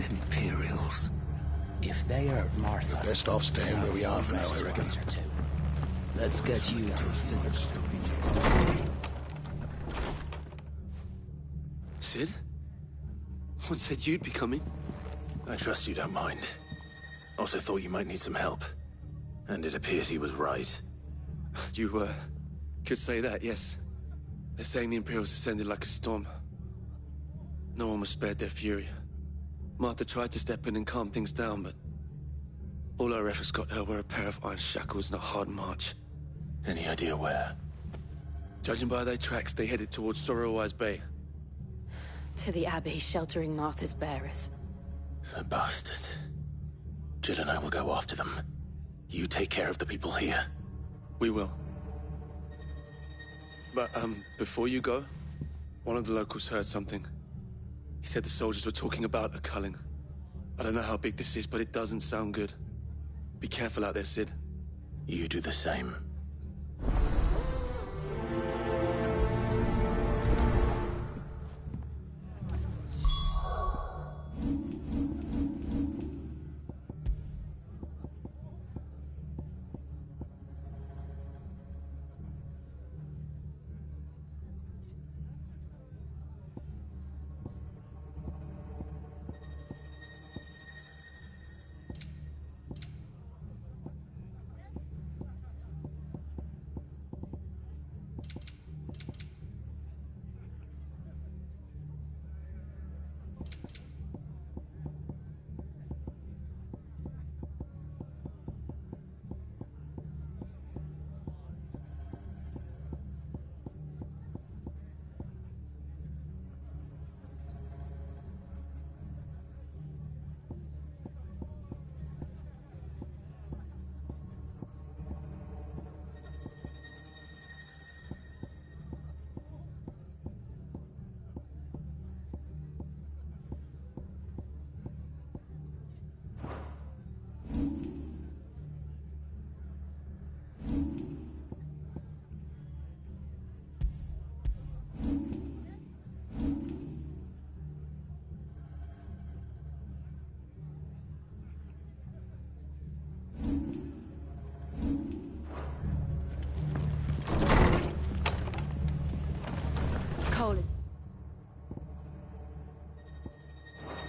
Imperials. If they hurt Martha... We're best off staying where we are for now, I reckon. Let's get you to a physical. Sid? What said you'd be coming? I trust you don't mind. Also thought you might need some help. And it appears he was right. You, could say that, yes. They're saying the Imperials ascended like a storm. No one was spared their fury. Martha tried to step in and calm things down, but all our efforts got her were a pair of iron shackles and a hard march. Any idea where? Judging by their tracks, they headed towards Sorrowwise Bay. To the Abbey sheltering Martha's bearers. The bastards. Jill and I will go after them. You take care of the people here. We will. But, before you go, one of the locals heard something. He said the soldiers were talking about a culling. I don't know how big this is, but it doesn't sound good. Be careful out there, Sid. You do the same.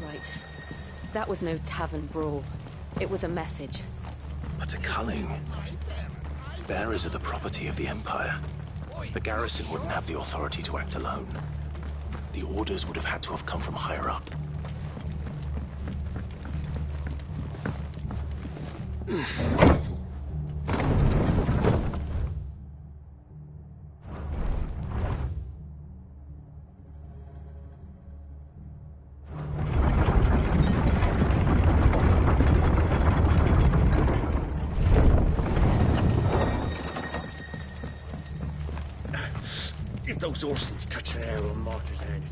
Right. That was no tavern brawl. It was a message. But a culling? Bearers are the property of the Empire. The garrison wouldn't have the authority to act alone. The orders would have had to have come from higher up. If those Orsons touch an arrow on Martha's head.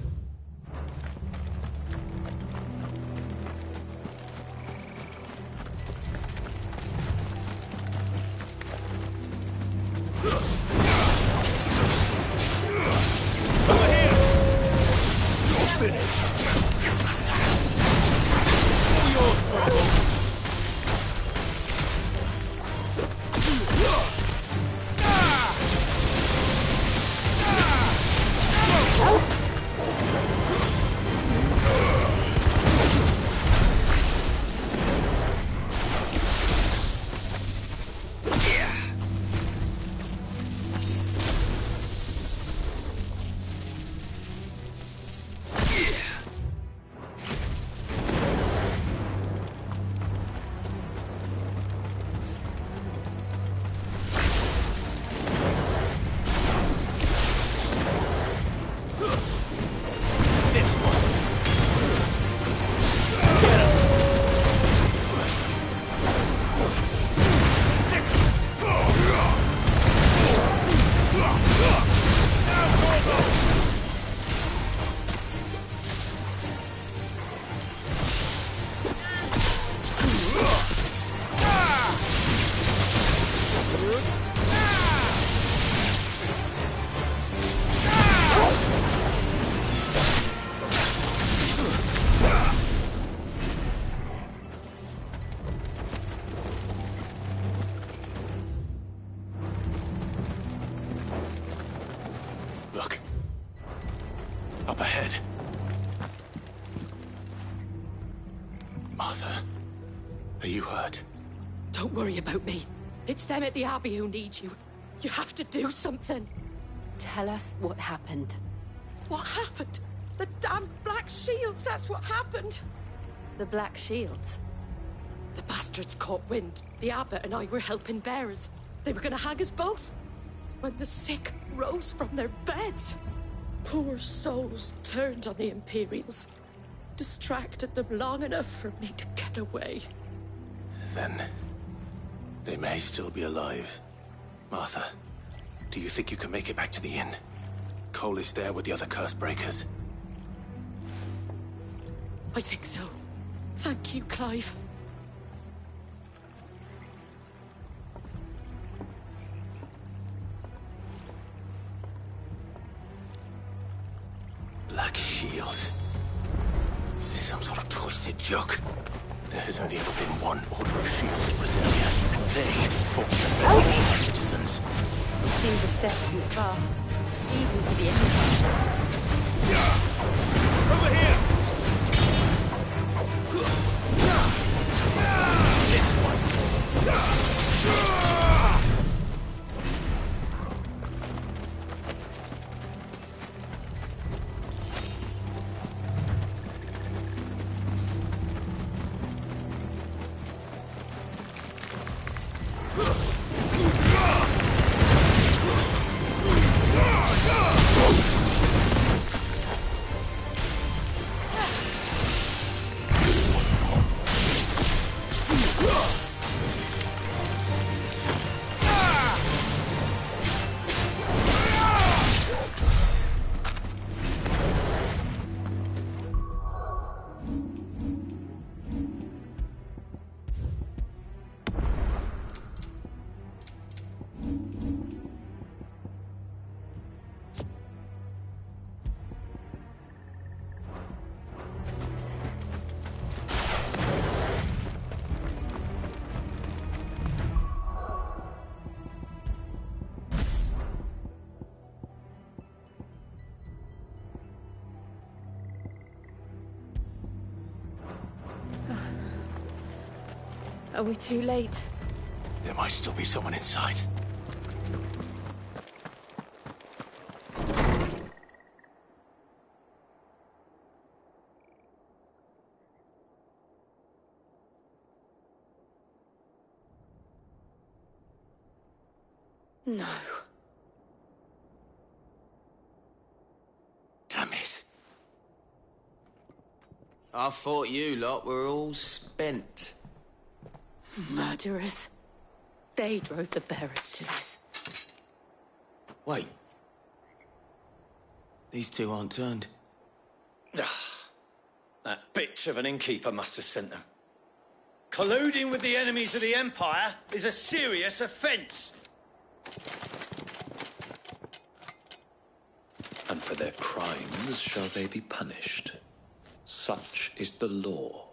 Up ahead. Martha, are you hurt? Don't worry about me. It's them at the Abbey who need you. You have to do something. Tell us what happened. What happened? The damn Black Shields, that's what happened. The Black Shields? The bastards caught wind. The abbot and I were helping bearers. They were gonna hang us both. When the sick rose from their beds. Poor souls turned on the Imperials. Distracted them long enough for me to get away. Then... they may still be alive. Martha, do you think you can make it back to the inn? Cole is there with the other curse breakers. I think so. Thank you, Clive. Black Shields. Is this some sort of twisted joke? There has only ever been one Order of Shields in Brasilia, and they fought to defend all citizens. Seems a step too far. Even for the Empire. Over here! This one. Are we too late? There might still be someone inside. No. Damn it. I thought you lot were all spent. Murderers. They drove the bearers to this. Wait. These two aren't turned. That bitch of an innkeeper must have sent them. Colluding with the enemies of the Empire is a serious offence. And for their crimes shall they be punished. Such is the law.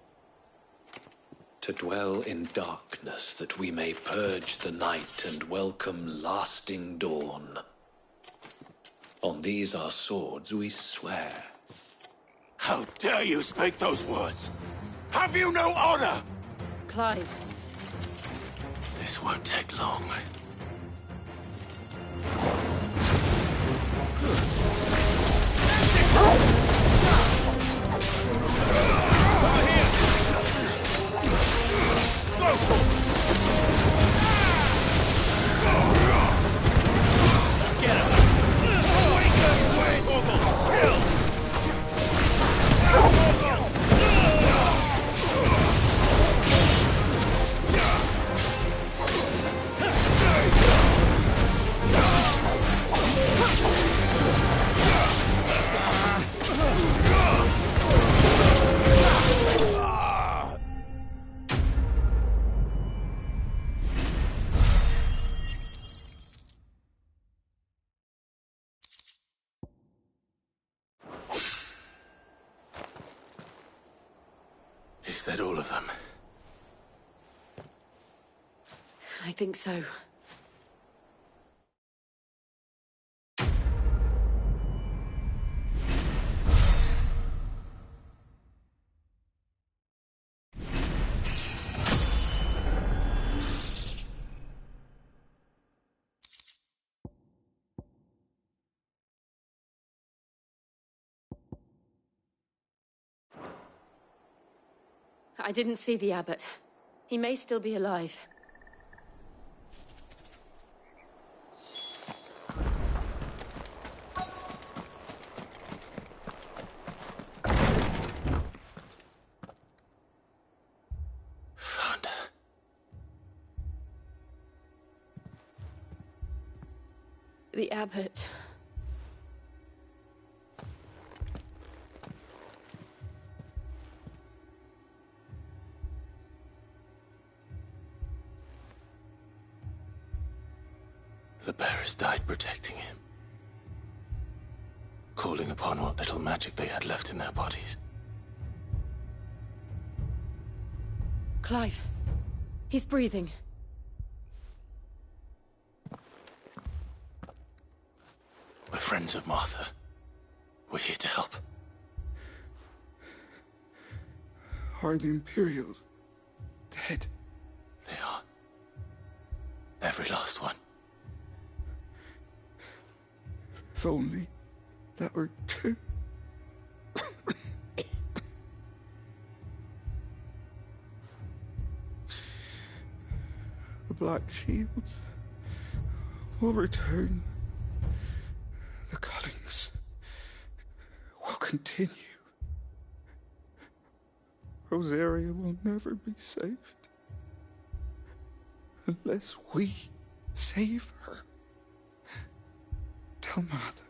To dwell in darkness that we may purge the night and welcome lasting dawn. On these our swords we swear. How dare you speak those words? Have you no honor? Clive. This won't take long. Is that all of them? I think so. I didn't see the abbot. He may still be alive. Found her. The abbot. The bearers died protecting him, calling upon what little magic they had left in their bodies. Clive. He's breathing. We're friends of Martha. We're here to help. Are the Imperials dead? They are. Every last one. If only that were true. The Black Shields will return. The cullings will continue. Rosaria will never be saved unless we save her. Tell Mother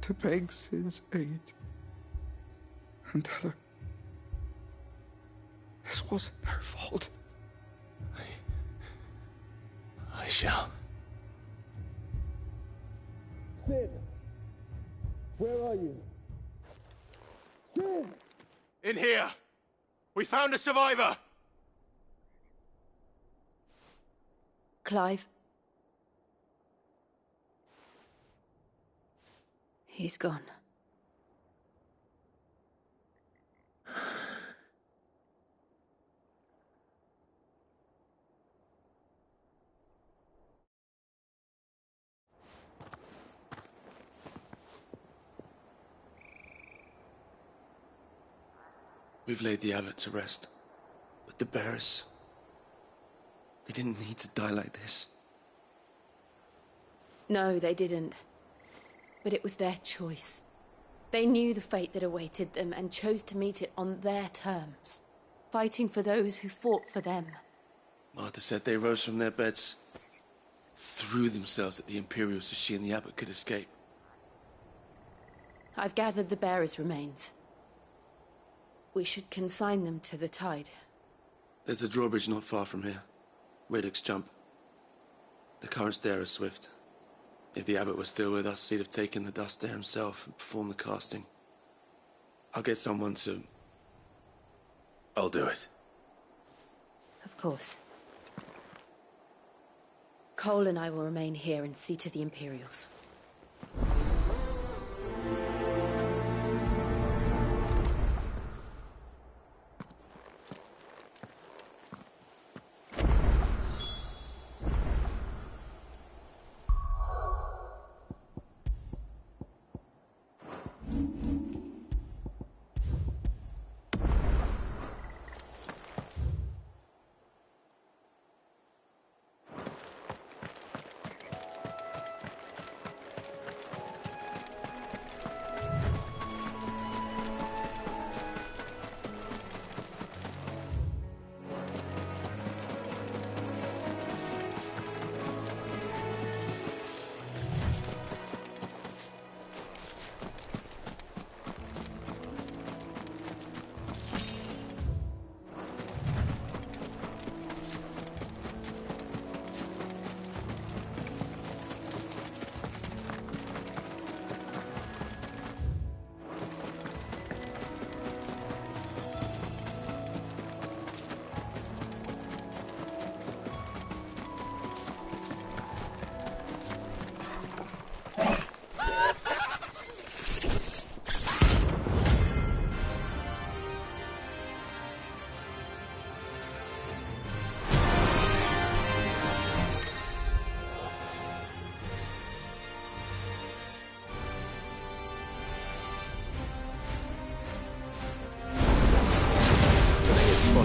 to beg Sid's aid and tell her this wasn't her fault. I shall. Sid! Where are you? Sid! In here! We found a survivor! Clive. He's gone. We've laid the abbot to rest. But the bearers... they didn't need to die like this. No, they didn't. But it was their choice. They knew the fate that awaited them and chose to meet it on their terms, fighting for those who fought for them. Martha said they rose from their beds, threw themselves at the Imperials so she and the abbot could escape. I've gathered the bearers' remains. We should consign them to the tide. There's a drawbridge not far from here. Radix jump. The currents there are swift. If the abbot was still with us, he'd have taken the dust there himself and performed the casting. I'll get someone to... I'll do it. Of course. Cole and I will remain here and see to the Imperials.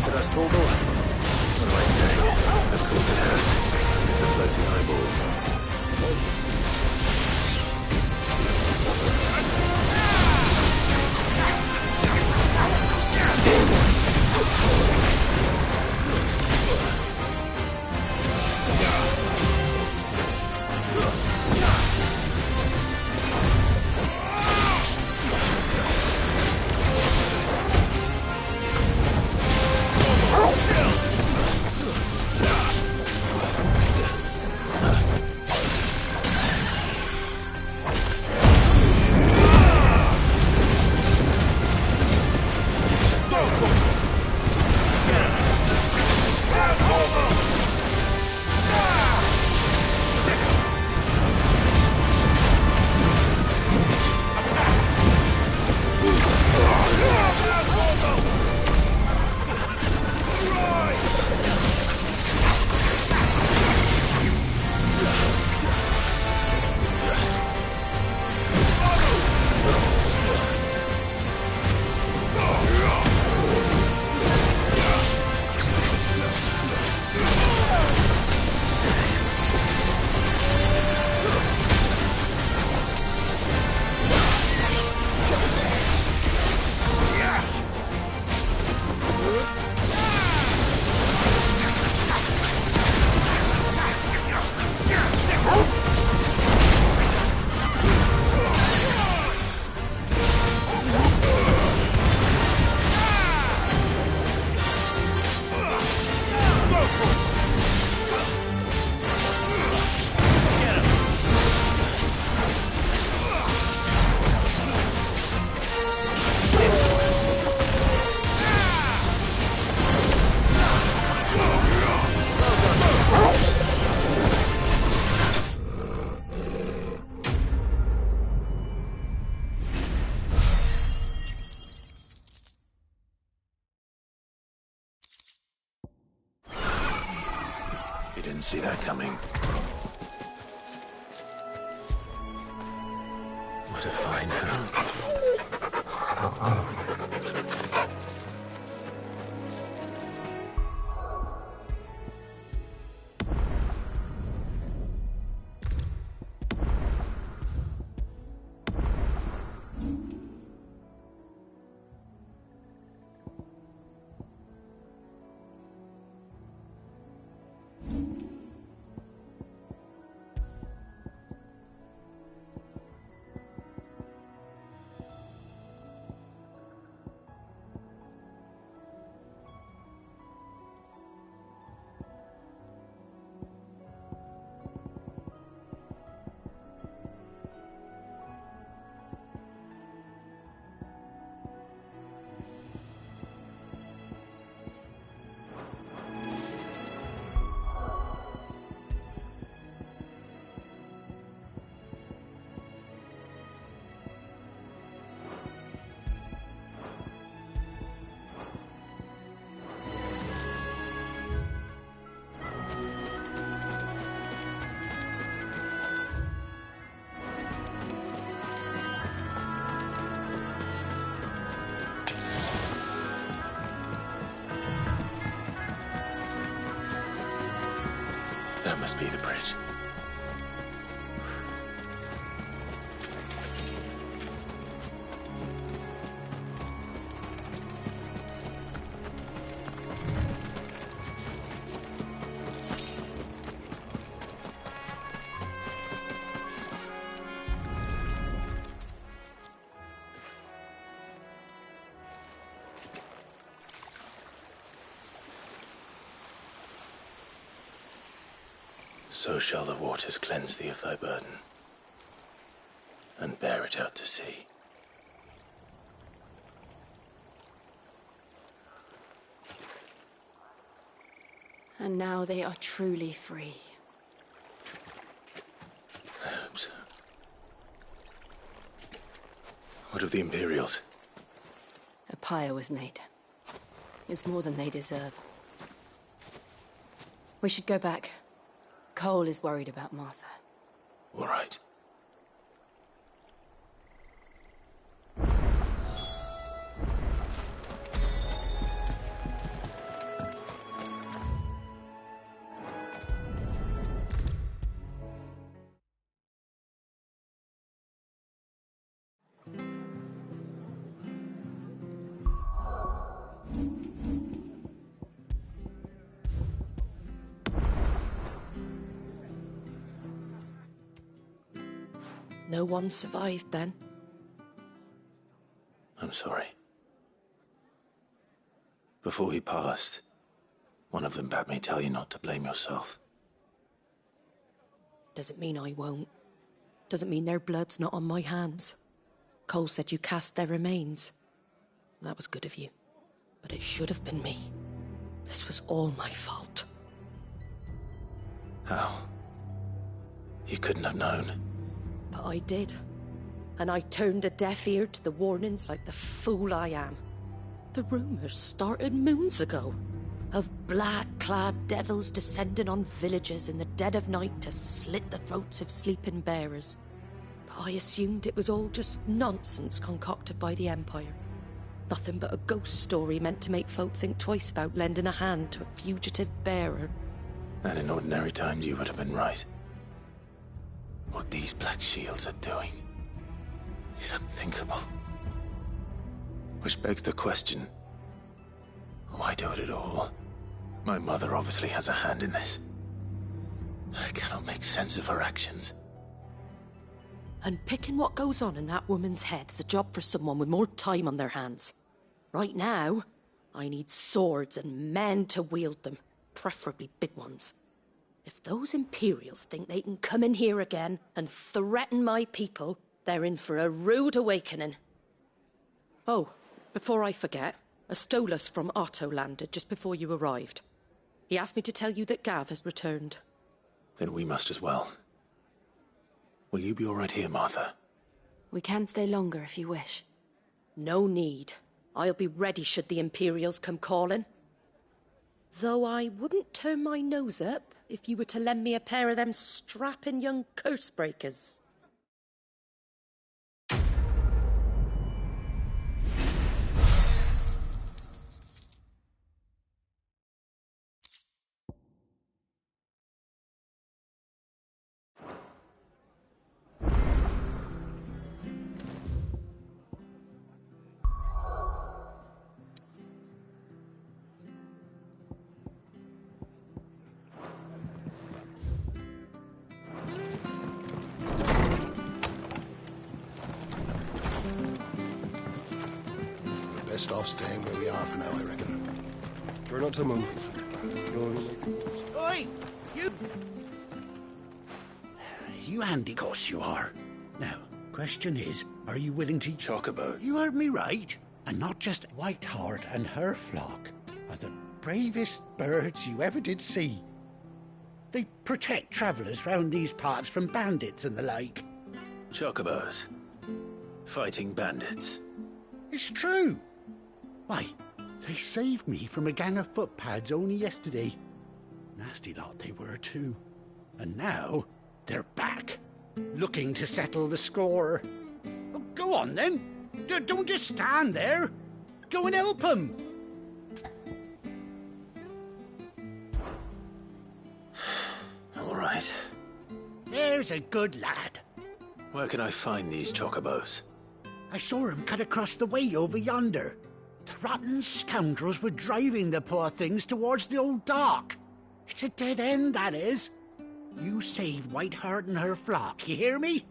affected us, Torgal? What am I saying? Of course it has. It's a floating eyeball. You didn't see that coming. What a fine hound. That must be the bridge. So shall the waters cleanse thee of thy burden, and bear it out to sea. And now they are truly free. I hope so. What of the Imperials? A pyre was made. It's more than they deserve. We should go back. Cole is worried about Martha. All right. No one survived then. I'm sorry. Before he passed, one of them bade me tell you not to blame yourself. Doesn't mean I won't. Doesn't mean their blood's not on my hands. Cole said you cast their remains. That was good of you. But it should have been me. This was all my fault. How? You couldn't have known. But I did. And I turned a deaf ear to the warnings like the fool I am. The rumours started moons ago. Of black-clad devils descending on villages in the dead of night to slit the throats of sleeping bearers. But I assumed it was all just nonsense concocted by the Empire. Nothing but a ghost story meant to make folk think twice about lending a hand to a fugitive bearer. And in ordinary times you would have been right. What these Black Shields are doing is unthinkable. Which begs the question, why do it at all? My mother obviously has a hand in this. I cannot make sense of her actions. And picking what goes on in that woman's head is a job for someone with more time on their hands. Right now, I need swords and men to wield them, preferably big ones. If those Imperials think they can come in here again and threaten my people, they're in for a rude awakening. Oh, before I forget, a Stolas from Otto landed just before you arrived. He asked me to tell you that Gav has returned. Then we must as well. Will you be all right here, Martha? We can stay longer if you wish. No need. I'll be ready should the Imperials come calling. Though I wouldn't turn my nose up if you were to lend me a pair of them strapping young curse-breakers. Best off staying where we are for now, I reckon. Try not to move. Oi! You... You handy, course you are. Now, question is, are you willing to... Chocobo. You heard me right. And not just Whiteheart and her flock are the bravest birds you ever did see. They protect travellers round these parts from bandits and the like. Chocobos. Fighting bandits. It's true. Why, they saved me from a gang of footpads only yesterday. Nasty lot they were too. And now, they're back, looking to settle the score. Oh, go on then. Don't just stand there. Go and help them. All right. There's a good lad. Where can I find these chocobos? I saw him cut across the way over yonder. The rotten scoundrels were driving the poor things towards the old dock. It's a dead end, that is. You save Whiteheart and her flock, you hear me?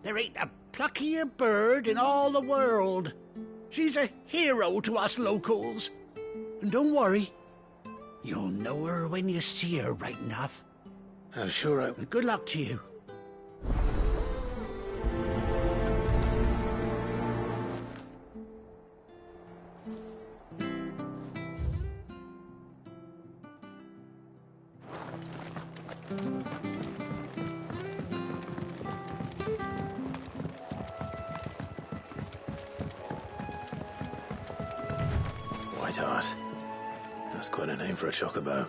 There ain't a pluckier bird in all the world. She's a hero to us locals. And don't worry, you'll know her when you see her right enough. I'm sure I... And good luck to you. Whiteheart. That's quite a name for a chocobo.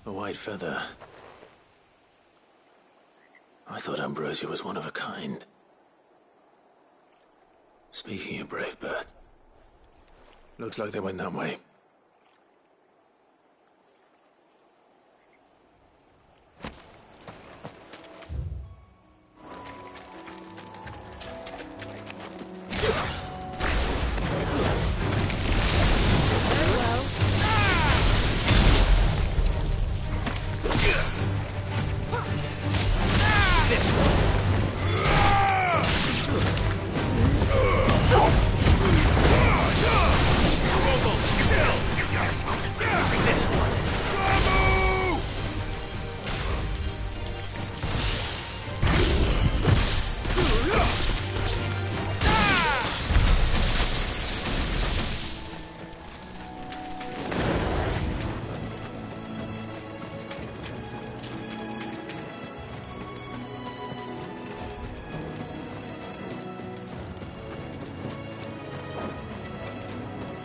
A white feather. thought Ambrosia was one of a kind. Speaking of brave bird, looks like they went that way.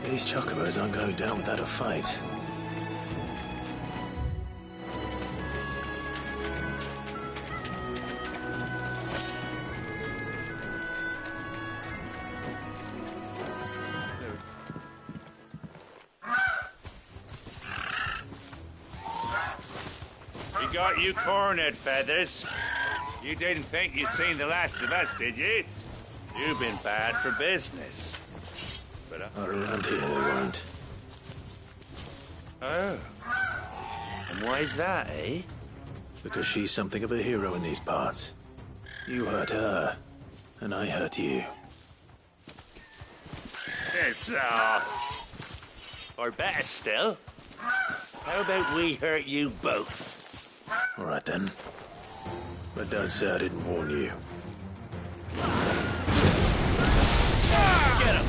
These chocobos aren't going down without a fight. We got you cornered, Feathers. You didn't think you'd seen the last of us, did you? You've been bad for business. Not around here, they won't. Oh. And why's that, eh? Because she's something of a hero in these parts. You hurt her, and I hurt you. Piss off. Or better still, how about we hurt you both? All right, then. But don't say I didn't warn you. Get him!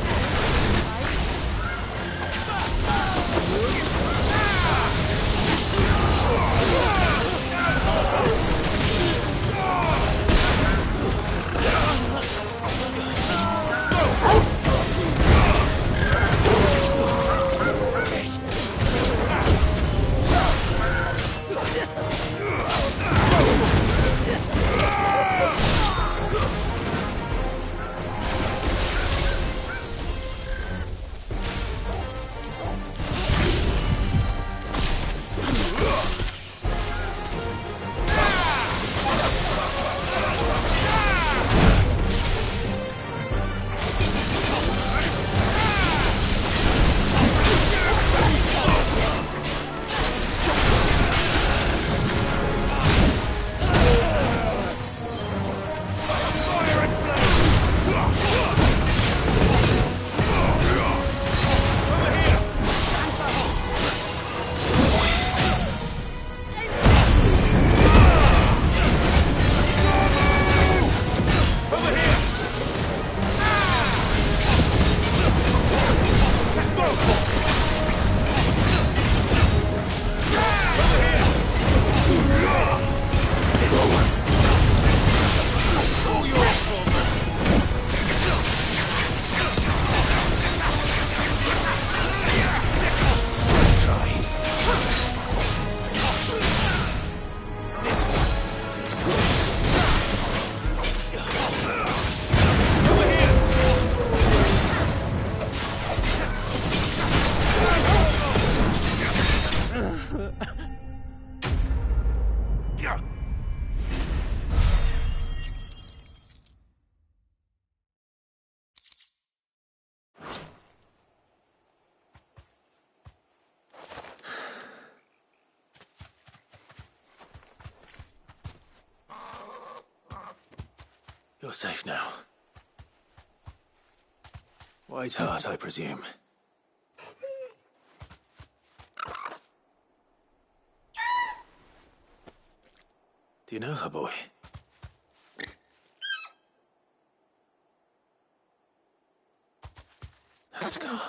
You're safe now. White Heart, I presume. Do you know her, boy? That scar.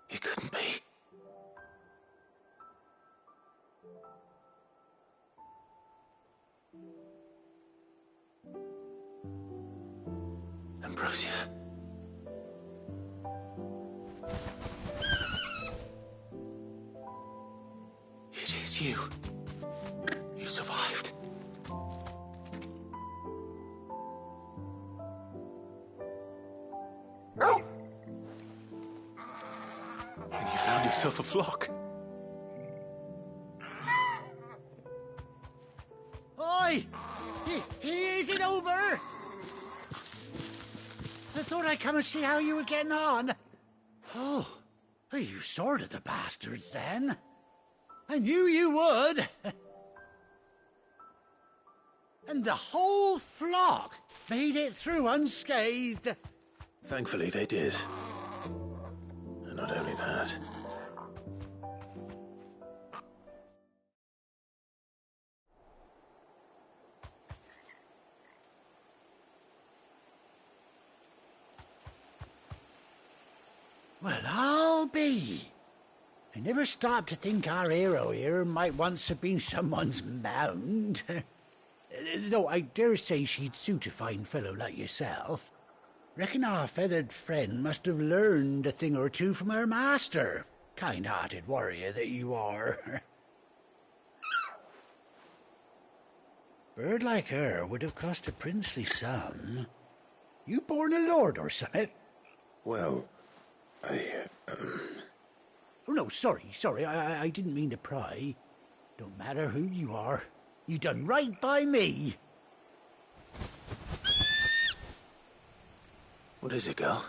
It couldn't be. Ambrosia. It is you. You survived. yourself a flock. Oi! Is it over? I thought I'd come and see how you were getting on. Oh, you sorted the bastards then. I knew you would. And the whole flock made it through unscathed. Thankfully, they did. And not only that. Well, I'll be. I never stopped to think our hero here might once have been someone's mount. Though I dare say she'd suit a fine fellow like yourself. Reckon our feathered friend must have learned a thing or two from her master. Kind-hearted warrior that you are. Bird like her would have cost a princely sum. You born a lord or something? Well, Oh, no, sorry. I didn't mean to pry. Don't matter who you are. You done right by me. What is it, girl?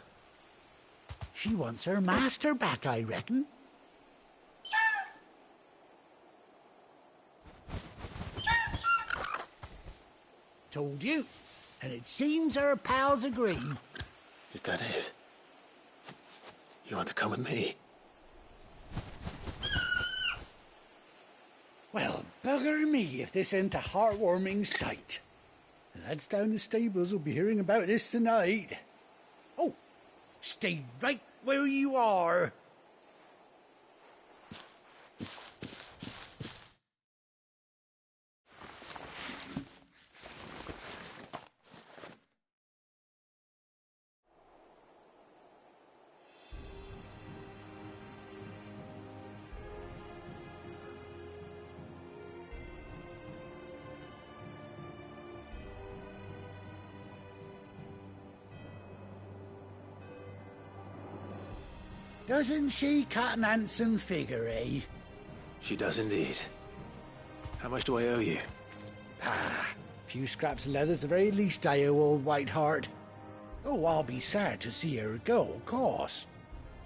She wants her master back, I reckon. Told you. And it seems her pals agree. Is that it? You want to come with me? Well, bugger me if this ain't a heartwarming sight. The lads down the stables will be hearing about this tonight. Oh, stay right where you are. Doesn't she cut an handsome figure, eh? She does indeed. How much do I owe you? A few scraps of leather's the very least I owe old Whiteheart. Oh, I'll be sad to see her go, of course.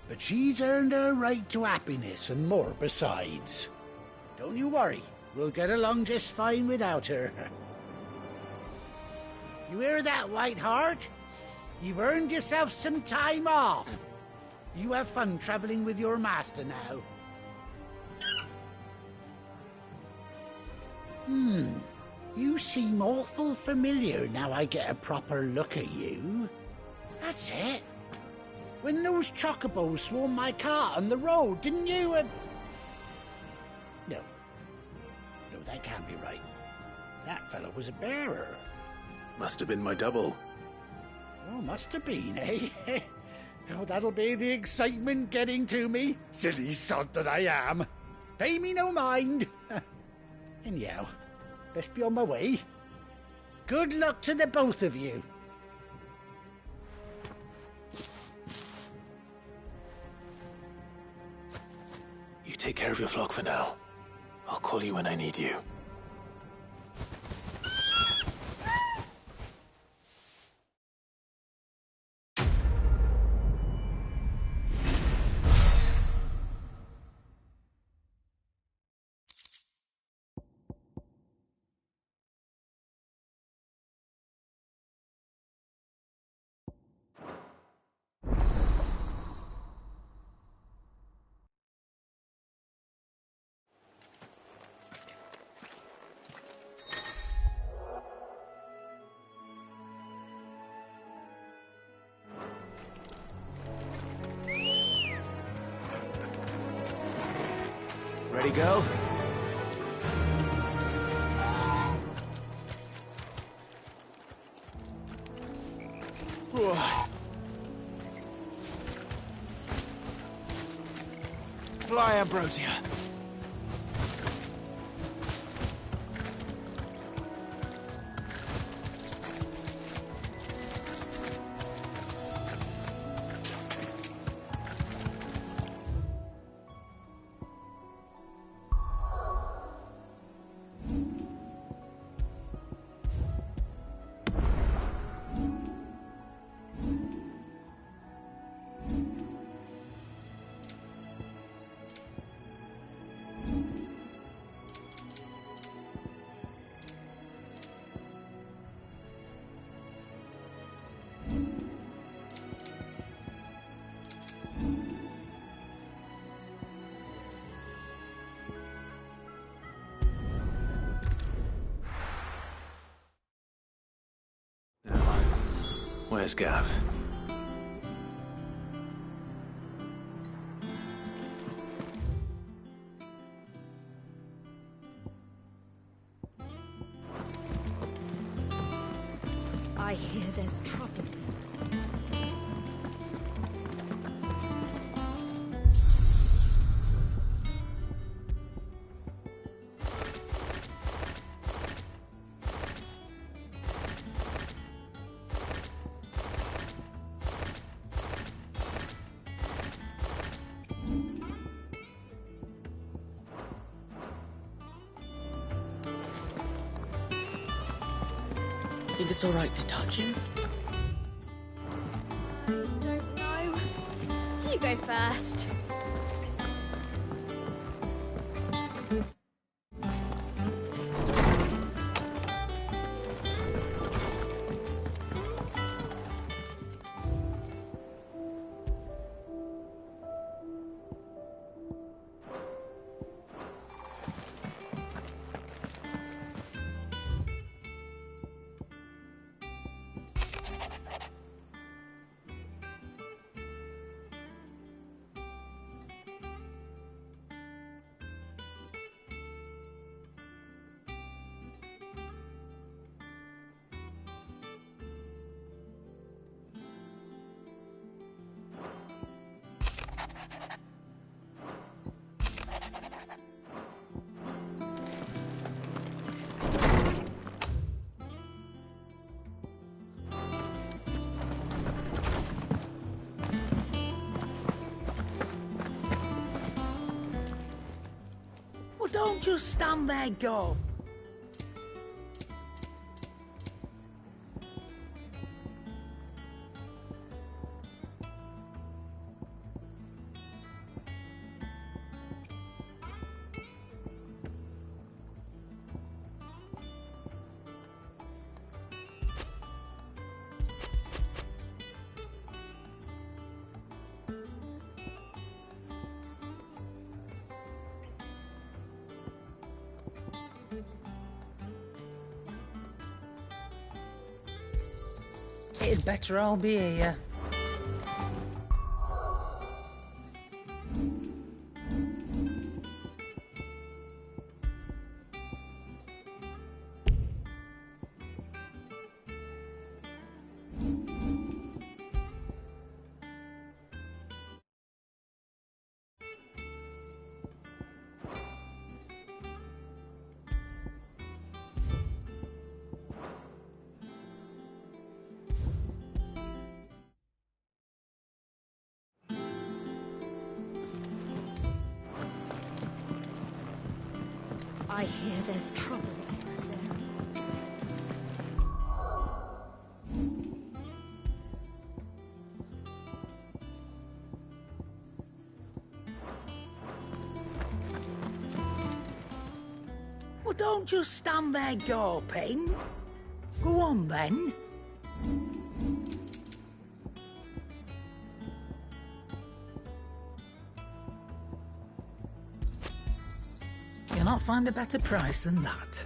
But she's earned her right to happiness and more besides. Don't you worry, we'll get along just fine without her. You hear that, Whiteheart? You've earned yourself some time off. You have fun traveling with your master now. You seem awful familiar now I get a proper look at you. That's it. When those chocobos swarmed my cart on the road, didn't you? No, that can't be right. That fellow was a bearer. Must have been my double. Oh, must have been, eh? Oh, that'll be the excitement getting to me. Silly sod that I am. Pay me no mind. Anyhow, best be on my way. Good luck to the both of you. You take care of your flock for now. I'll call you when I need you. Ready, go? Fly, Ambrosia. Where's Gav? I hear there's trouble. Think it's all right to touch him? I don't know. You go first. Well, don't just stand there, go. It'd better all be here. I hear there's trouble. Well, don't just stand there gawping. Go on, then. You'll not find a better price than that.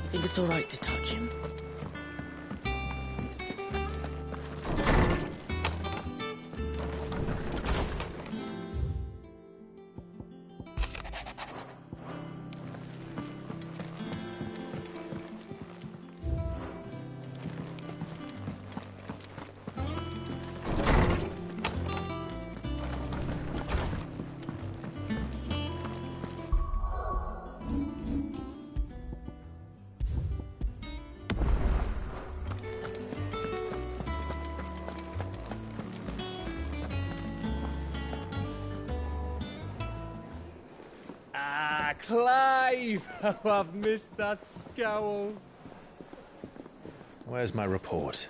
Think it's all right to touch him? Clive! Oh, I've missed that scowl. Where's my report?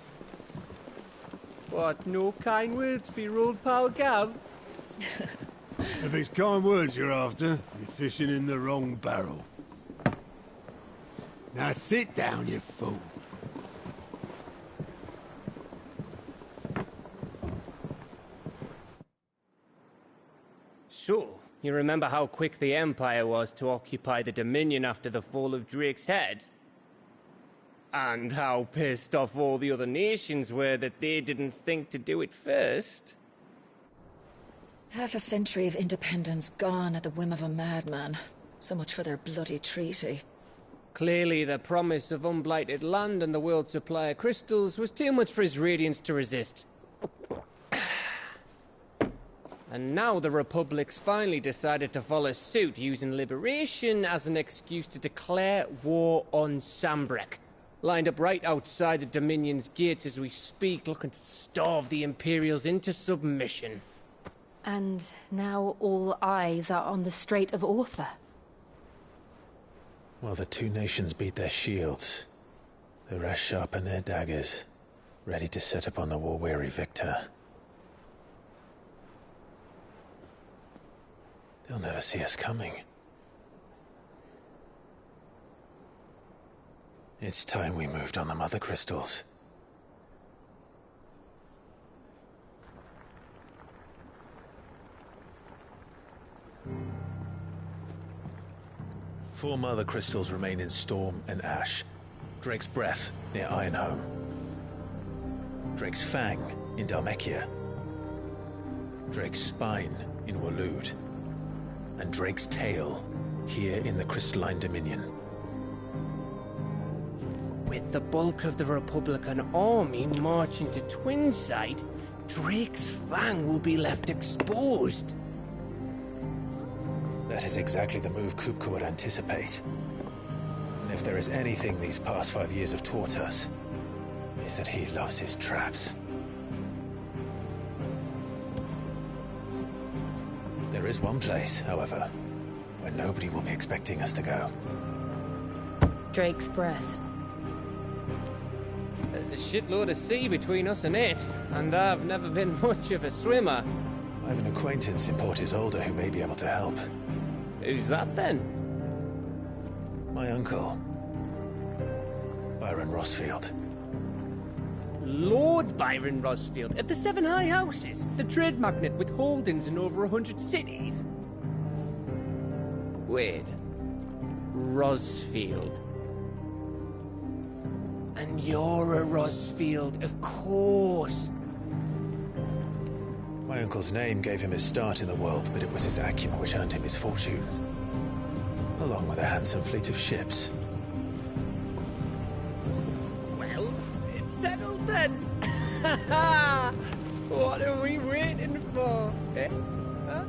What, no kind words for your old pal Gav? If it's kind words you're after, you're fishing in the wrong barrel. Now sit down, you fool. So, you remember how quick the Empire was to occupy the Dominion after the fall of Drake's head? And how pissed off all the other nations were that they didn't think to do it first? Half a century of independence gone at the whim of a madman. So much for their bloody treaty. Clearly, the promise of unblighted land and the world's supply of crystals was too much for his radiance to resist. And now the Republic's finally decided to follow suit, using liberation as an excuse to declare war on Sambrek. Lined up right outside the Dominion's gates as we speak, looking to starve the Imperials into submission. And now all eyes are on the Strait of Author. Well, the two nations beat their shields. The rest sharpen their daggers, ready to set upon the war-weary victor. They'll never see us coming. It's time we moved on the Mother Crystals. Four Mother Crystals remain in Storm and Ash. Drake's Breath near Ironhome. Drake's Fang in Dhalmekia. Drake's Spine in Waloed. And Drake's Tail here in the Crystalline Dominion. With the bulk of the Republican army marching to Twinside, Drake's Fang will be left exposed. That is exactly the move Kupka would anticipate. And if there is anything these past 5 years have taught us, is that he loves his traps. There is one place, however, where nobody will be expecting us to go. Drake's Breath. There's a shitload of sea between us and it, and I've never been much of a swimmer. I have an acquaintance in Port Isolde who may be able to help. Who's that then? My uncle, Byron Rossfield. Lord Byron Rossfield of the Seven High Houses, the trade magnate with holdings in over 100 cities. Wait, Rossfield. And you're a Rossfield, of course. My uncle's name gave him his start in the world, but it was his acumen which earned him his fortune. Along with a handsome fleet of ships. Well, it's settled then. What are we waiting for, eh? Huh?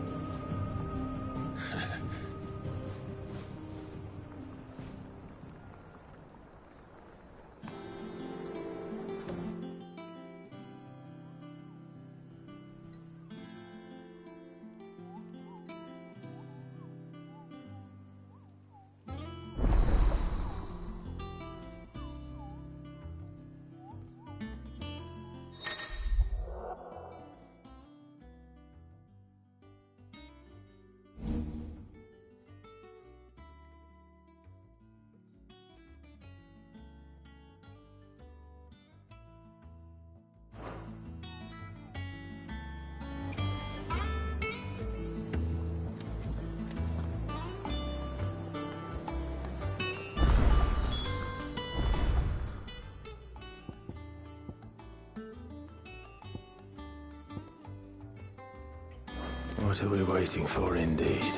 What are we waiting for, indeed?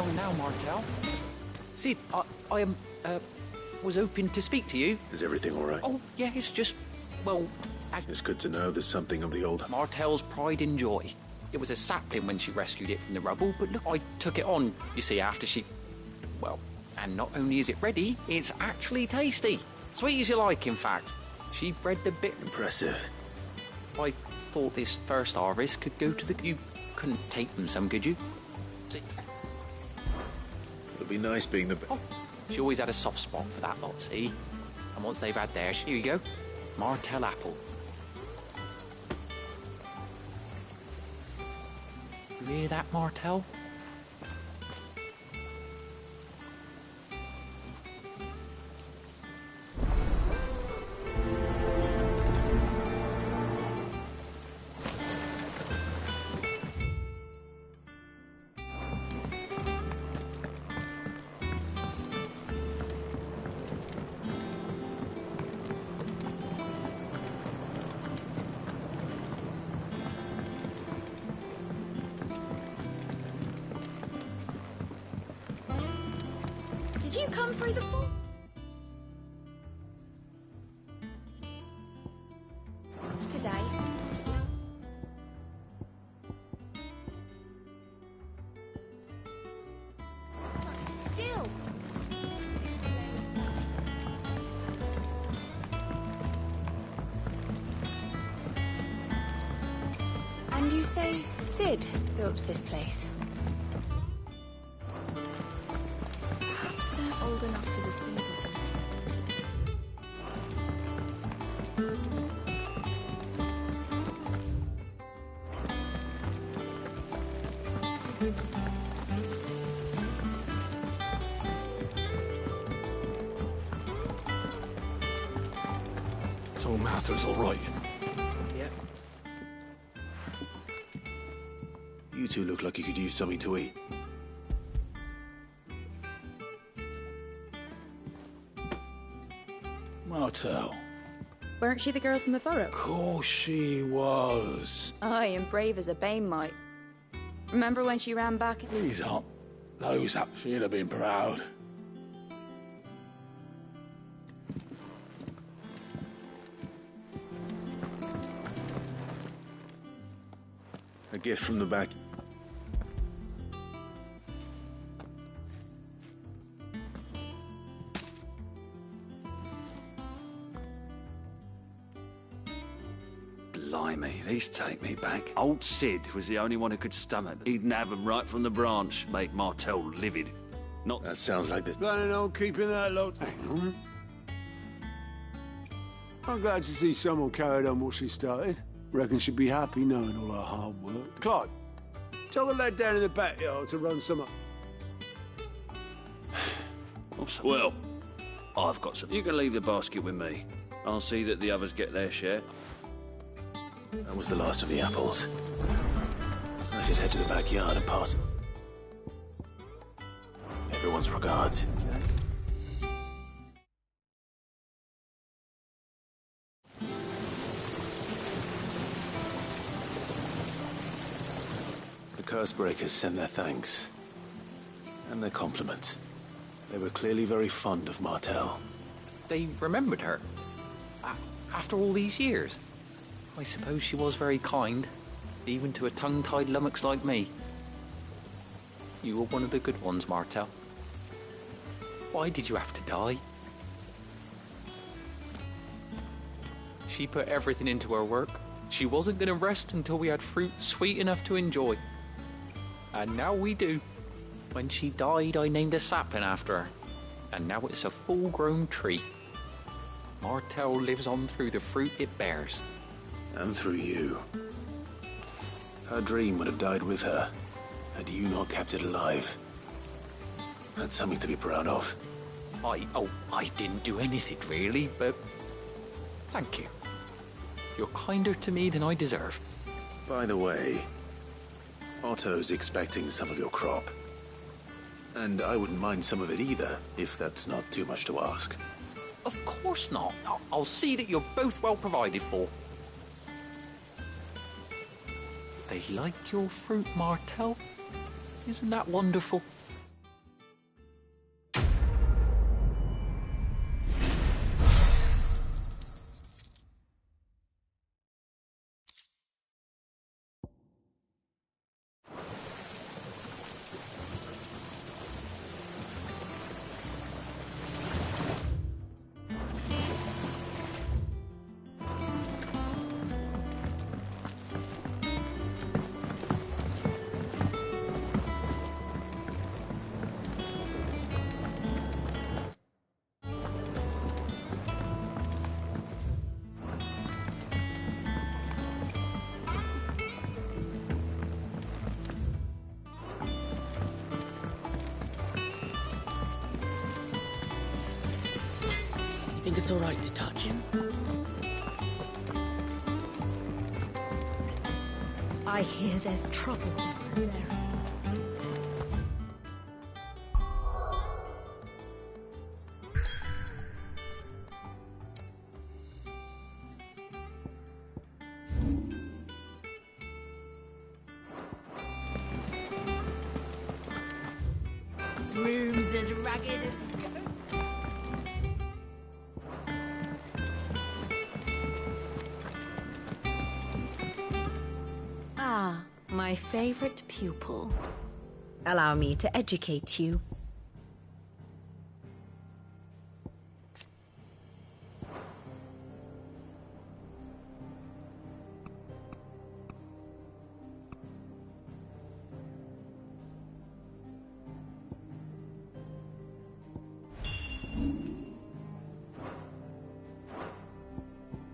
along now, Martel? Sid, I was hoping to speak to you. Is everything all right? Oh, yeah, it's just, well... It's good to know there's something of the old... Martel's pride and joy. It was a sapling when she rescued it from the rubble, but look, I took it on, you see, after she... Well, and not only is it ready, it's actually tasty. Sweet as you like, in fact. She bred the bit... Impressive. I thought this first harvest could go to the... You couldn't take them some, could you? See? It'll be nice being the... Oh, she always had a soft spot for that lot, see? And once they've had theirs, here you go. Martel apple. You hear that, Martel? Did you come through the fort? Today. Still. And you say Sid built this place? Perhaps they're old enough for the Sims or something. So Mather's all right. Yeah. You two look like you could use something to eat. Martel. Weren't she the girl from the furrow? Of course she was. Aye, and brave as a bane might. Remember when she ran back? Please up. Those up. She'd have been proud. A gift from the back. Blimey, these take me back. Old Sid was the only one who could stomach. He'd nab 'em right from the branch, make Martel livid. Not... That sounds like this. Planning on keeping that lot. I'm glad to see someone carried on what she started. Reckon she'd be happy knowing all her hard work. Clive, tell the lad down in the backyard to run some up. Well, I've got some. You can leave the basket with me. I'll see that the others get their share. That was the last of the apples. I should head to the backyard and pass. Everyone's regards. The Cursebreakers send their thanks. And their compliments. They were clearly very fond of Martel. They remembered her. After all these years. I suppose she was very kind, even to a tongue-tied lummox like me. You were one of the good ones, Martel. Why did you have to die? She put everything into her work. She wasn't going to rest until we had fruit sweet enough to enjoy. And now we do. When she died, I named a sapling after her. And now it's a full-grown tree. Martel lives on through the fruit it bears. And through you. Her dream would have died with her, had you not kept it alive. That's something to be proud of. I didn't do anything really, but thank you. You're kinder to me than I deserve. By the way, Otto's expecting some of your crop. And I wouldn't mind some of it either, if that's not too much to ask. Of course not. I'll see that you're both well provided for. They like your fruit, Martel. Isn't that wonderful? it's all right to touch him. I hear there's trouble there. Room's as ragged as it goes. Ah, my favorite pupil. Allow me to educate you.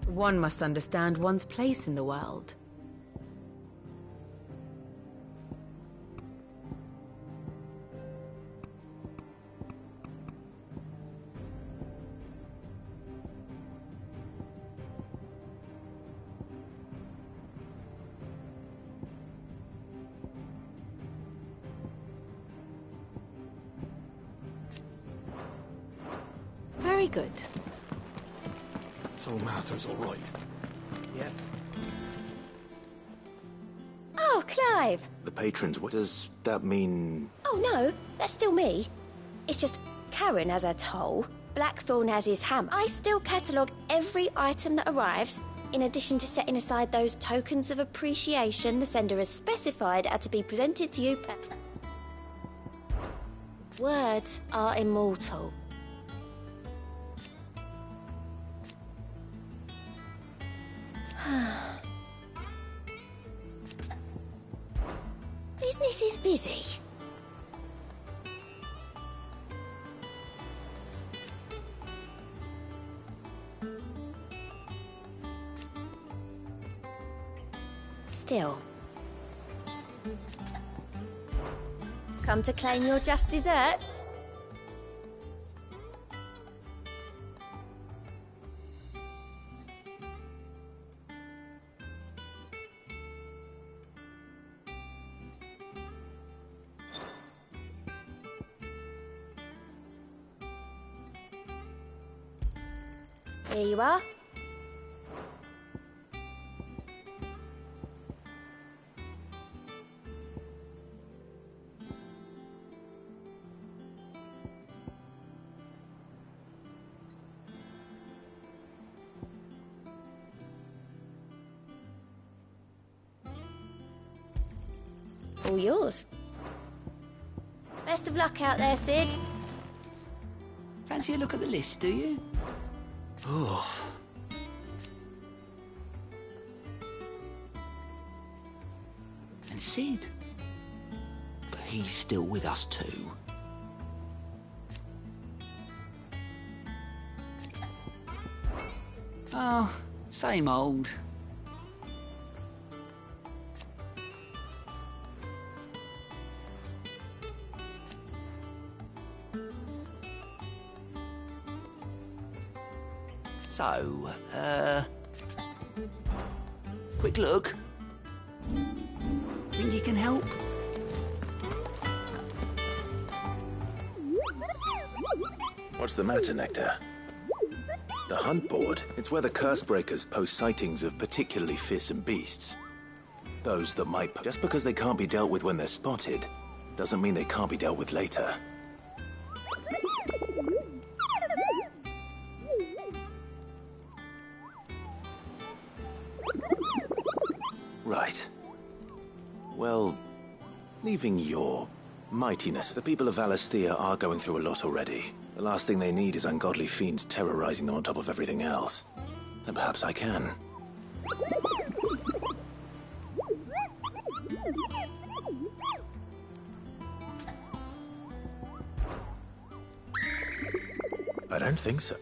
One must understand one's place in the world. Very good. So Martha's all right. Yep. Oh, Clive! The patrons, what does that mean? Oh, no, that's still me. It's just Karen has her toll, Blackthorn has his ham. I still catalogue every item that arrives, in addition to setting aside those tokens of appreciation the sender has specified are to be presented to you. Words are immortal. Business is busy. Still. Come to claim your just desserts? Here you are. All yours. Best of luck out there, Sid. Fancy a look at the list, do you? Oh. And Sid? But he's still with us too. Oh, same old. So, quick look. Think you can help? What's the matter, Nectar? The hunt board. It's where the curse breakers post sightings of particularly fearsome beasts. Those that might... Just because they can't be dealt with when they're spotted, doesn't mean they can't be dealt with later. Right. Well, leaving your mightiness, the people of Valisthea are going through a lot already. The last thing they need is ungodly fiends terrorizing them on top of everything else. Then perhaps I can. I don't think so.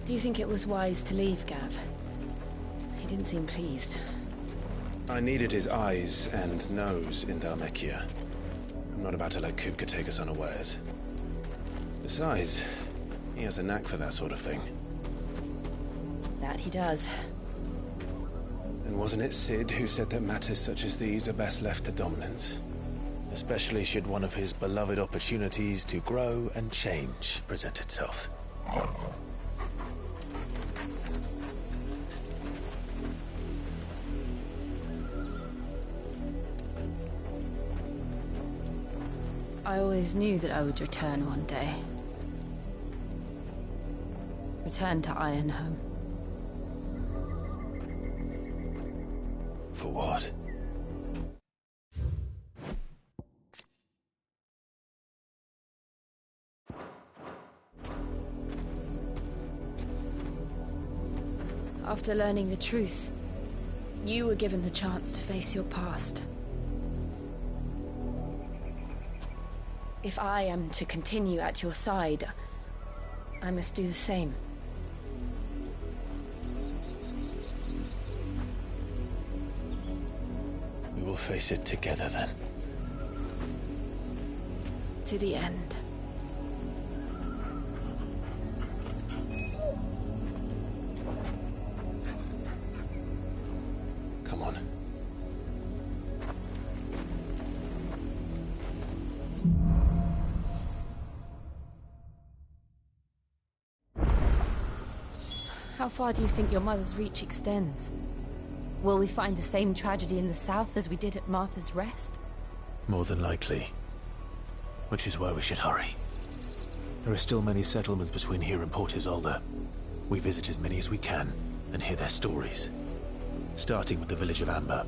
Do you think it was wise to leave, Gav? He didn't seem pleased. I needed his eyes and nose in Dhalmekia. I'm not about to let Kupka take us unawares. Besides, he has a knack for that sort of thing. That he does. And wasn't it Sid who said that matters such as these are best left to dominance? Especially should one of his beloved opportunities to grow and change present itself. I always knew that I would return one day. Return to Ironhome. For what? After learning the truth, you were given the chance to face your past. If I am to continue at your side, I must do the same. We will face it together then. To the end. Come on. How far do you think your mother's reach extends? Will we find the same tragedy in the south as we did at Martha's Rest? More than likely. Which is why we should hurry. There are still many settlements between here and Port Isolde. We visit as many as we can and hear their stories. Starting with the village of Amber.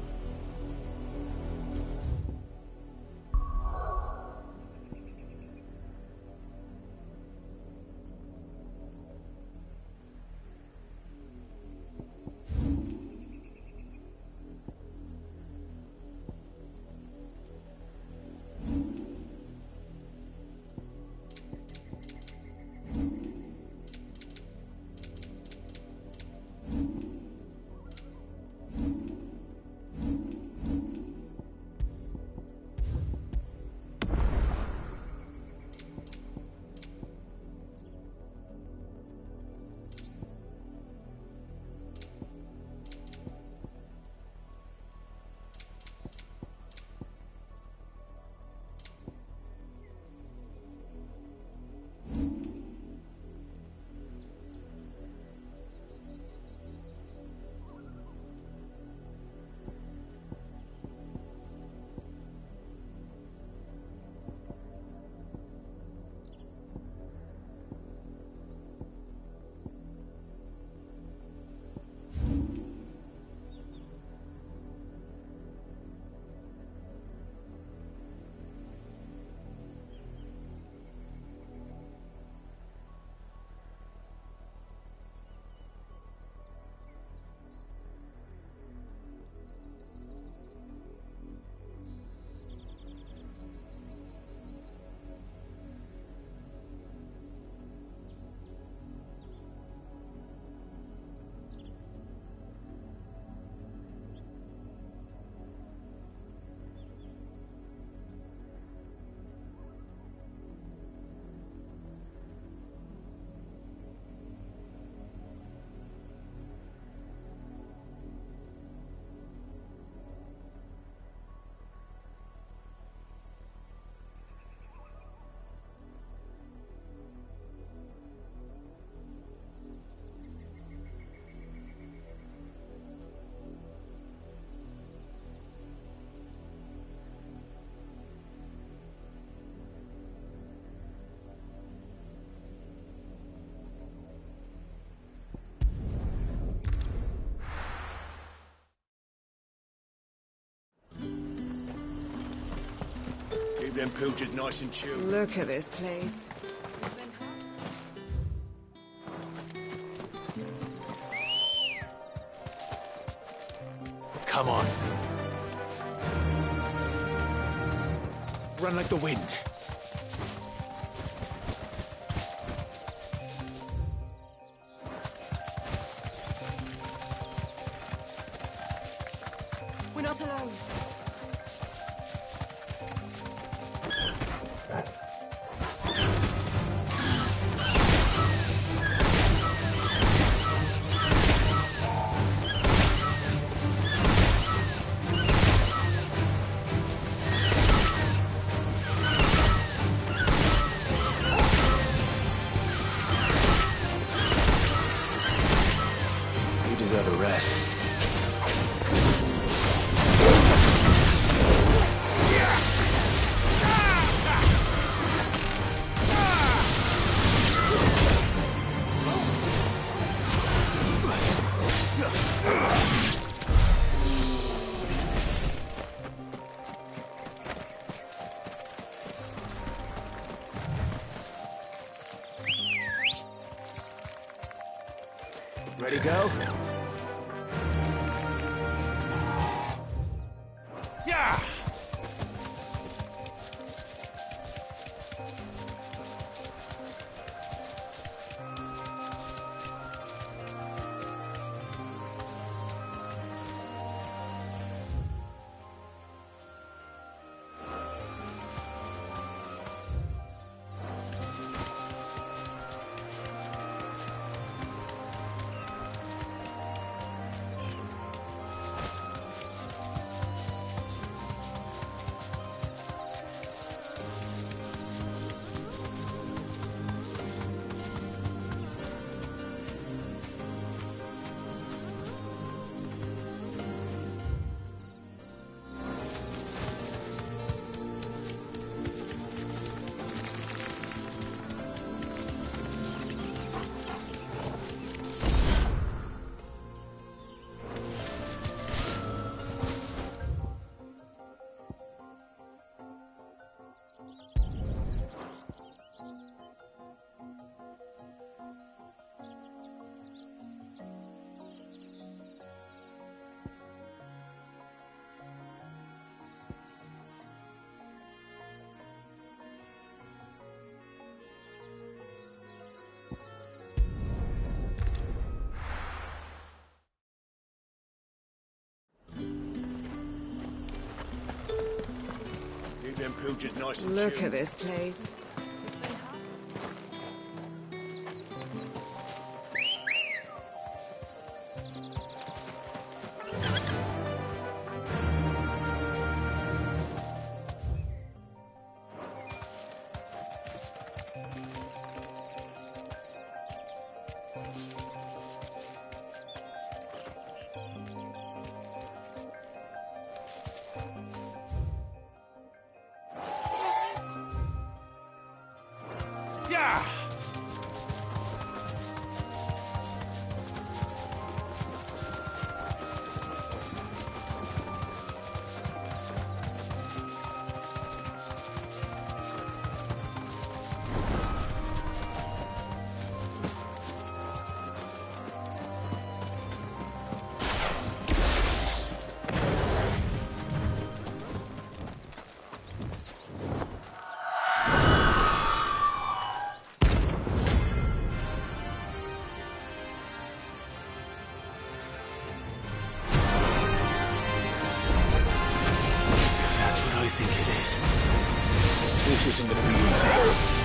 them pilchers nice and chilled. Look at this place. Come on. Run like the wind. We're not alone. You deserve a rest. Ready, go? Yeah! Keep them pilchers nice and Look chilled. at this place. Yeah! That's what I think it is. This isn't gonna be easy.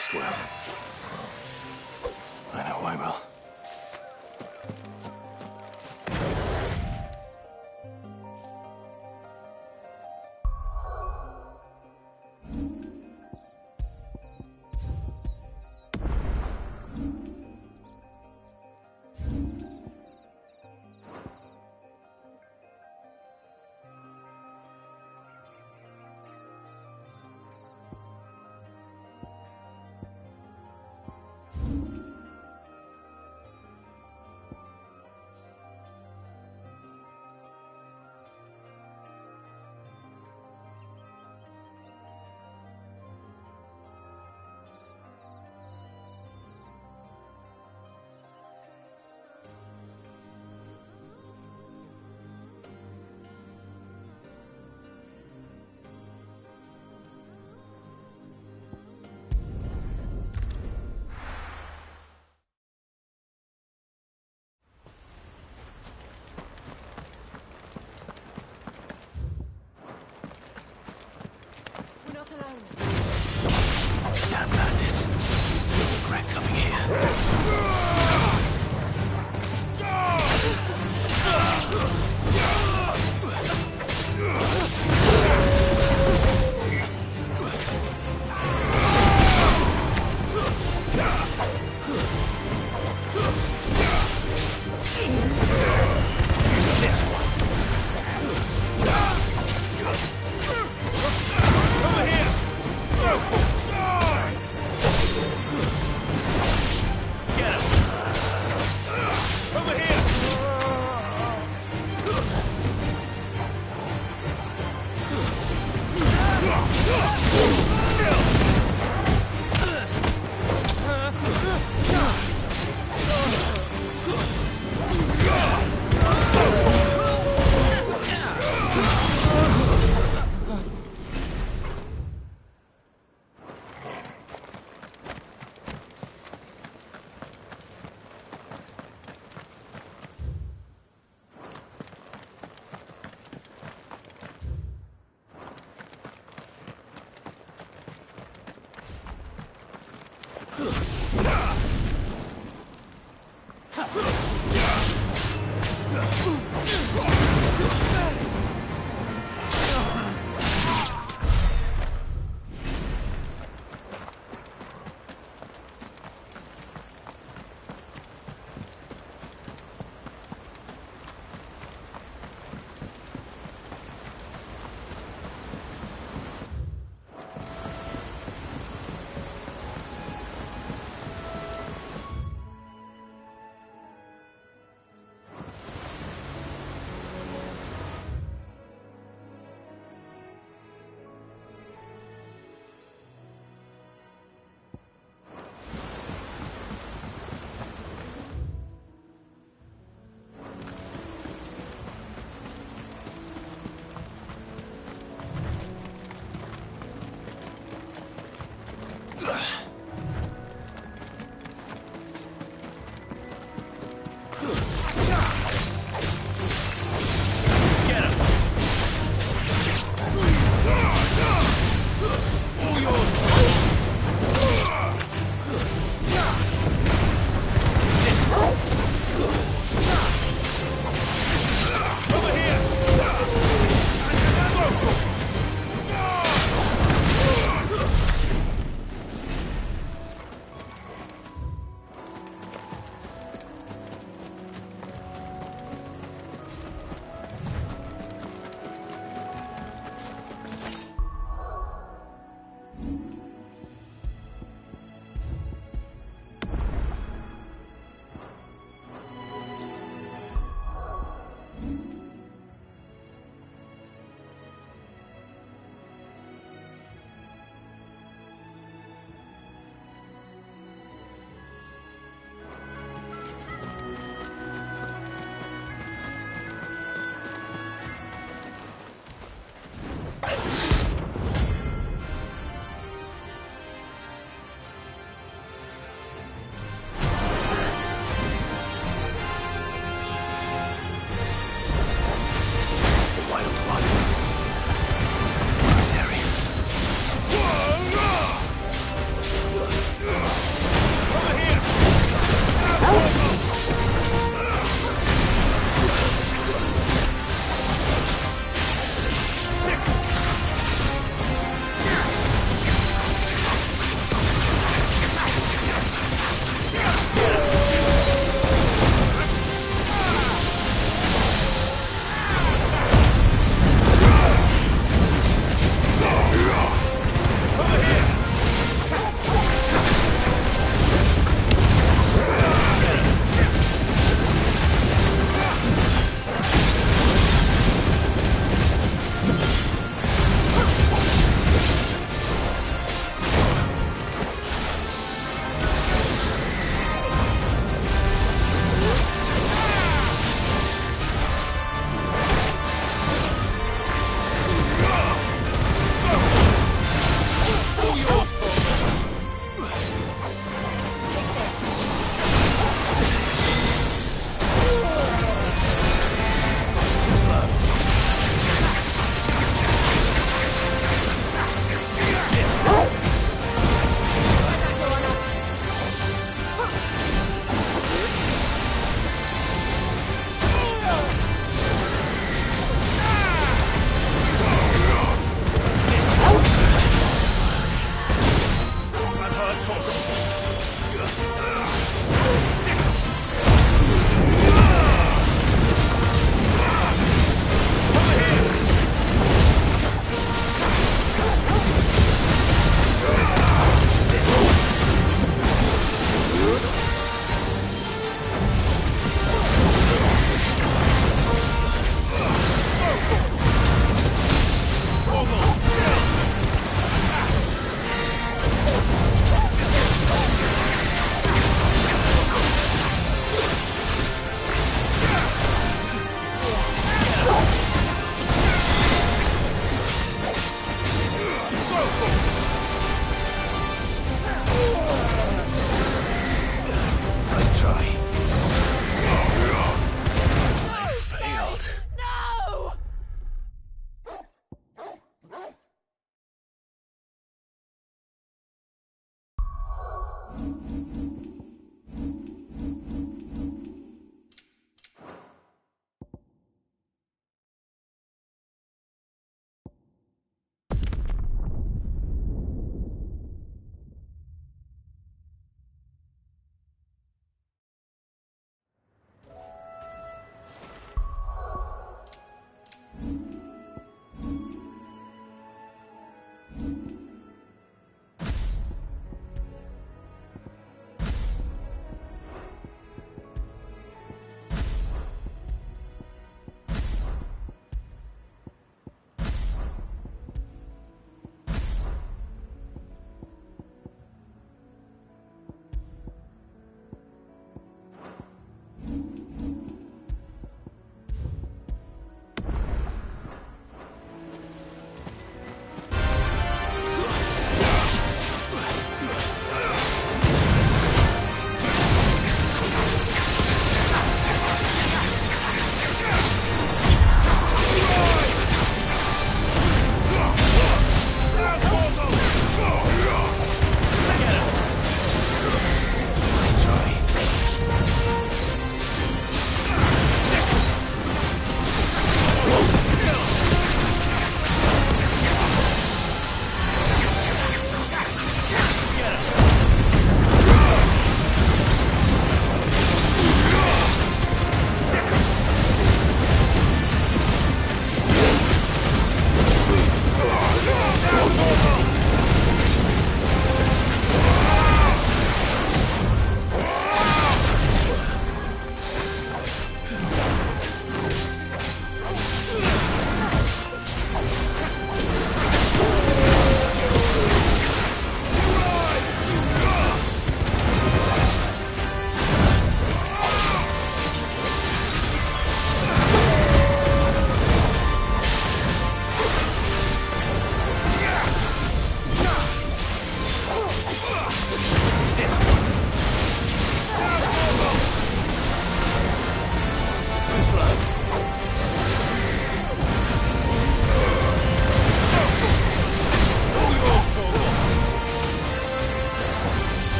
rest well. I know I will.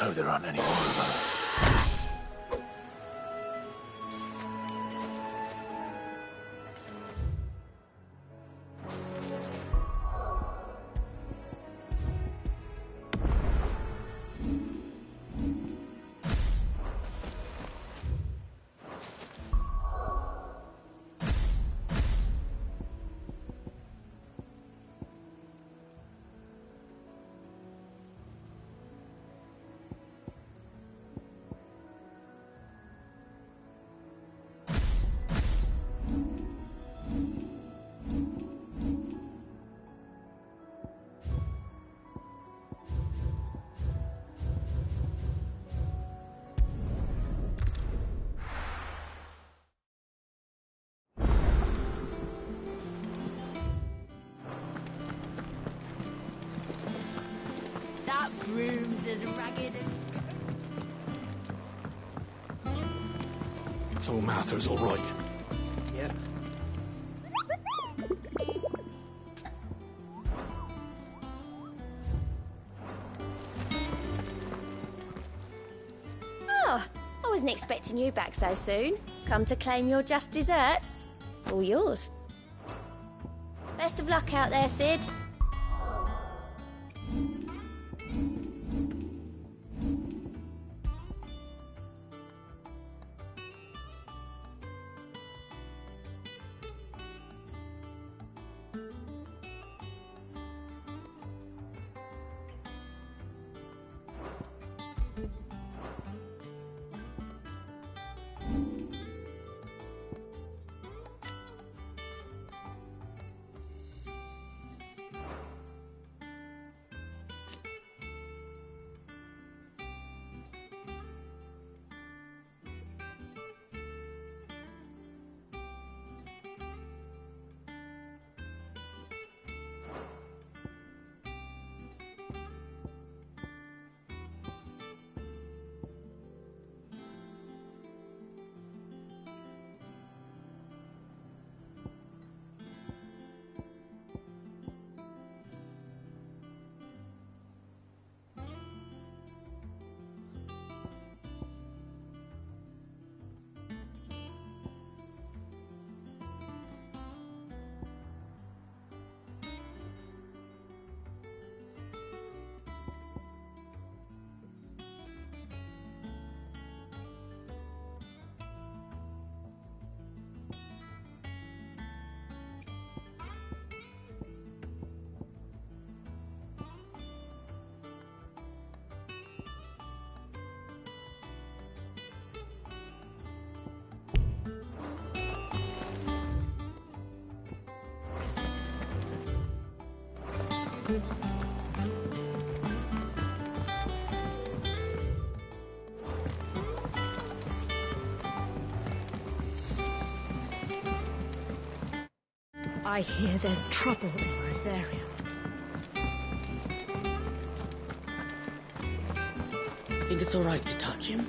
Hope there aren't any more of them. That broom's as ragged as... So Mather's all right. Yeah. Oh, I wasn't expecting you back so soon. Come to claim your just desserts? All yours. Best of luck out there, Sid. I hear there's trouble in Rosaria. Think it's all right to touch him?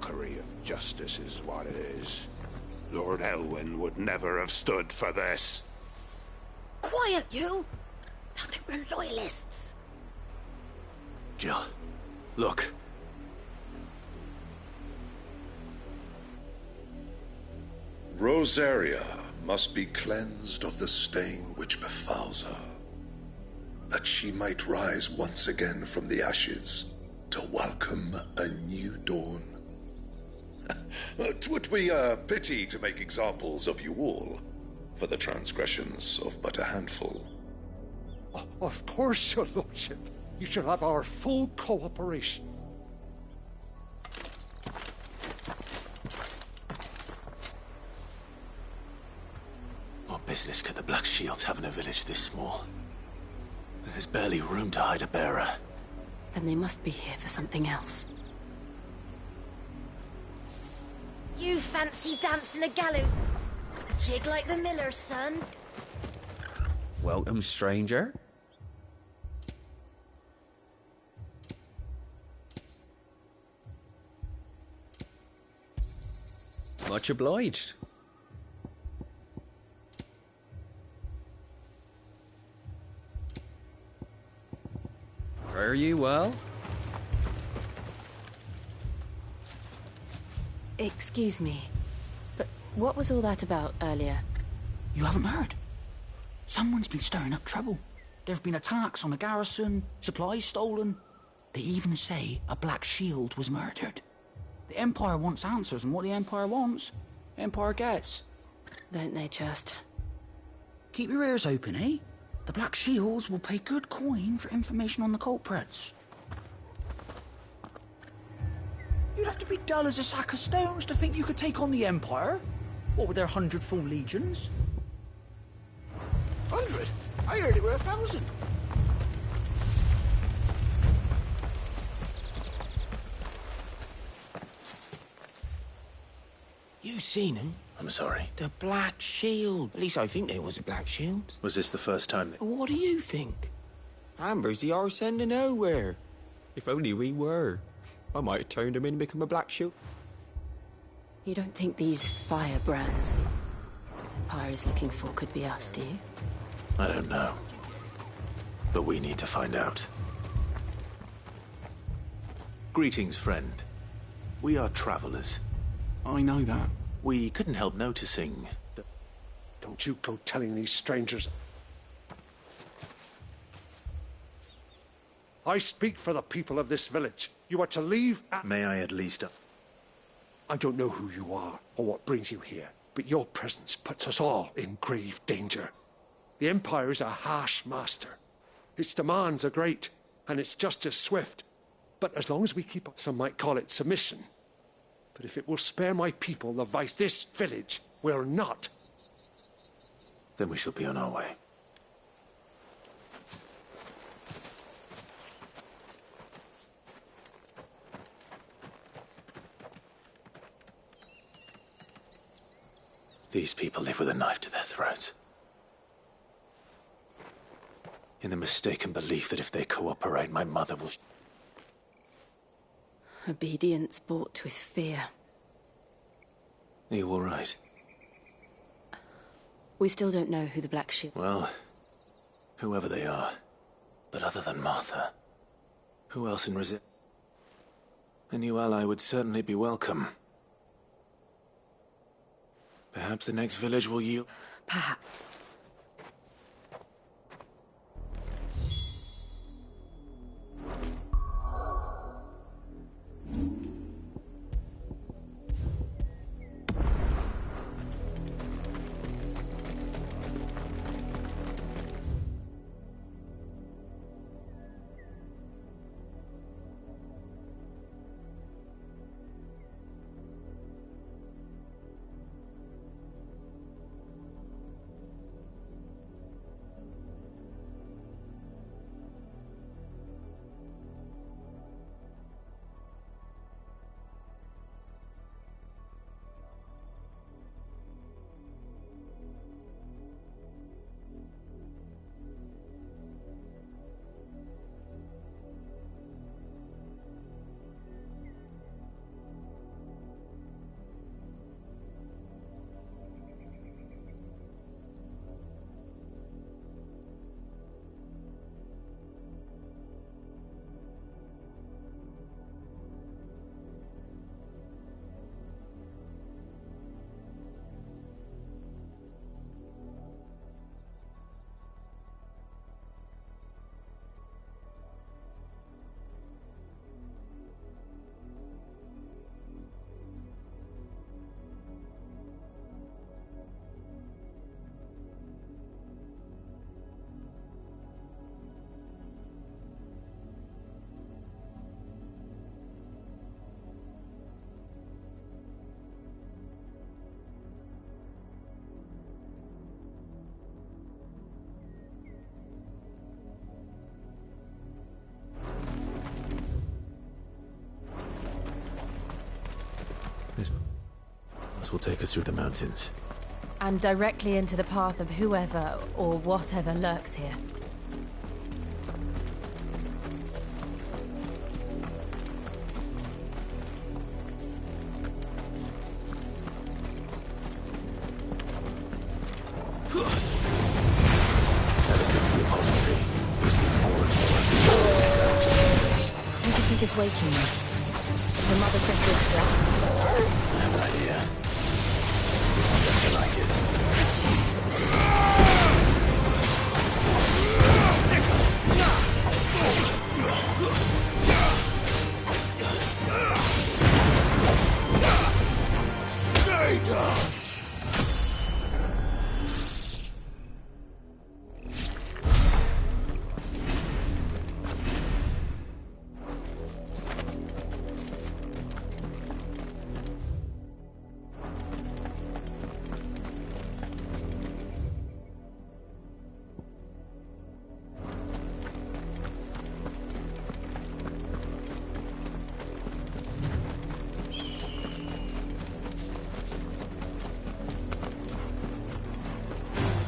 mockery of justice is what it is. Lord Elwyn would never have stood for this. Quiet, you! Thought they were loyalists. Jill, look. Rosaria must be cleansed of the stain which befouls her, that she might rise once again from the ashes to welcome a new dawn. 'Twould be a pity to make examples of you all for the transgressions of but a handful. Of course, your lordship. You shall have our full cooperation. What business could the Black Shields have in a village this small? There's barely room to hide a bearer. Then they must be here for something else. You fancy dancing a gallows jig like the miller's son? Welcome, stranger. Much obliged. Fare you well? Excuse me, but what was all that about earlier? You haven't heard? Someone's been stirring up trouble. There've been attacks on the garrison, supplies stolen. They even say a Black Shield was murdered. The Empire wants answers, and what the Empire wants, Empire gets. Don't they just? Keep your ears open, eh? The Black Shields will pay good coin for information on the culprits. You'd have to be dull as a sack of stones to think you could take on the Empire. What with their 100 full legions? 100? I heard it were 1,000. You seen them? I'm sorry. The Black Shield. At least I think there was a Black Shield. Was this the first time that... What do you think? Amber's the arse end of nowhere. If only we were. I might have turned him in and become a Black Shield. You don't think these firebrands the Empire is looking for could be us, do you? I don't know. But we need to find out. Greetings, friend. We are travelers. I know that. We couldn't help noticing that... Don't you go telling these strangers. I speak for the people of this village. You are to leave at... May I at least... I don't know who you are or what brings you here, but your presence puts us all in grave danger. The Empire is a harsh master. Its demands are great, and its justice swift. But as long as we keep up, some might call it submission. But if it will spare my people the vice, this village will not. Then we shall be on our way. These people live with a knife to their throats. In the mistaken belief that if they cooperate, my mother will... Obedience bought with fear. Are you all right? We still don't know who the Black Shield... Well, whoever they are. But other than Martha, who else in Resist? A new ally would certainly be welcome. Perhaps the next village will yield... Perhaps. paths will take us through the mountains. And directly into the path of whoever or whatever lurks here. Who do you think is waking me? The mother says this draft. I have an idea. I'm going to like it. Stay down!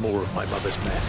More of my mother's men.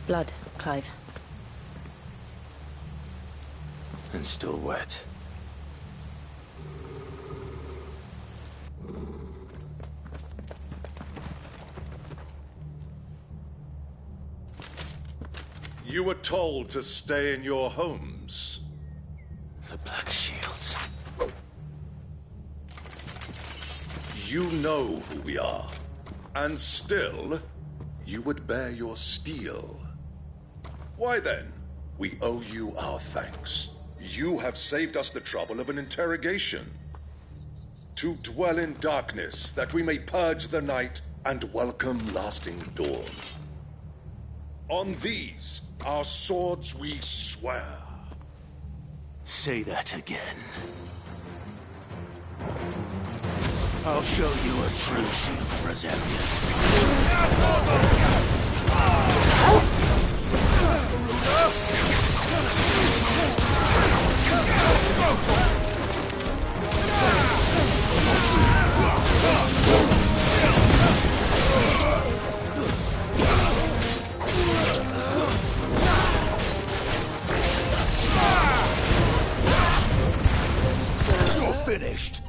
Blood, Clive. And still wet. You were told to stay in your homes. The Black Shields. You know who we are. And still, you would bear your steel. Why then, we owe you our thanks. You have saved us the trouble of an interrogation. To dwell in darkness, that we may purge the night and welcome lasting dawn. On these, our swords we swear. Say that again. I'll show you a true shield You're finished.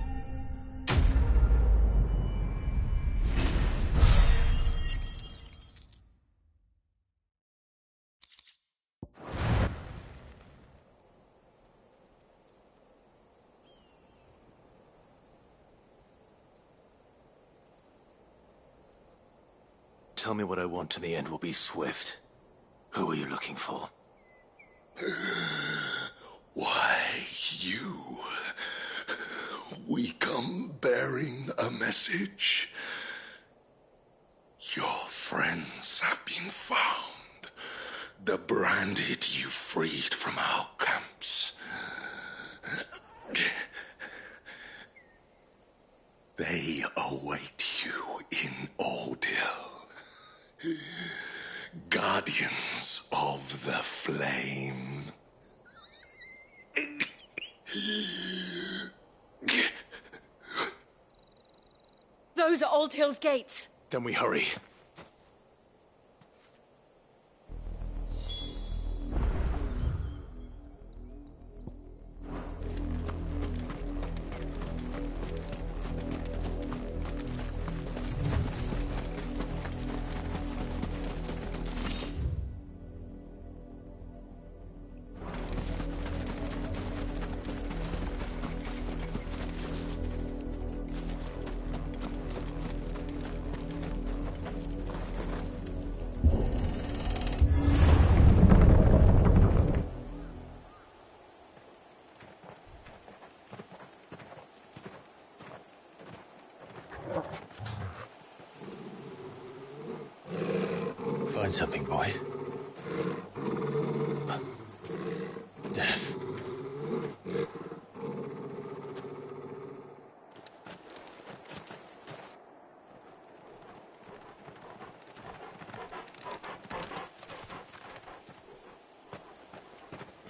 Tell me what I want and the end will be swift. Who are you looking for? Why, you. We come bearing a message. Your friends have been found. The branded you freed from our camps. They await you in Ordeal. Guardians of the Flame. Those are Old Hill's gates. Then we hurry. Find something, boy. Death.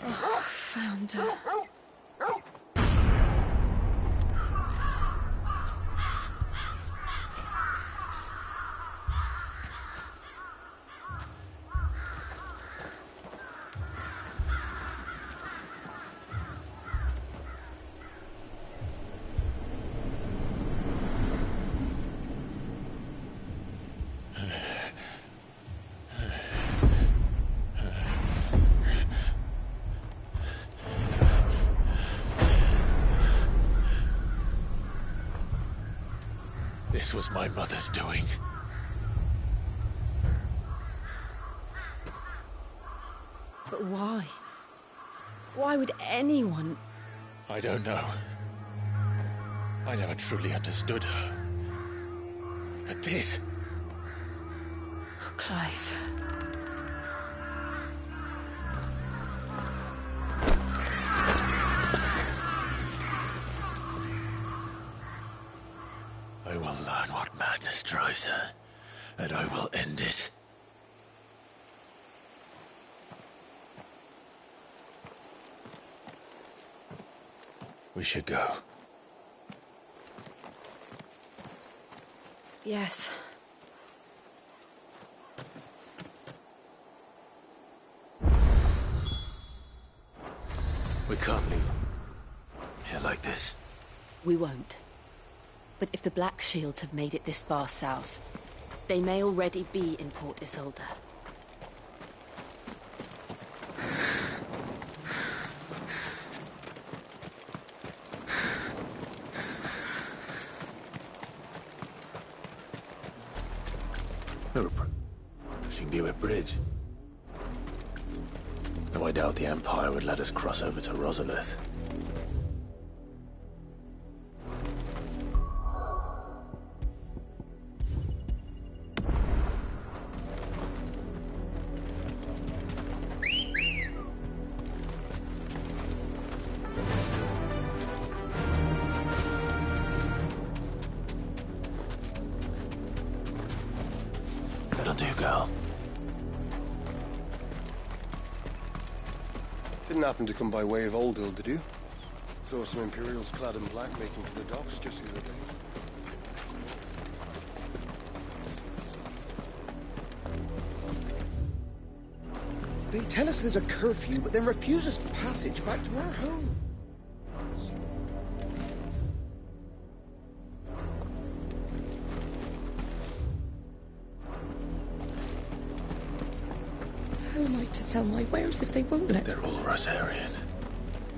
Oh, found her. This was my mother's doing. But why? Why would anyone... I don't know. I never truly understood her. But this... Oh, Clive. I will learn what madness drives her, and I will end it. We should go. Yes. We can't leave here like this. We won't. But if the Black Shields have made it this far south, they may already be in Port Isolde. We're pushing Buick Bridge. Though I doubt the Empire would let us cross over to Rosalith. That'll do, girl. Didn't happen to come by way of Oldhill, did you? Saw some Imperials clad in black making for the docks just the other day. They tell us there's a curfew, but then refuse us passage back to our home. How am I to sell my wares if they won't let me? They're all Rosarian.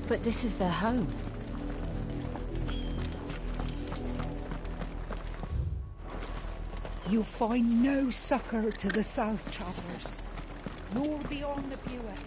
But this is their home. You find no succor to the south travellers, nor beyond the Buick.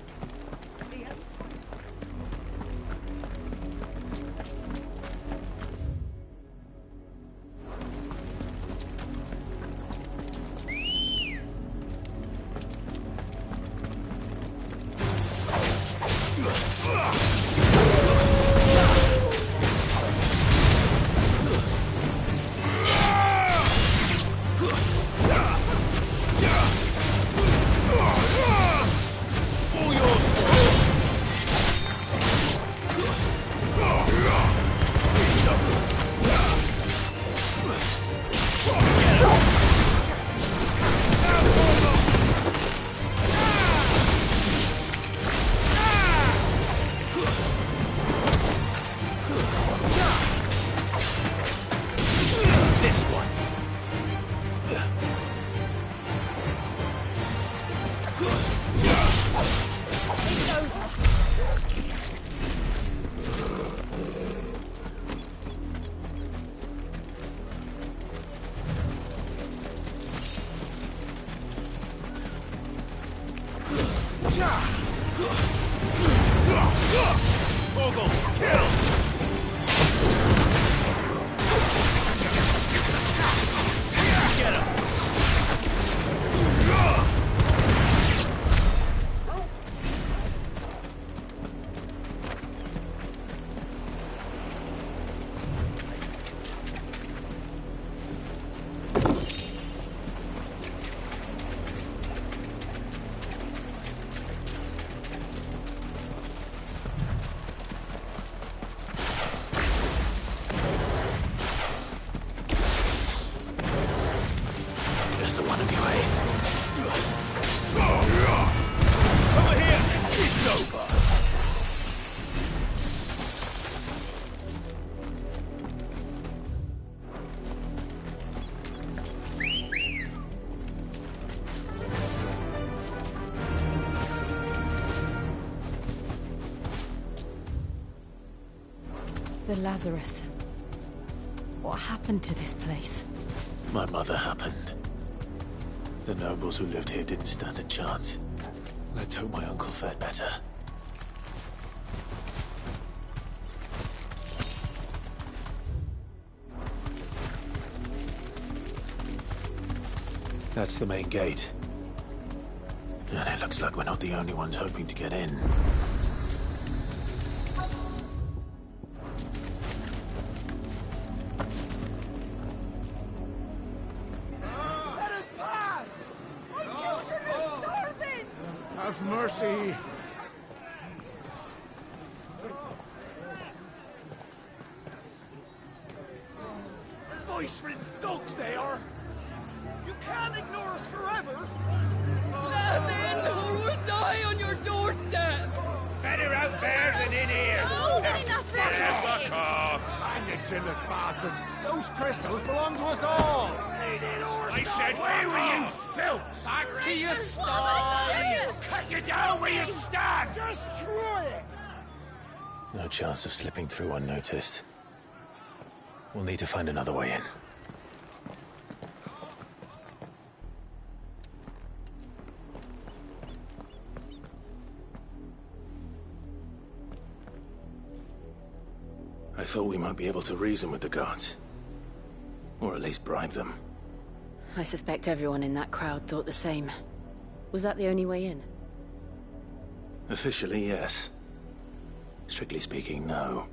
The Lazarus. What happened to this place? My mother happened. The nobles who lived here didn't stand a chance. Let's hope my uncle fared better. That's the main gate. And it looks like we're not the only ones hoping to get in. Let us pass! My children are starving! Have mercy. Voice-ridden dogs they are! You can't ignore us forever! Let us in, or we'll die on your doorstep! Better out there than in here. Fuck off! Hang the chinless bastards! Those crystals belong to us all! I said, where were you, filth? Back to your sties! Cut you down where you stand! Destroy it! No chance of slipping through unnoticed. We'll need to find another way in. I thought we might be able to reason with the guards. Or at least bribe them. I suspect everyone in that crowd thought the same. Was that the only way in? Officially, yes. Strictly speaking, no.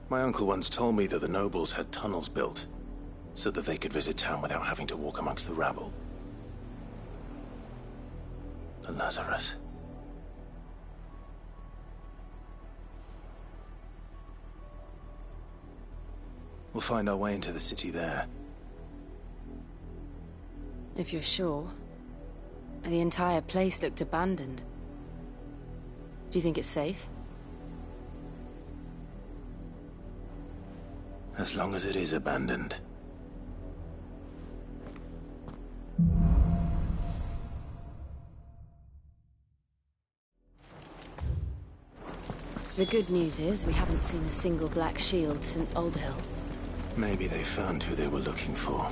My uncle once told me that the nobles had tunnels built, so that they could visit town without having to walk amongst the rabble. The Lazarus. We'll find our way into the city there. If you're sure. The entire place looked abandoned. Do you think it's safe? As long as it is abandoned. The good news is we haven't seen a single black shield since Old Hill. Maybe they found who they were looking for.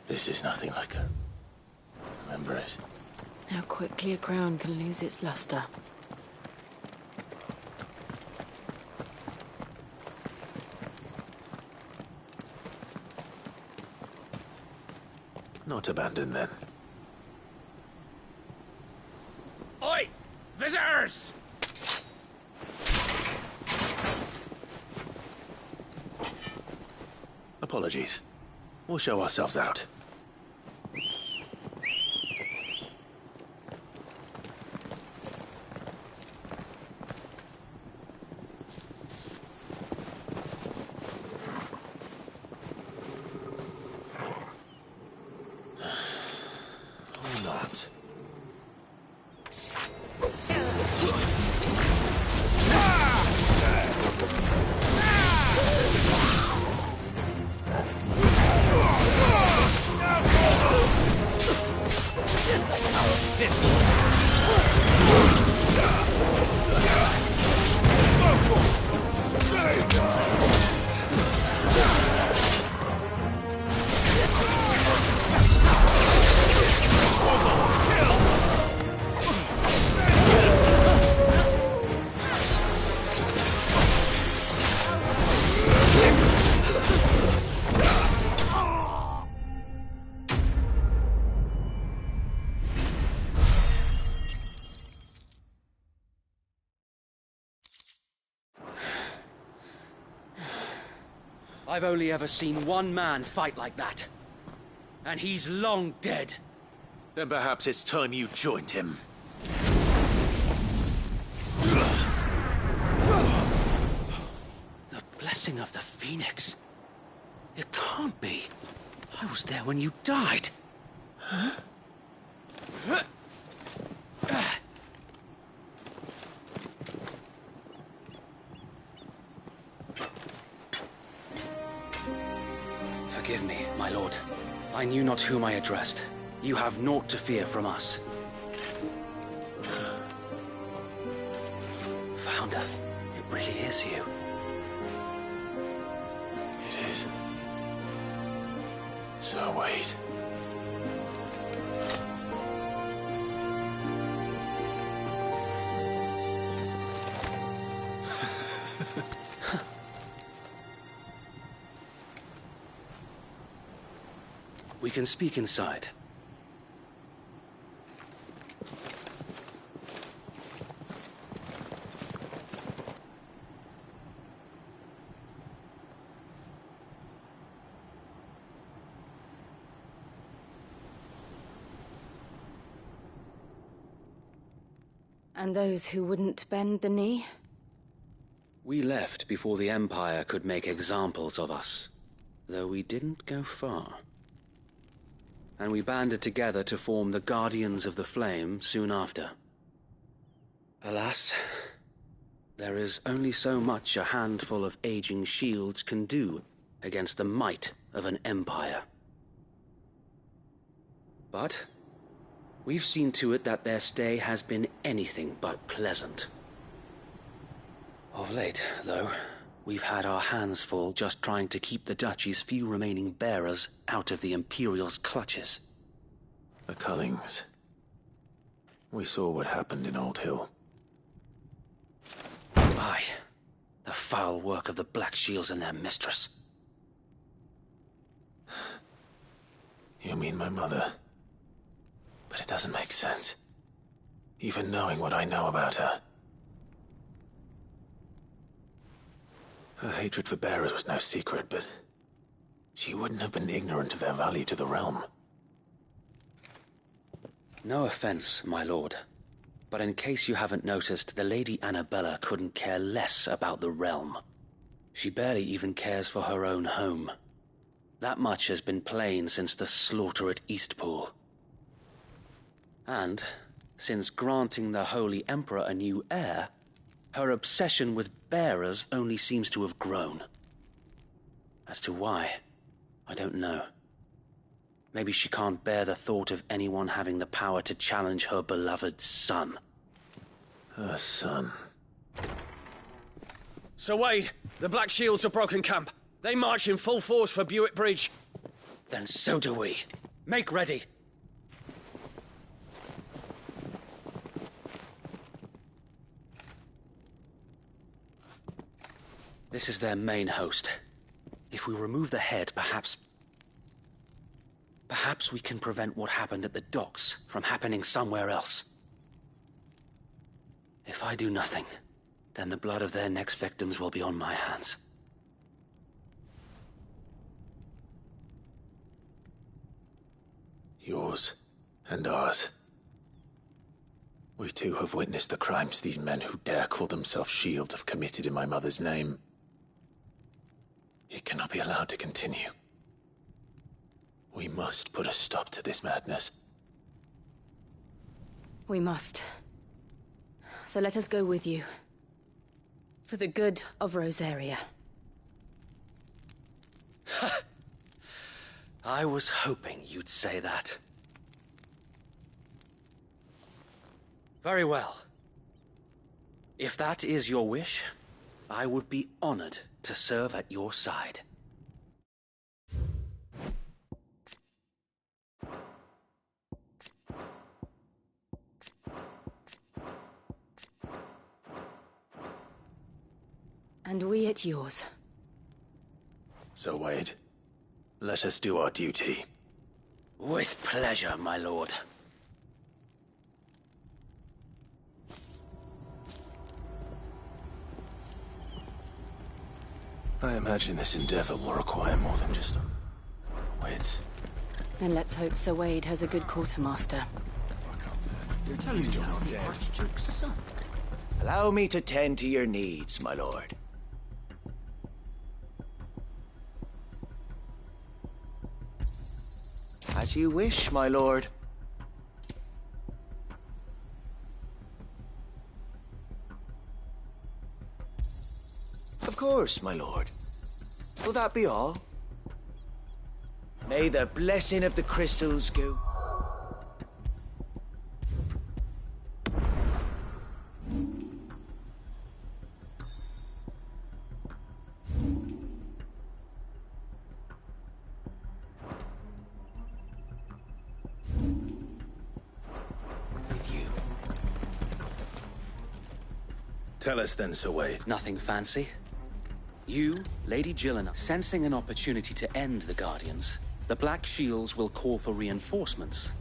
This is nothing like her. Remember it? How quickly a crown can lose its luster. Not abandoned, then. Oi! Visitors! Apologies. We'll show ourselves out. Or not. I've only ever seen one man fight like that. And he's long dead. Then perhaps it's time you joined him. The blessing of the Phoenix. It can't be. I was there when you died. Huh? Forgive me, my lord. I knew not whom I addressed. You have naught to fear from us. Founder, it really is you. It is. So wait. We can speak inside. And those who wouldn't bend the knee? We left before the Empire could make examples of us, though we didn't go far. And we banded together to form the Guardians of the Flame soon after. Alas, there is only so much a handful of aging shields can do against the might of an empire. But we've seen to it that their stay has been anything but pleasant. Of late, though, we've had our hands full just trying to keep the Duchy's few remaining bearers out of the Imperial's clutches. The Cullings. We saw what happened in Old Hill. Aye, the foul work of the Black Shields and their mistress. You mean my mother? But it doesn't make sense. Even knowing what I know about her. Her hatred for bearers was no secret, but she wouldn't have been ignorant of their value to the realm. No offense, my lord, but in case you haven't noticed, the Lady Annabella couldn't care less about the realm. She barely even cares for her own home. That much has been plain since the slaughter at Eastpool. And, since granting the Holy Emperor a new heir, her obsession with bearers only seems to have grown. As to why, I don't know. Maybe she can't bear the thought of anyone having the power to challenge her beloved son. Her son. Sir Wade, the Black Shields have broken camp. They march in full force for Buick Bridge. Then so do we. Make ready. This is their main host. If we remove the head, perhaps we can prevent what happened at the docks from happening somewhere else. If I do nothing, then the blood of their next victims will be on my hands. Yours and ours. We too have witnessed the crimes these men who dare call themselves shields have committed in my mother's name. It cannot be allowed to continue. We must put a stop to this madness. We must. So let us go with you. For the good of Rosaria. I was hoping you'd say that. Very well. If that is your wish, I would be honored to serve at your side. And we at yours. So, Wade, let us do our duty. With pleasure, my lord. I imagine this endeavor will require more than just wits. Then let's hope Sir Wade has a good quartermaster. You're telling me that's the Archduke's son? Allow me to tend to your needs, my lord. As you wish, my lord. Of course, my lord. Will that be all? May the blessing of the crystals go. Tell us then, Sir Wade. Nothing fancy. You, Lady Gillen, sensing an opportunity to end the Guardians, the Black Shields will call for reinforcements,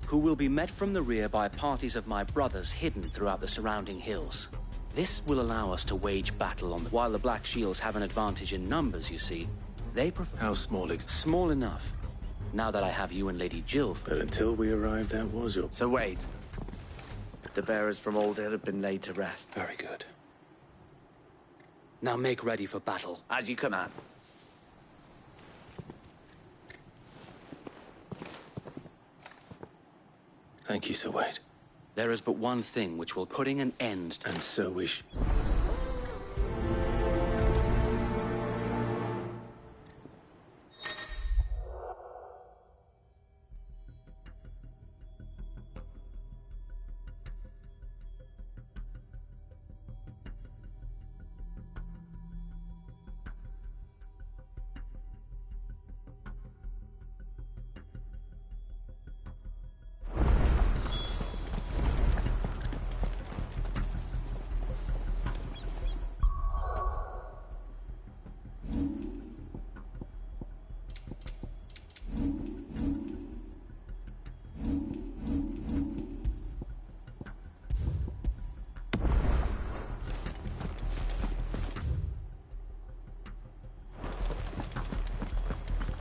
who will be met from the rear by parties of my brothers hidden throughout the surrounding hills. This will allow us to wage battle on while the Black Shields have an advantage in numbers, you see. They prefer— How small Small enough. Now that I have you and Lady Jill— But until we arrived, that was your— So wait. The bearers from Old Hill have been laid to rest. Very good. Now make ready for battle. As you command. Thank you, Sir Wade. There is but one thing which will putting an end to... And so we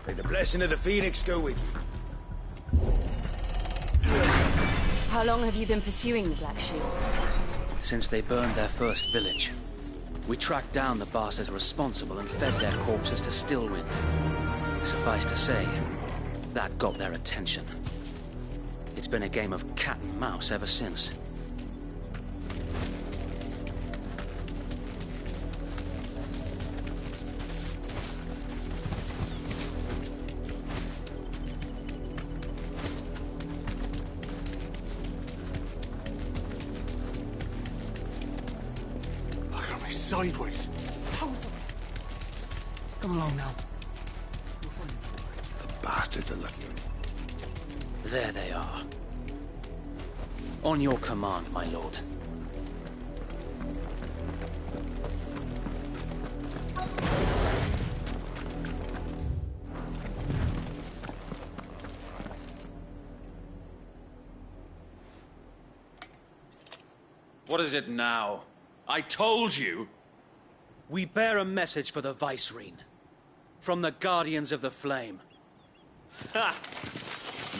May the blessing of the Phoenix go with you. How long have you been pursuing the Black Shields? Since they burned their first village. We tracked down the bastards responsible and fed their corpses to Stillwind. Suffice to say, that got their attention. It's been a game of cat and mouse ever since. Sideways. Come along now. The bastards are lucky. There they are. On your command, my lord. What is it now? I told you! We bear a message for the Vicereine. From the Guardians of the Flame. Ha!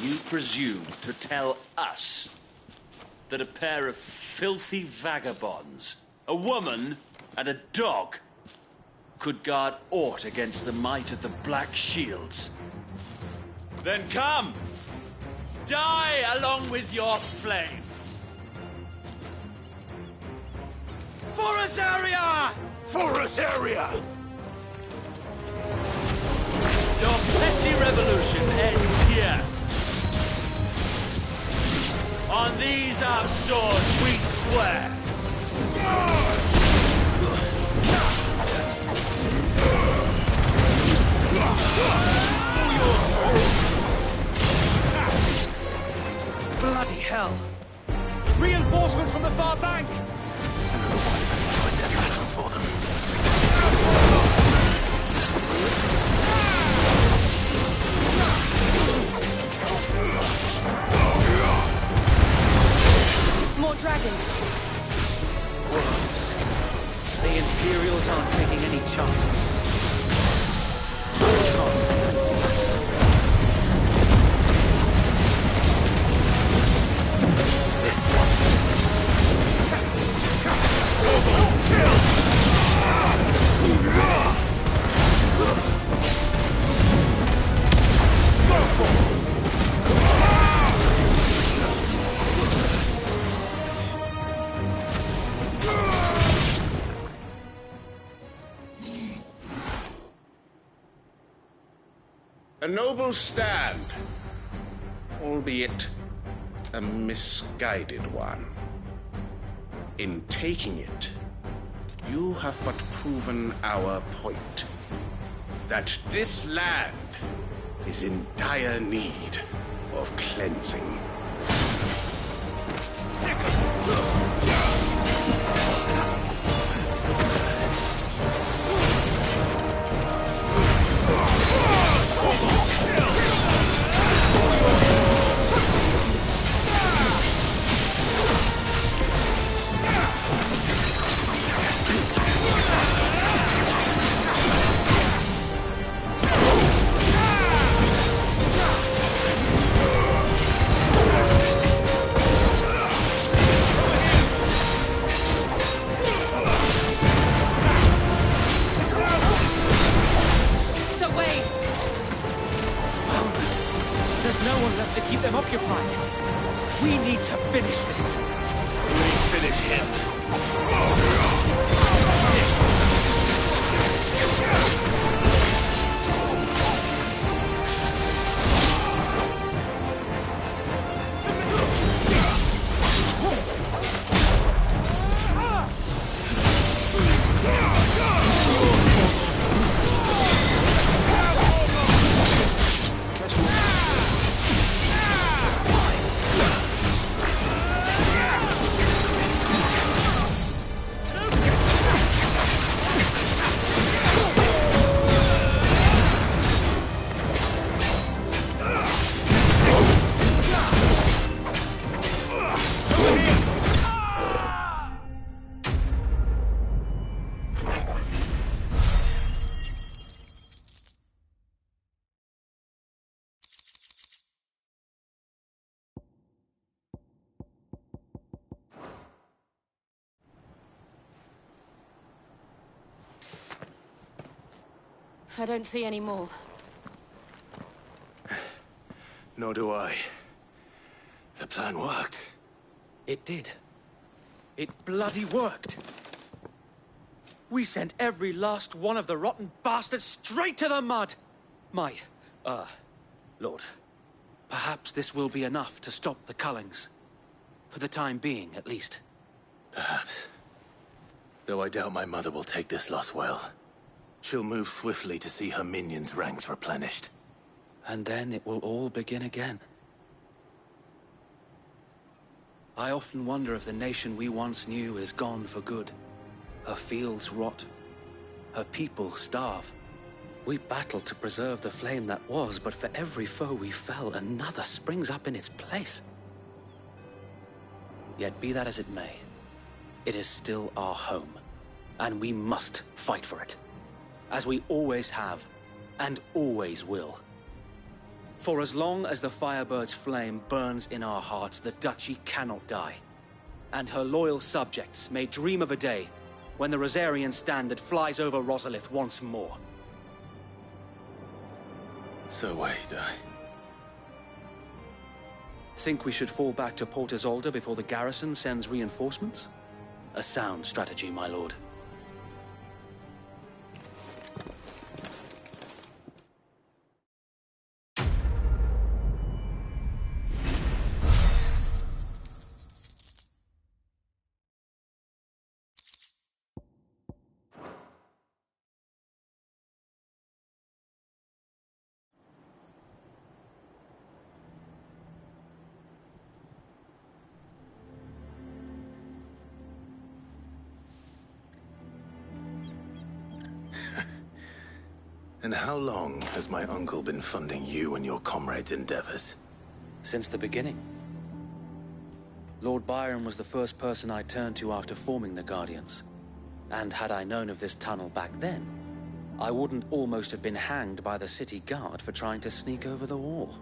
You presume to tell us that a pair of filthy vagabonds, a woman and a dog, could guard aught against the might of the Black Shields? Then come! Die along with your flame! For us area! For us area! Your petty revolution ends here. On these our swords we swear. Bloody hell! Reinforcements from the far bank! for them. More dragons. Worms. The Imperials aren't taking any chances. A noble stand, albeit a misguided one. In taking it, you have but proven our point, that this land is in dire need of cleansing. I don't see any more. Nor do I. The plan worked. It did. It bloody worked. We sent every last one of the rotten bastards straight to the mud! Lord, perhaps this will be enough to stop the Cullings. For the time being, at least. Perhaps. Though I doubt my mother will take this loss well. She'll move swiftly to see her minions' ranks replenished. And then it will all begin again. I often wonder if the nation we once knew is gone for good. Her fields rot. Her people starve. We battled to preserve the flame that was, but for every foe we fell, another springs up in its place. Yet be that as it may, it is still our home, and we must fight for it. As we always have, and always will. For as long as the Firebird's flame burns in our hearts, the Duchy cannot die. And her loyal subjects may dream of a day when the Rosarian standard flies over Rosalith once more. So wait, Think we should fall back to Port Isolde before the garrison sends reinforcements? A sound strategy, my lord. And how long has my uncle been funding you and your comrades' endeavors? Since the beginning. Lord Byron was the first person I turned to after forming the Guardians. And had I known of this tunnel back then, I wouldn't almost have been hanged by the city guard for trying to sneak over the wall.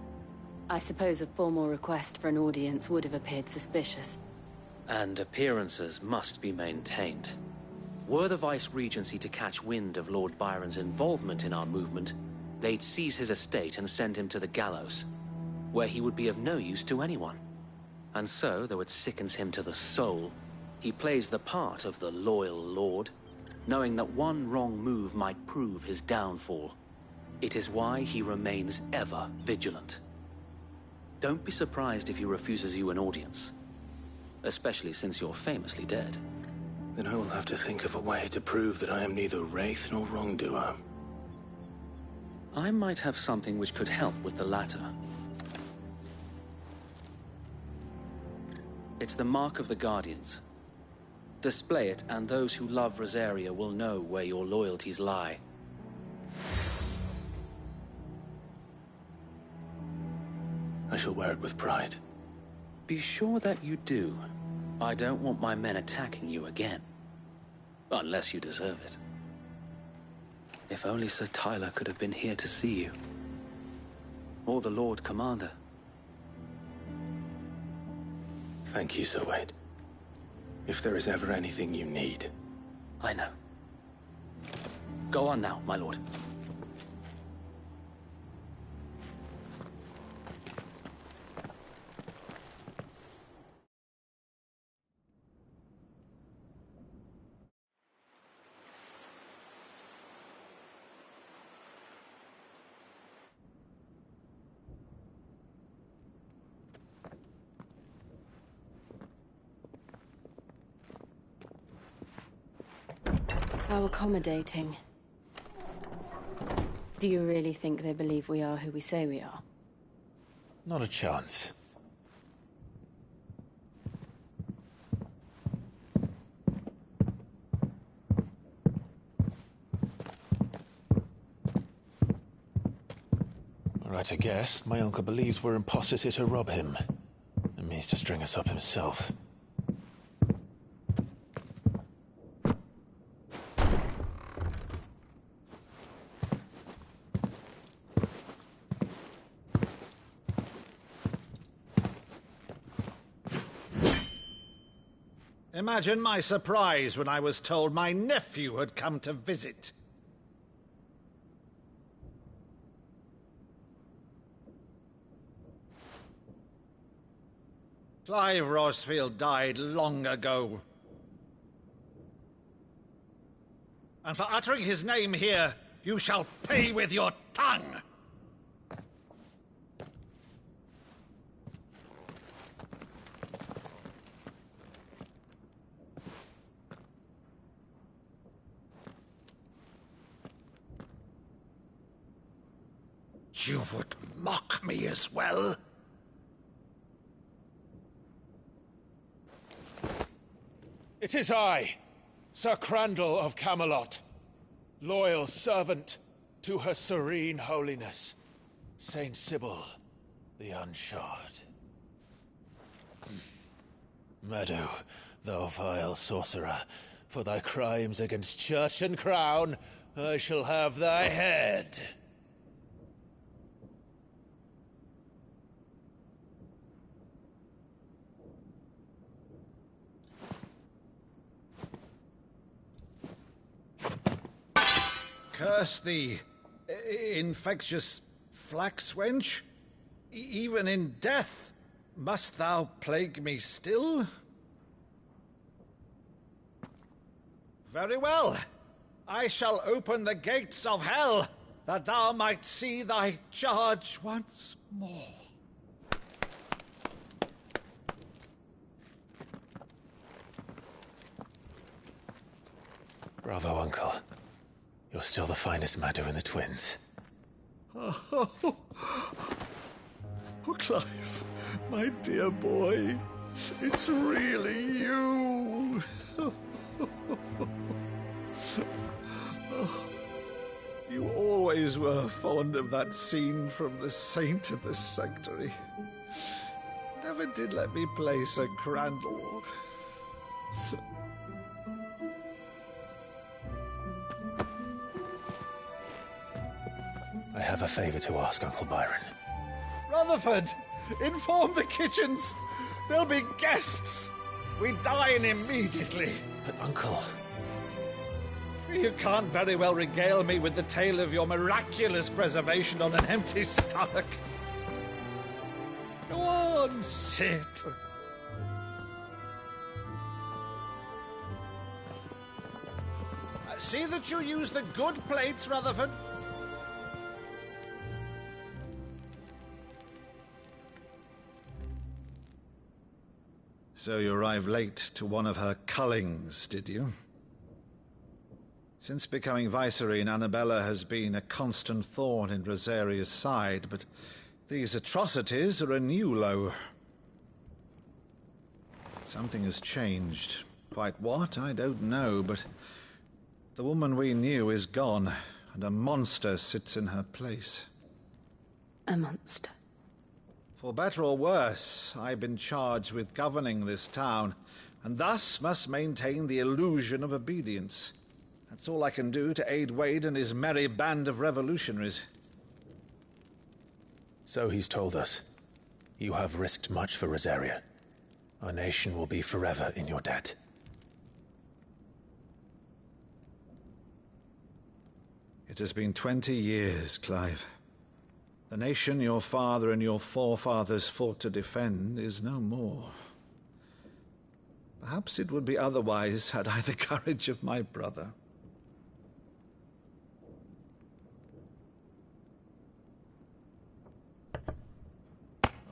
I suppose a formal request for an audience would have appeared suspicious. And appearances must be maintained. Were the Vice-Regency to catch wind of Lord Byron's involvement in our movement, they'd seize his estate and send him to the gallows, where he would be of no use to anyone. And so, though it sickens him to the soul, he plays the part of the loyal lord, knowing that one wrong move might prove his downfall. It is why he remains ever vigilant. Don't be surprised if he refuses you an audience, especially since you're famously dead. Then I will have to think of a way to prove that I am neither wraith nor wrongdoer. I might have something which could help with the latter. It's the mark of the Guardians. Display it, and those who love Rosaria will know where your loyalties lie. I shall wear it with pride. Be sure that you do. I don't want my men attacking you again. Unless you deserve it. If only Sir Tyler could have been here to see you. Or the Lord Commander. Thank you, Sir Wade. If there is ever anything you need. I know. Go on now, my lord. How accommodating. Do you really think they believe we are who we say we are? Not a chance. All right, I guess. My uncle believes we're imposters here to rob him. And means to string us up himself. Imagine my surprise when I was told my nephew had come to visit. Clive Rosfield died long ago. And for uttering his name here, you shall pay with your tongue! You would mock me as well? It is I, Sir Crandall of Camelot, loyal servant to Her Serene Holiness, Saint Sybil the Unshod. Meadow, thou vile sorcerer, for thy crimes against church and crown, I shall have thy head. Curse thee, infectious flax wench. Even in death, must thou plague me still? Very well. I shall open the gates of hell, that thou might see thy charge once more. Bravo, Uncle. You're still the finest Meadow in the twins. Oh, Clive, my dear boy, it's really you. You always were fond of that scene from The Saint of the Sanctuary. Never did let me play Sir Crandall. I have a favor to ask, Uncle Byron. Rutherford, inform the kitchens. There'll be guests. We dine immediately. But, Uncle... You can't very well regale me with the tale of your miraculous preservation on an empty stomach. Go on, sit. See that you use the good plates, Rutherford. So you arrived late to one of her cullings, did you? Since becoming Vicereine, Annabella has been a constant thorn in Rosaria's side, but these atrocities are a new low. Something has changed. Quite what, I don't know, but the woman we knew is gone, and a monster sits in her place. A monster? For better or worse, I've been charged with governing this town, and thus must maintain the illusion of obedience. That's all I can do to aid Wade and his merry band of revolutionaries. So he's told us. You have risked much for Rosaria. Our nation will be forever in your debt. It has been 20 years, Clive. The nation your father and your forefathers fought to defend is no more. Perhaps it would be otherwise had I the courage of my brother.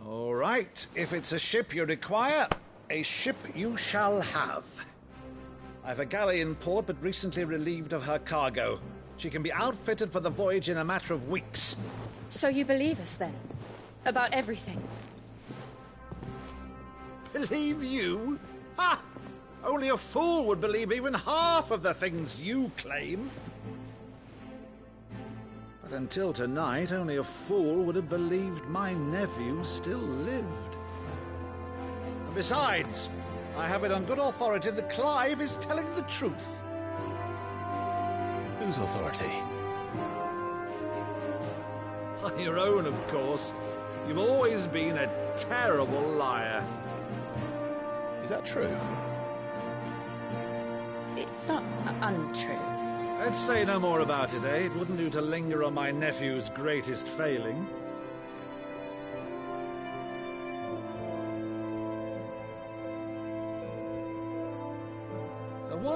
All right, if it's a ship you require, a ship you shall have. I've a galley in port, but recently relieved of her cargo. She can be outfitted for the voyage in a matter of weeks. So you believe us, then? About everything? Believe you? Ha! Only a fool would believe even half of the things you claim. But until tonight, only a fool would have believed my nephew still lived. And besides, I have it on good authority that Clive is telling the truth. Whose authority? Your own, of course. You've always been a terrible liar. Is that true? It's not untrue. Let's say no more about it, eh? It wouldn't do to linger on my nephew's greatest failing.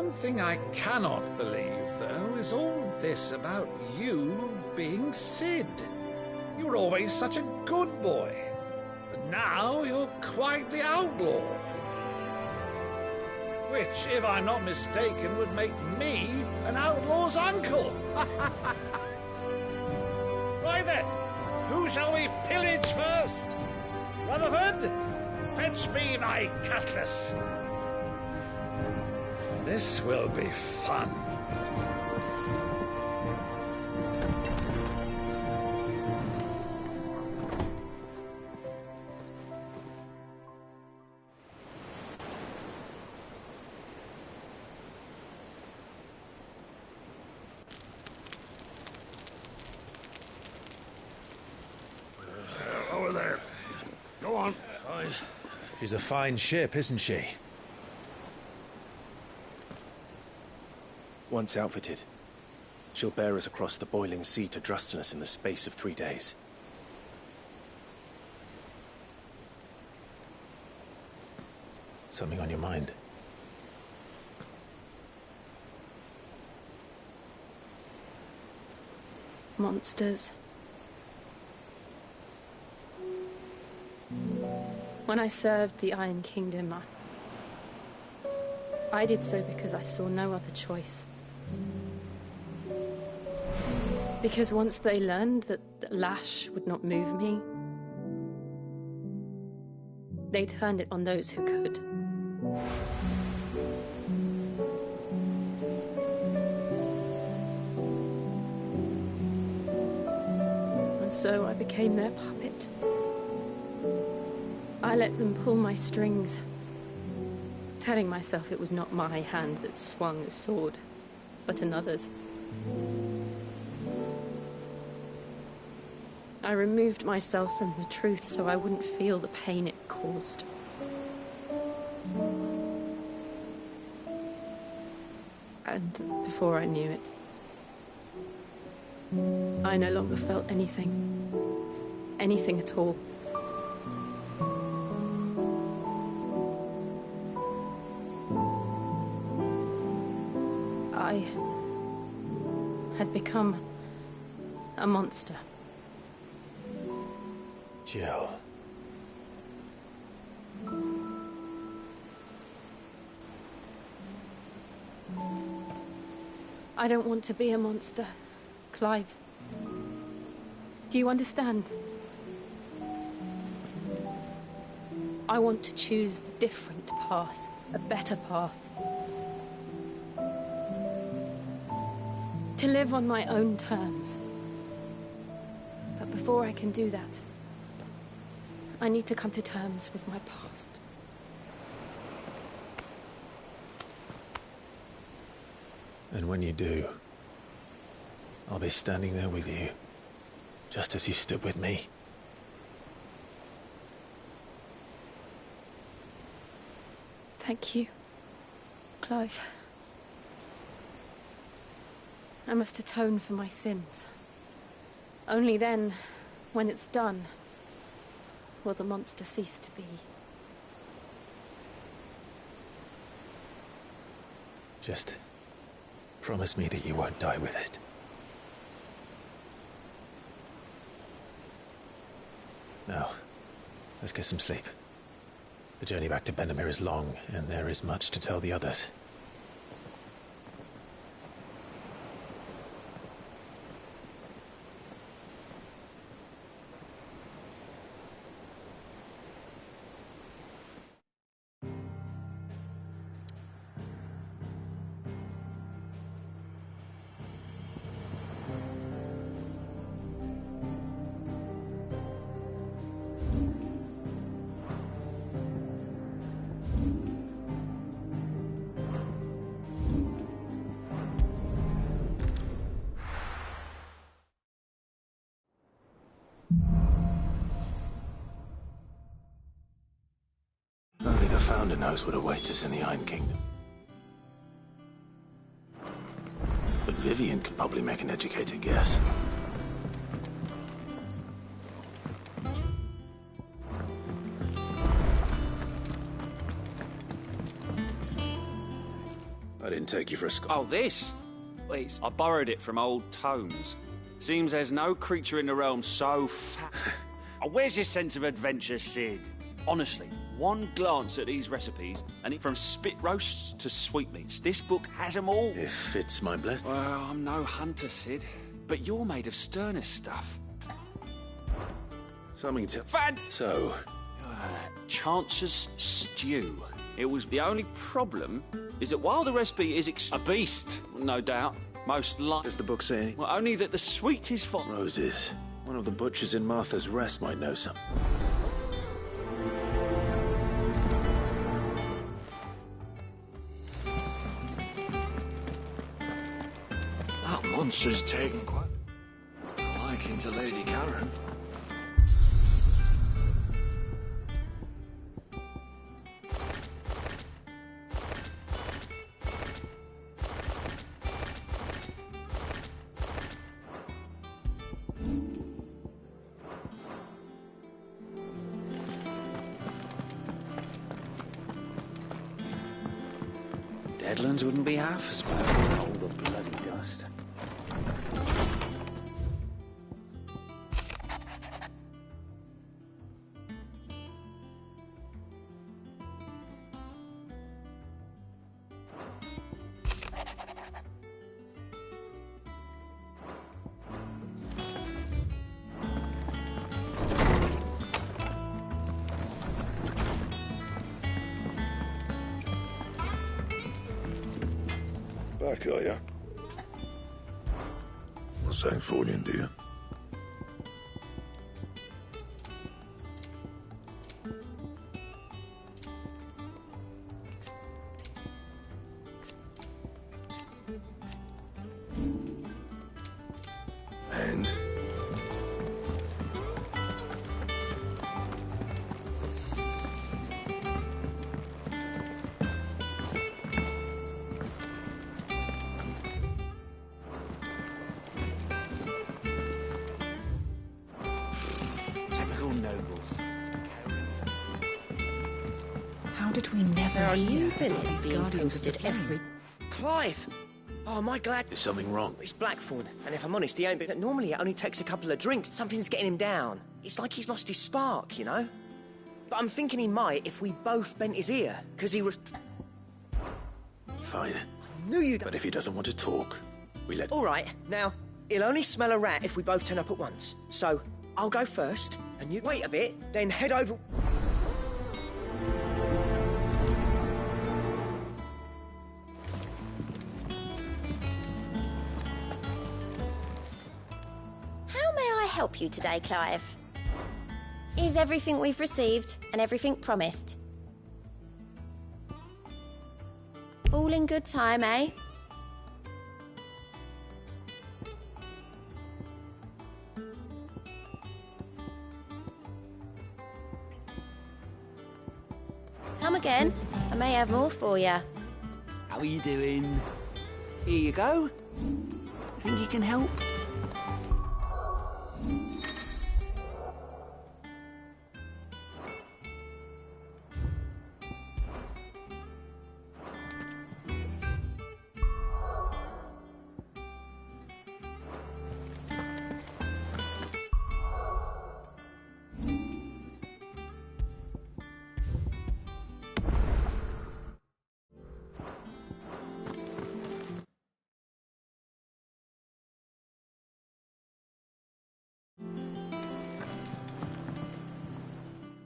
one thing I cannot believe, though, is all this about you being Sid. You were always such a good boy, but now you're quite the outlaw. Which, if I'm not mistaken, would make me an outlaw's uncle. Right then, who shall we pillage first? Rutherford, fetch me my cutlass. This will be fun. Over there. Go on. She's a fine ship, isn't she? Once outfitted, she'll bear us across the boiling sea to Drustinus in the space of 3 days. Something on your mind? Monsters. When I served the Iron Kingdom, I did so because I saw no other choice. Because once they learned that the lash would not move me, they turned it on those who could. And so I became their puppet. I let them pull my strings, telling myself it was not my hand that swung a sword, but another's. I removed myself from the truth so I wouldn't feel the pain it caused. And before I knew it, I no longer felt anything. Anything at all. I had become a monster. Jill. I don't want to be a monster, Clive. Do you understand? I want to choose a different path, a better path. To live on my own terms. But before I can do that, I need to come to terms with my past. And when you do, I'll be standing there with you, just as you stood with me. Thank you, Clive. I must atone for my sins. Only then, when it's done, will the monster cease to be. Just promise me that you won't die with it. Now, let's get some sleep. The journey back to Benamir is long, and there is much to tell the others. Only the Founder knows what awaits us in the Iron Kingdom. But Vivian could probably make an educated guess. I'd take you for a Oh, this? Wait, I borrowed it from old tomes. Seems there's no creature in the realm so fat. Oh, where's your sense of adventure, Sid? Honestly, one glance at these recipes, and from spit roasts to sweetmeats, this book has them all. If it's my blessing. Well, I'm no hunter, Sid, but you're made of sterner stuff. Something to... Fad! So... Chance's stew. It was the only problem is that while the recipe is a beast, no doubt, most likely... Does the book say anything? Well, only that the sweet is for... Roses. One of the butchers in Martha's Rest might know some. That monster's taken quite a liking to Lady Karen. Deadlands wouldn't be half as bad with all the bloody dust. Back, are ya? Not saying Fordian, do you? And? How did we never There are hear new about villains these being Guardians of the posted every... Clive! Oh, am I glad... Is something wrong? It's Blackthorn, and if I'm honest, he ain't been... Normally it only takes a couple of drinks. Something's getting him down. It's like he's lost his spark, you know? But I'm thinking he might if we both bent his ear, because he was... Fine. I knew you'd... But if he doesn't want to talk, we let... All right, now, he'll only smell a rat if we both turn up at once. So, I'll go first, and you wait a bit, then head over... How may I help you today, Clive? Is everything we've received and everything promised? All in good time, eh? Come again. I may have more for you. How are you doing? Here you go. Think you can help?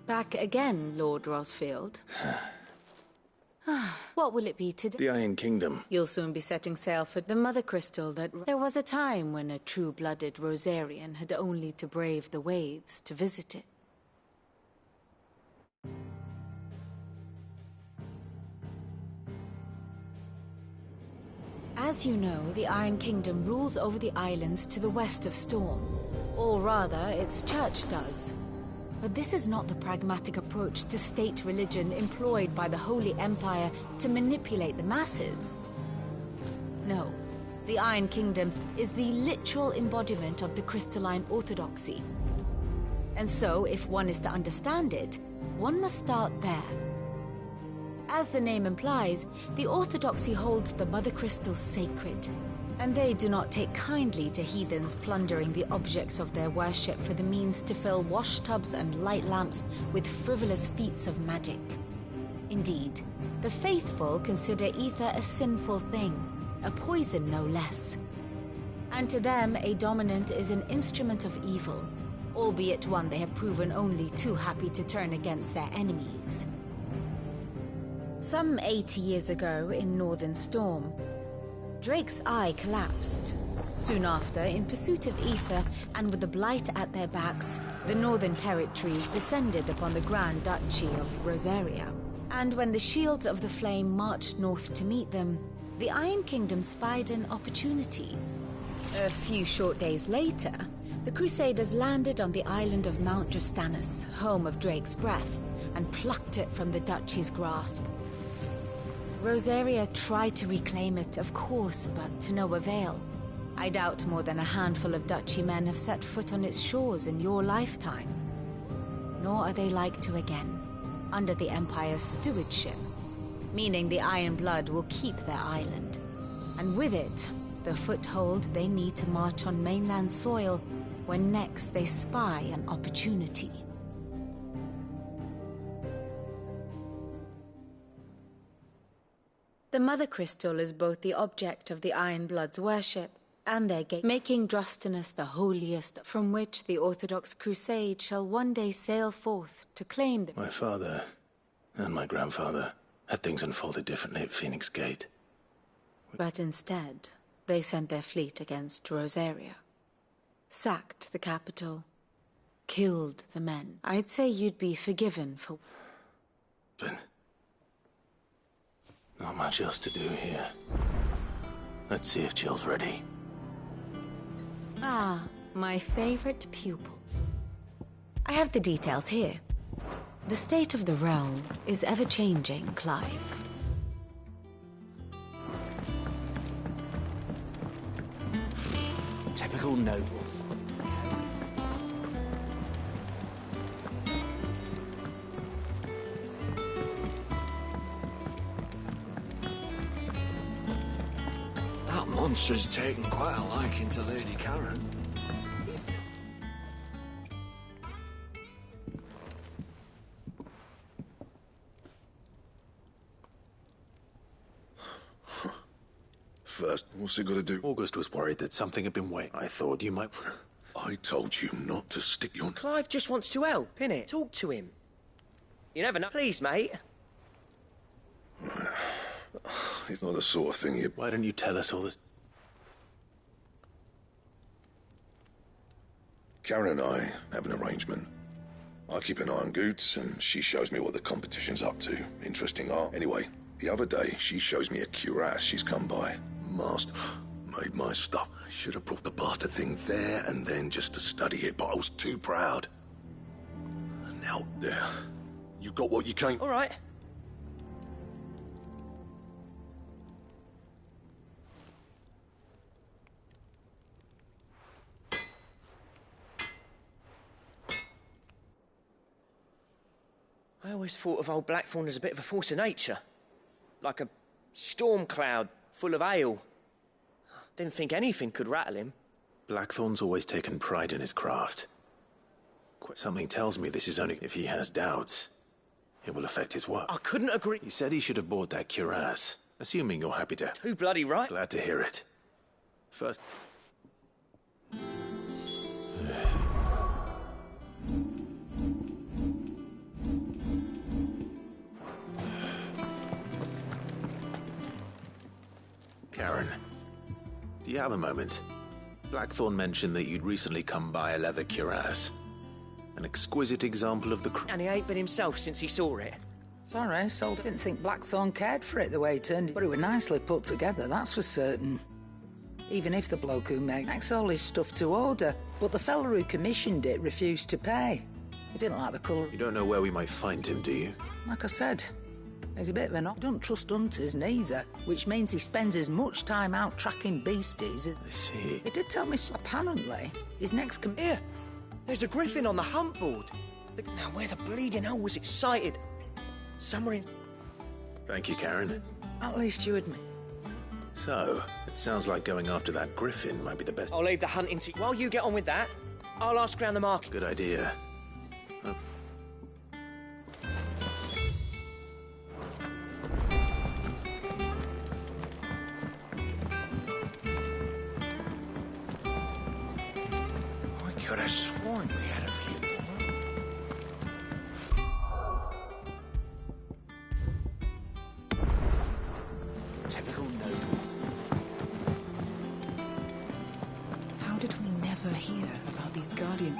Back again, Lord Rosfield. What will it be today? The Iron Kingdom. You'll soon be setting sail for the Mother Crystal that... There was a time when a true-blooded Rosarian had only to brave the waves to visit it. As you know, the Iron Kingdom rules over the islands to the west of Storm. Or rather, its church does. But this is not the pragmatic approach to state religion employed by the Holy Empire to manipulate the masses. No, the Iron Kingdom is the literal embodiment of the crystalline orthodoxy. And so, if one is to understand it, one must start there. As the name implies, the Orthodoxy holds the Mother Crystals sacred, and they do not take kindly to heathens plundering the objects of their worship for the means to fill washtubs and light lamps with frivolous feats of magic. Indeed, the faithful consider ether a sinful thing, a poison no less. And to them, a dominant is an instrument of evil, albeit one they have proven only too happy to turn against their enemies. Some 80 years ago in Northern Storm, Drake's eye collapsed. Soon after, in pursuit of ether and with the blight at their backs, the Northern Territories descended upon the Grand Duchy of Rosaria. And when the Shields of the Flame marched north to meet them, the Iron Kingdom spied an opportunity. A few short days later, the Crusaders landed on the island of Mount Justanus, home of Drake's breath, and plucked it from the Duchy's grasp. Rosaria tried to reclaim it, of course, but to no avail. I doubt more than a handful of Duchy men have set foot on its shores in your lifetime. Nor are they like to again, under the Empire's stewardship, meaning the Iron Blood will keep their island. And with it, the foothold they need to march on mainland soil when next they spy an opportunity. The Mother Crystal is both the object of the Iron Blood's worship and their gate, making Drostanus the holiest from which the Orthodox Crusade shall one day sail forth to claim the... My father and my grandfather had things unfolded differently at Phoenix Gate. But instead, they sent their fleet against Rosaria, sacked the capital, killed the men. I'd say you'd be forgiven for... But not much else to do here. Let's see if Jill's ready. Ah, my favorite pupil. I have the details here. The state of the realm is ever-changing, Clive. Typical nobles. That monster's taken quite a liking to Lady Karen. First, what's it got to do? August was worried that something had been waiting. I thought you might... I told you not to stick your... Clive just wants to help, innit? Talk to him. You never know. Please, mate. It's not the sort of thing you... Why don't you tell us all this? Karen and I have an arrangement. I keep an eye on Goots, and she shows me what the competition's up to. Interesting art. Anyway, the other day, she shows me a cuirass she's come by. Master made my stuff. I should have brought the bastard thing there and then just to study it, but I was too proud. And now, there. You got what you came... All right. I always thought of old Blackthorn as a bit of a force of nature. Like a storm cloud full of hail. Didn't think anything could rattle him. Blackthorn's always taken pride in his craft. Something tells me this is only if he has doubts. It will affect his work. I couldn't agree. He said he should have bought that cuirass. Assuming you're happy to... Too bloody right. Glad to hear it. First... Karen, do you have a moment? Blackthorn mentioned that you'd recently come by a leather cuirass. An exquisite example of the... And he ain't been himself since he saw it. Sorry, so didn't think Blackthorn cared for it the way it turned. But it was nicely put together, that's for certain. Even if the bloke who makes all his stuff to order. But the fella who commissioned it refused to pay. He didn't like the colour. You don't know where we might find him, do you? Like I said, he's a bit of an... I don't trust hunters neither, which means he spends as much time out tracking beasties as... I see. He did tell me, apparently, his next... Here, there's a griffin on the hunt board. Now, where the bleeding hell was it sighted? Somewhere in... Thank you, Karen. At least you admit. So, it sounds like going after that griffin might be the best. I'll leave the hunting to... While you get on with that, I'll ask around the market. Good idea. I could have sworn we had a few more. Typical nobles. How did we never hear about these guardians?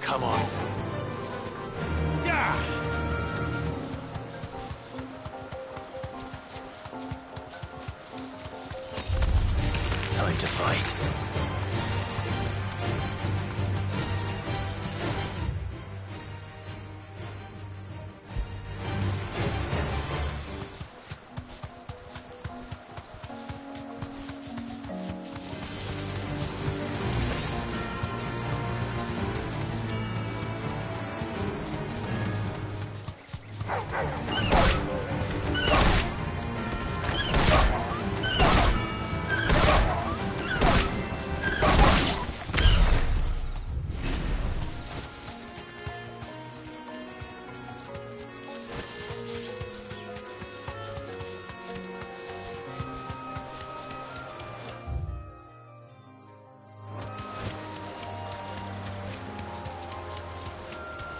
Come on. Time to fight.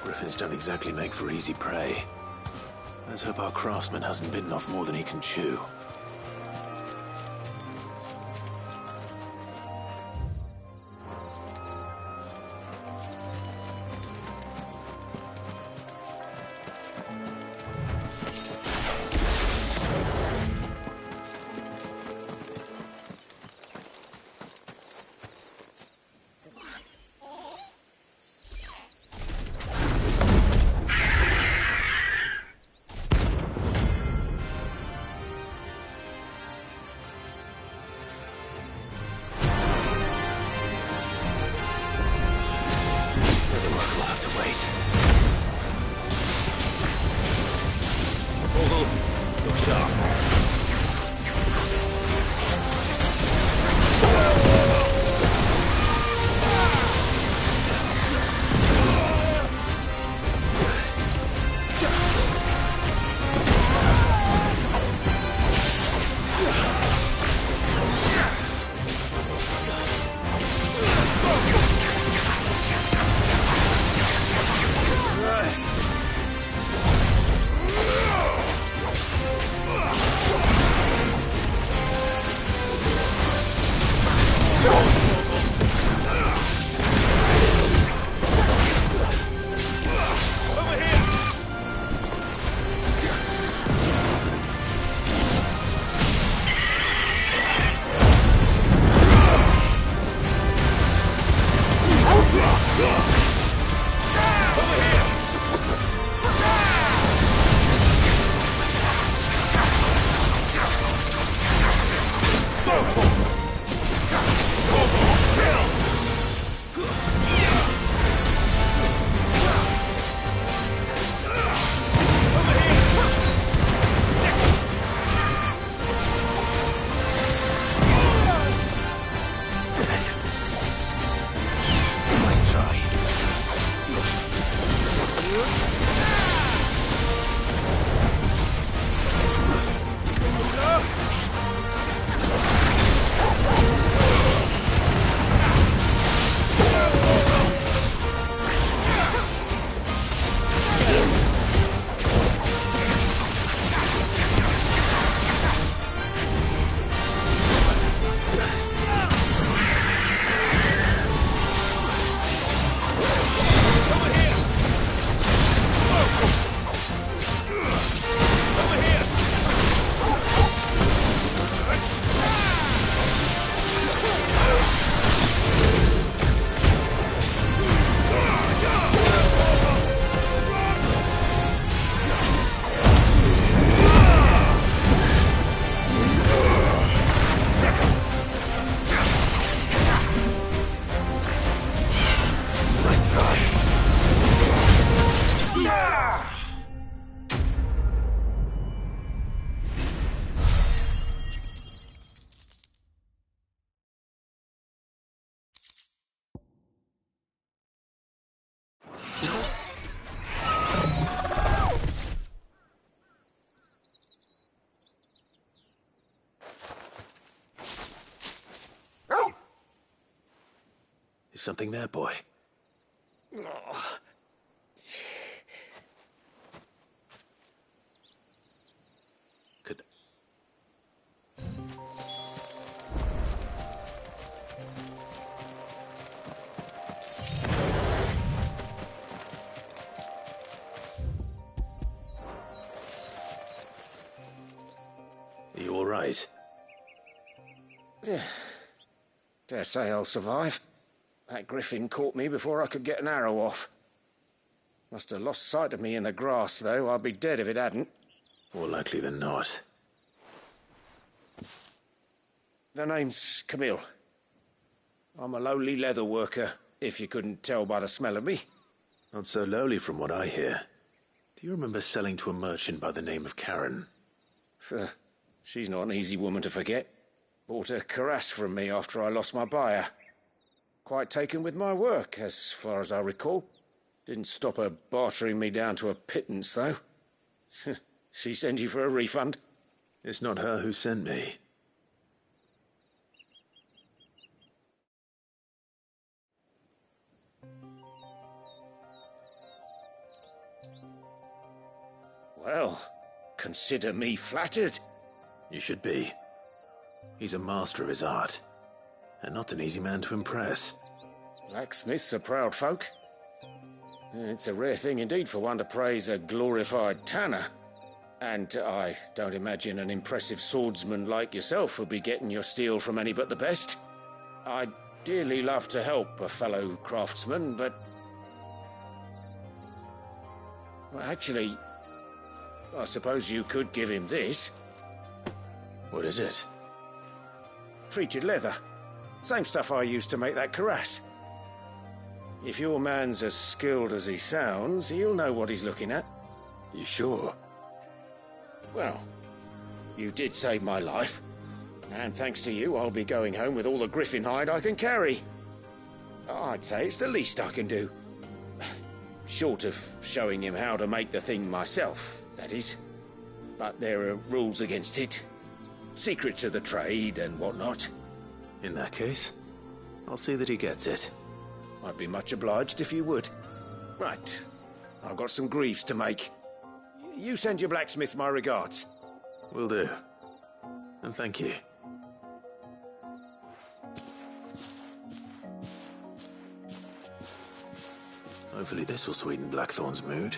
Griffins don't exactly make for easy prey. Let's hope our craftsman hasn't bitten off more than he can chew. Is something there, boy? Could... Are you all right? Dare say I'll survive. That griffin caught me before I could get an arrow off. Must have lost sight of me in the grass, though. I'd be dead if it hadn't. More likely than not. The name's Camille. I'm a lowly leather worker, if you couldn't tell by the smell of me. Not so lowly from what I hear. Do you remember selling to a merchant by the name of Karen? She's not an easy woman to forget. Bought a cuirass from me after I lost my buyer. Quite taken with my work, as far as I recall. Didn't stop her bartering me down to a pittance, though. She sent you for a refund? It's not her who sent me. Well, consider me flattered. You should be. He's a master of his art, and not an easy man to impress. Blacksmiths are proud folk. It's a rare thing indeed for one to praise a glorified tanner. And I don't imagine an impressive swordsman like yourself would be getting your steel from any but the best. I'd dearly love to help a fellow craftsman, but... Well, actually, I suppose you could give him this. What is it? Treated leather. Same stuff I used to make that cuirass. If your man's as skilled as he sounds, he'll know what he's looking at. You sure? Well, you did save my life. And thanks to you, I'll be going home with all the griffin hide I can carry. I'd say it's the least I can do. Short of showing him how to make the thing myself, that is. But there are rules against it. Secrets of the trade and whatnot. In that case, I'll see that he gets it. I'd be much obliged if you would. Right. I've got some greaves to make. You send your blacksmith my regards. Will do. And thank you. Hopefully this will sweeten Blackthorn's mood.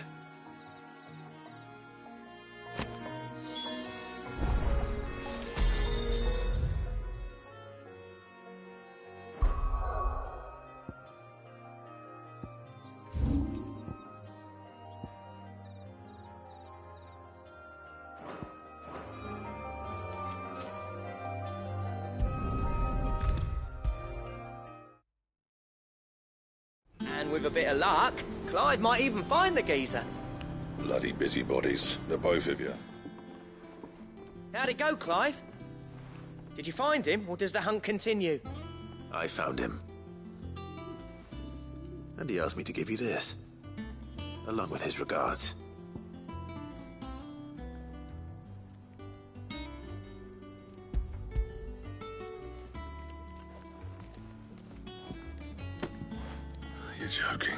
And with a bit of luck, Clive might even find the geezer. Bloody busybodies, the both of you. How'd it go, Clive? Did you find him, or does the hunt continue? I found him. And he asked me to give you this, along with his regards. You're joking.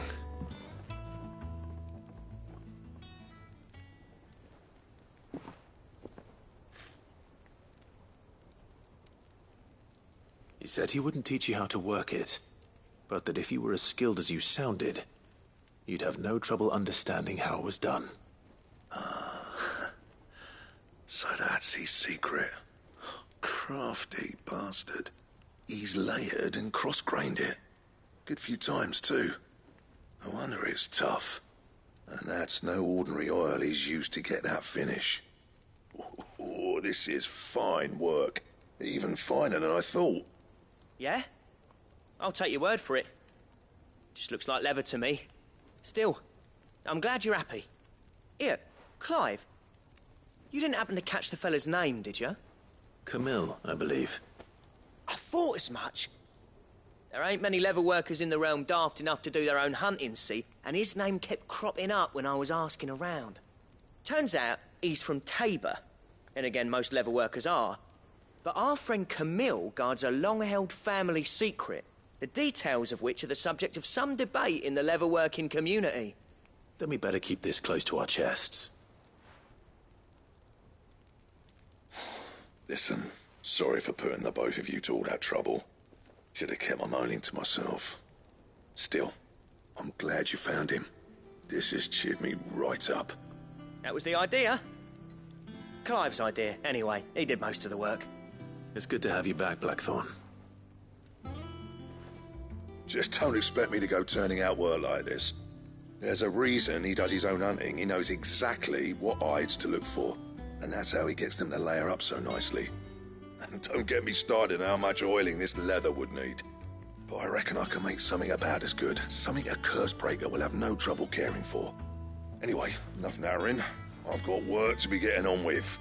He said he wouldn't teach you how to work it, but that if you were as skilled as you sounded, you'd have no trouble understanding how it was done. So that's his secret. Crafty bastard. He's layered and cross-grained it. Good few times, too. No wonder it's tough. And that's no ordinary oil he's used to get that finish. Oh, this is fine work. Even finer than I thought. Yeah? I'll take your word for it. Just looks like leather to me. Still, I'm glad you're happy. Here, Clive. You didn't happen to catch the fella's name, did you? Camille, I believe. I thought as much. There ain't many leather workers in the realm daft enough to do their own hunting, see? And his name kept cropping up when I was asking around. Turns out he's from Tabor. And again, most leather workers are. But our friend Camille guards a long-held family secret, the details of which are the subject of some debate in the leather-working community. Then we better keep this close to our chests. Listen, sorry for putting the both of you to all that trouble. Should have kept my moaning to myself. Still, I'm glad you found him. This has cheered me right up. That was the idea. Clive's idea, anyway. He did most of the work. It's good to have you back, Blackthorn. Just don't expect me to go turning out work like this. There's a reason he does his own hunting. He knows exactly what hides to look for. And that's how he gets them to layer up so nicely. And don't get me started on how much oiling this leather would need. But I reckon I can make something about as good. Something a Cursebreaker will have no trouble caring for. Anyway, enough narrowing. I've got work to be getting on with.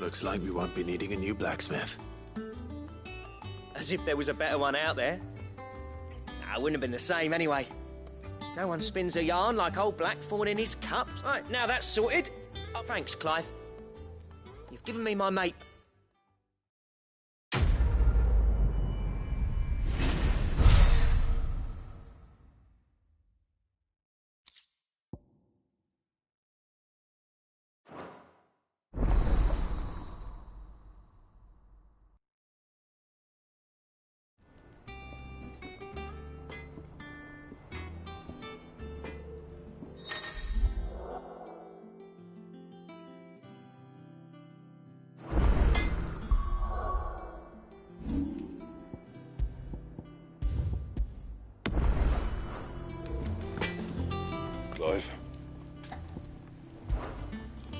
Looks like we won't be needing a new blacksmith. As if there was a better one out there. Nah, it wouldn't have been the same anyway. No one spins a yarn like old Blackthorn in his cup. Right, now that's sorted. Oh, thanks, Clive. You've given me my mate.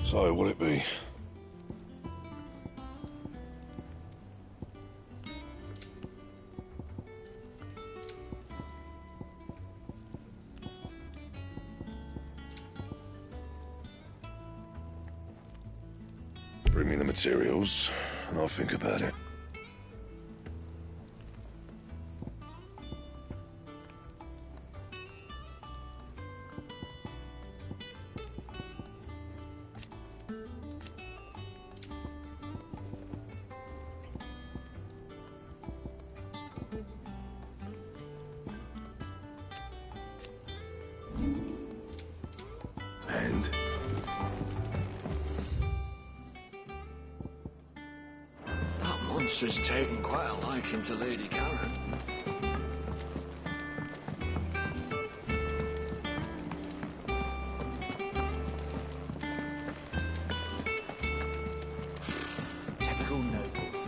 So, what'll it be? Bring me the materials, and I'll think about it. And That monster's taken quite a liking to Lady Garrett. Typical nobles.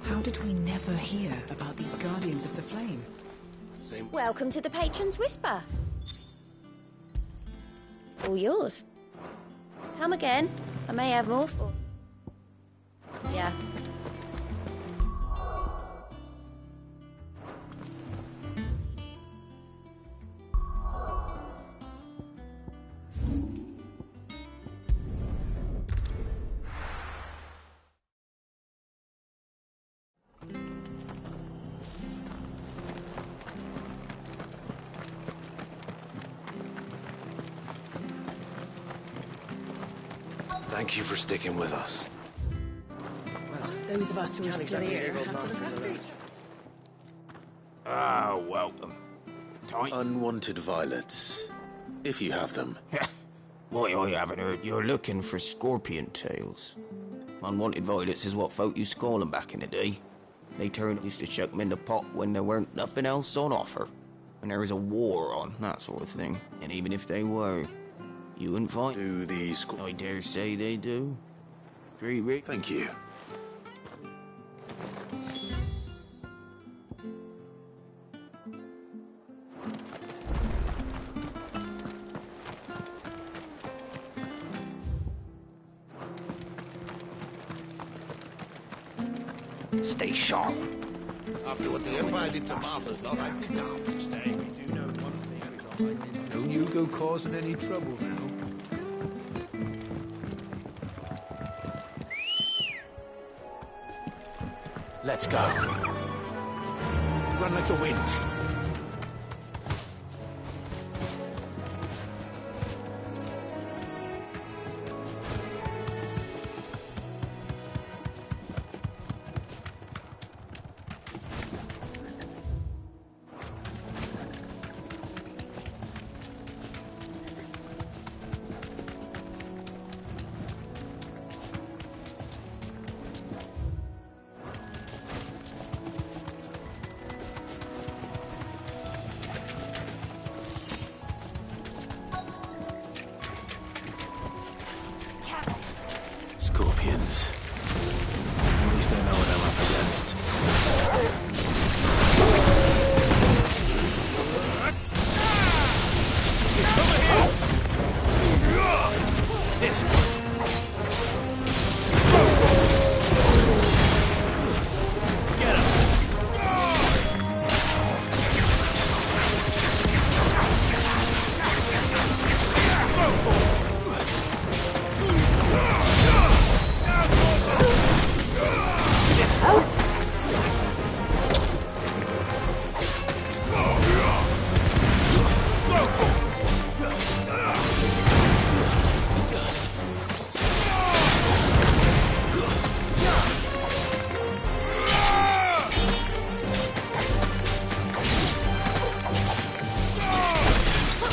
How did we never hear about these Guardians of the Flame? Welcome to the Patron's Whisper. All yours. Come again. I may have more for... Yeah. Thank you for sticking with us. Those of us who are still here have to look after each other. Ah, welcome. Unwanted violets, if you have them. Why, I haven't heard you're looking for scorpion tails. Unwanted violets is what folk used to call them back in the day. They used to chuck them in the pot when there weren't nothing else on offer. When there was a war on, that sort of thing. And even if they were, you wouldn't find... Do these... I dare say they do. Thank you. Stay sharp. After what the Empire did to Martha's daughter, I'm daft to stay. We do know one thing. Don't you go causing any trouble now. Let's go. Run like the wind. Scorpions. At least I know what I'm up against. This one. Get him.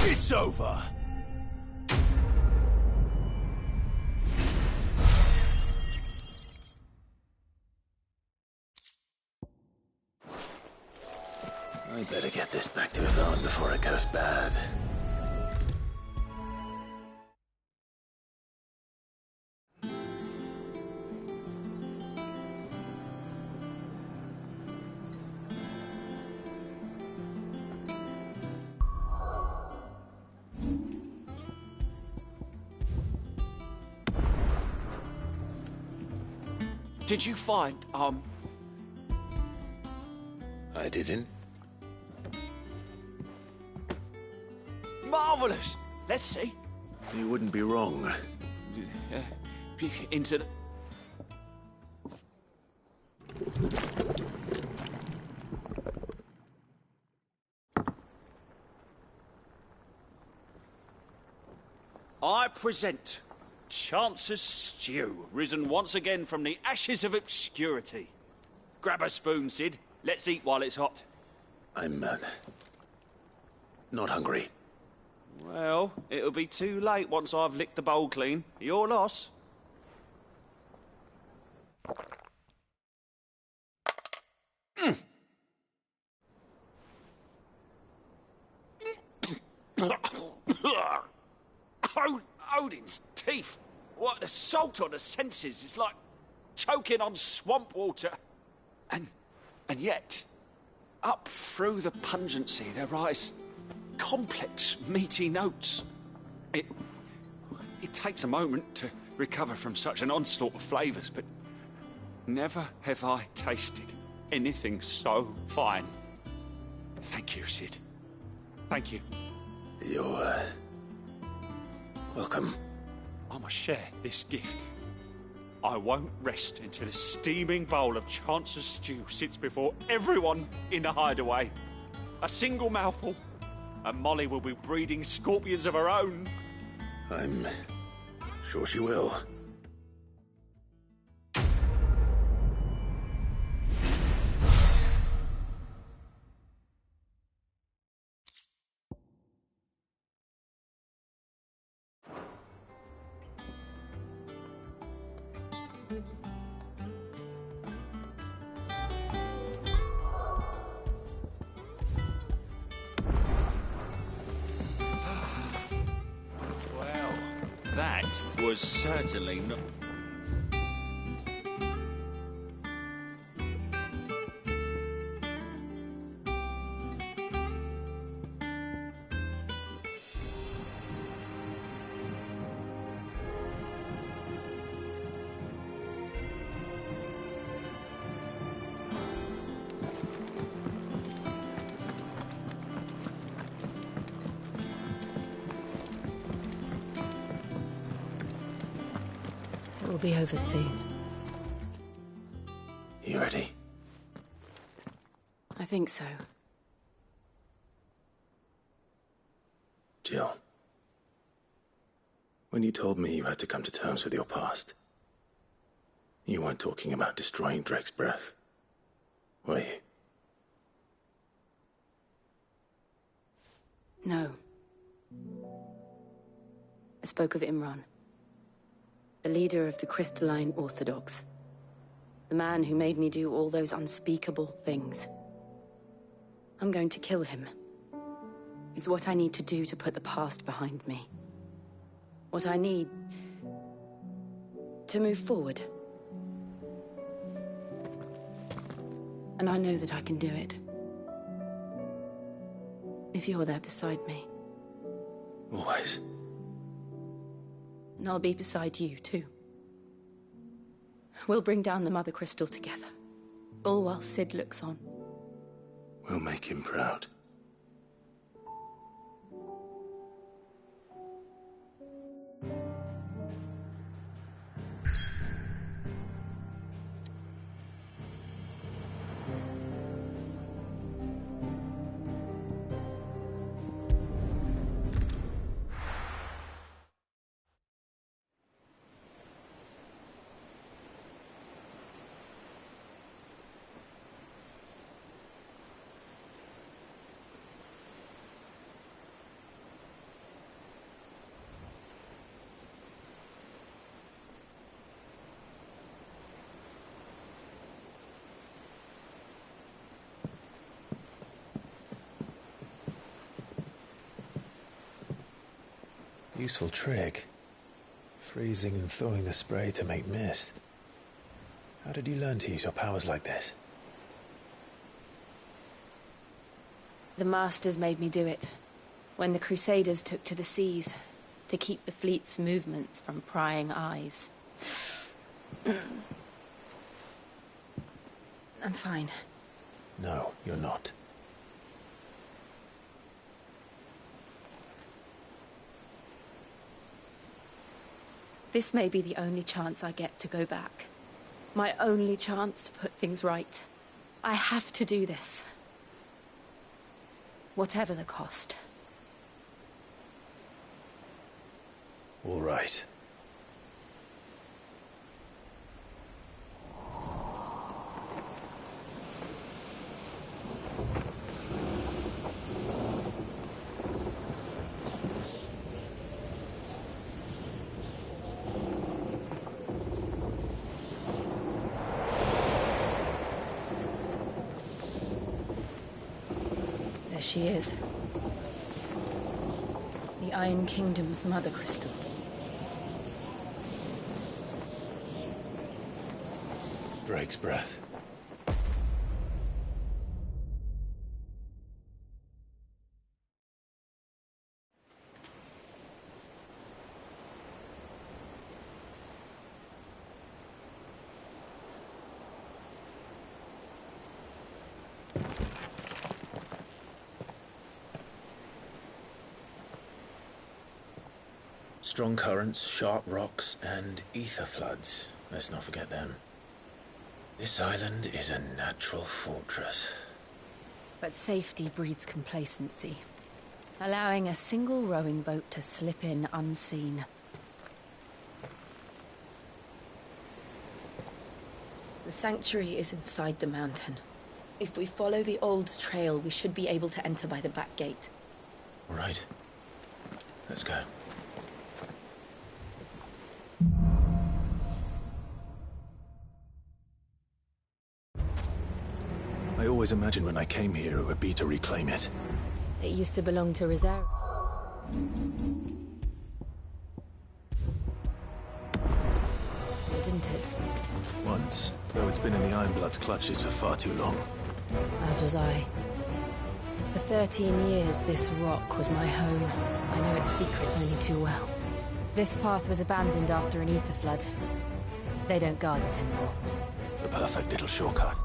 It's over. I better get this back to Yvonne before it goes bad. did you find, I didn't. Marvellous! Let's see. You wouldn't be wrong. Into the... I present Chance's Stew, risen once again from the ashes of obscurity. Grab a spoon, Sid. Let's eat while it's hot. I'm, not hungry. Well, it'll be too late once I've licked the bowl clean. Your loss. Odin's teeth. What the salt on the senses. It's like choking on swamp water. And yet, up through the pungency there rise complex, meaty notes. It takes a moment to recover from such an onslaught of flavours, but never have I tasted anything so fine. Thank you, Sid. Thank you. You're, welcome. I must share this gift. I won't rest until a steaming bowl of Chance's stew sits before everyone in the hideaway. A single mouthful, and Molly will be breeding scorpions of her own. I'm sure she will. That was certainly not... It will be over soon. You ready? I think so. Jill, when you told me you had to come to terms with your past, you weren't talking about destroying Drake's breath, were you? No. I spoke of Imran, the leader of the Crystalline Orthodox. The man who made me do all those unspeakable things. I'm going to kill him. It's what I need to do to put the past behind me. What I need to move forward. And I know that I can do it. If you're there beside me. Always. And I'll be beside you, too. We'll bring down the Mother Crystal together. All while Sid looks on. We'll make him proud. Useful trick. Freezing and thawing the spray to make mist. How did you learn to use your powers like this? The Masters made me do it. When the Crusaders took to the seas, to keep the fleet's movements from prying eyes. I'm fine. No, you're not. This may be the only chance I get to go back. My only chance to put things right. I have to do this. Whatever the cost. All right. There she is. The Iron Kingdom's Mother Crystal. Drake's breath. Strong currents, sharp rocks, and ether floods. Let's not forget them. This island is a natural fortress. But safety breeds complacency. Allowing a single rowing boat to slip in unseen. The sanctuary is inside the mountain. If we follow the old trail, we should be able to enter by the back gate. All right. Let's go. I always imagined when I came here it would be to reclaim it. It used to belong to Rizera. Didn't it? Once, though it's been in the Ironblood's clutches for far too long. As was I. For 13 years, this rock was my home. I know its secrets only too well. This path was abandoned after an ether flood. They don't guard it anymore. The perfect little shortcut.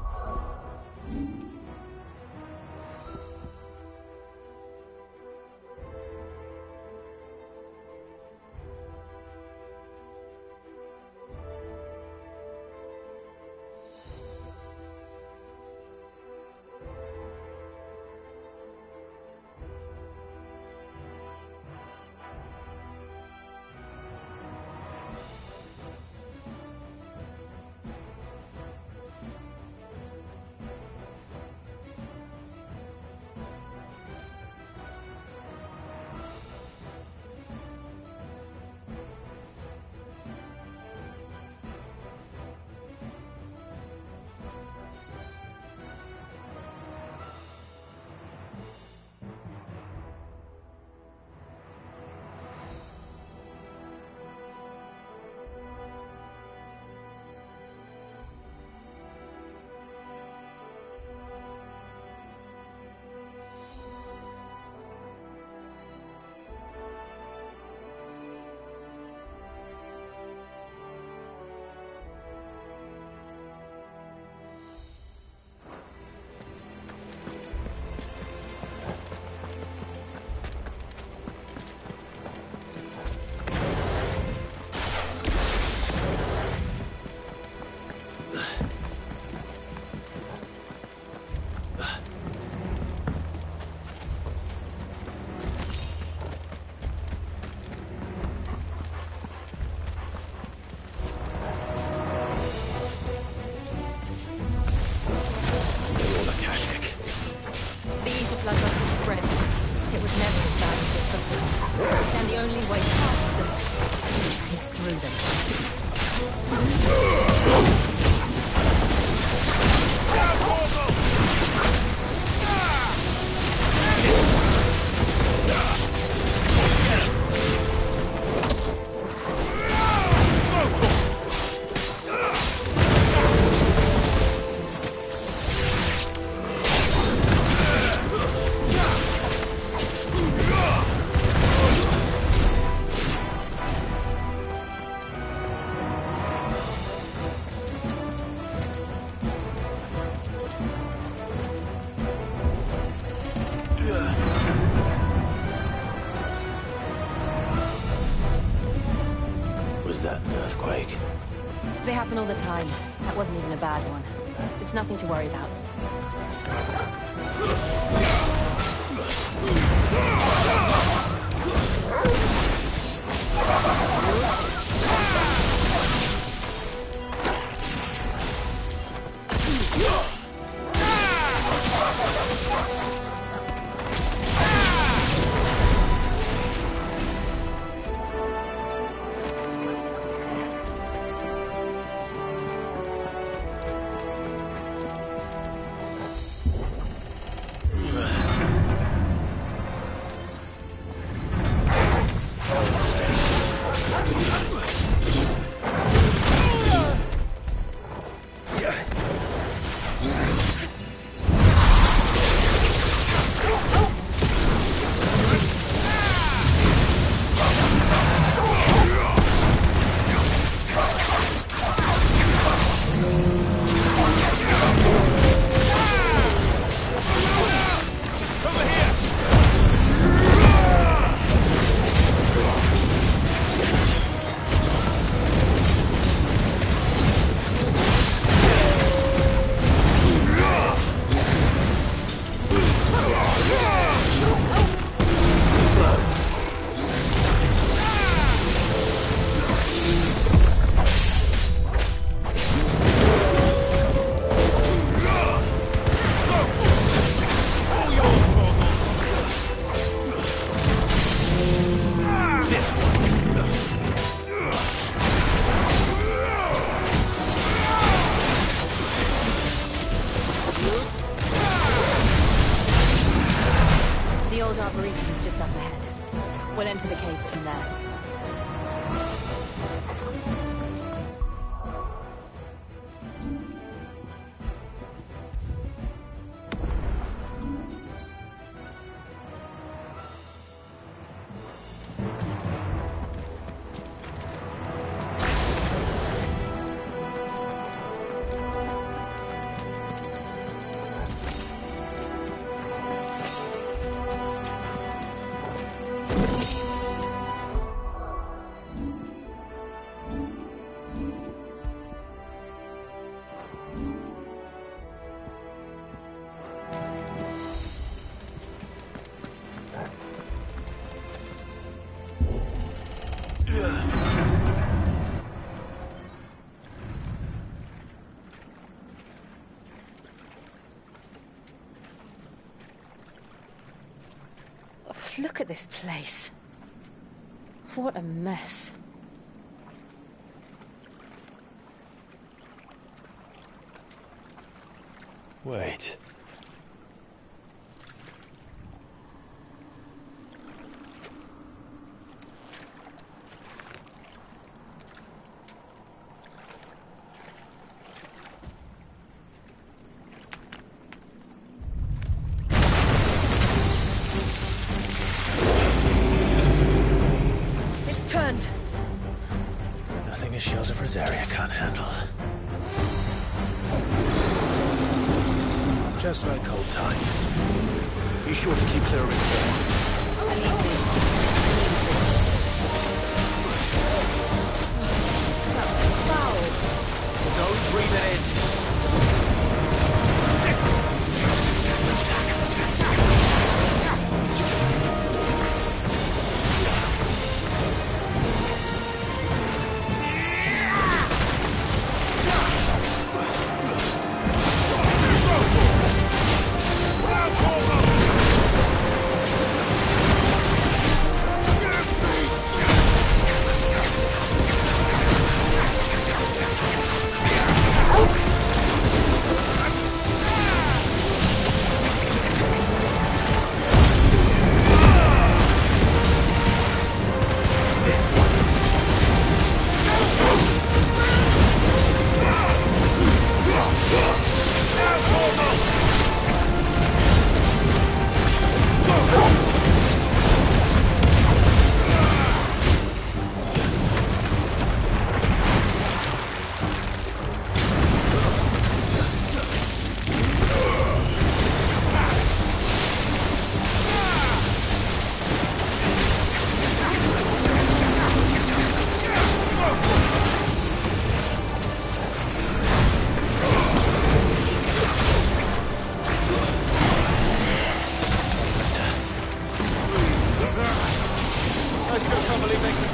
Was that an earthquake? They happen all the time. That wasn't even a bad one. It's nothing to worry about. The old arboretum is just up ahead. We'll enter the caves from there. Look at this place. What a mess. Wait. Nothing a shield of Rosaria can't handle. Just like old times. Be sure to keep clear of it. That's foul. Don't breathe it in.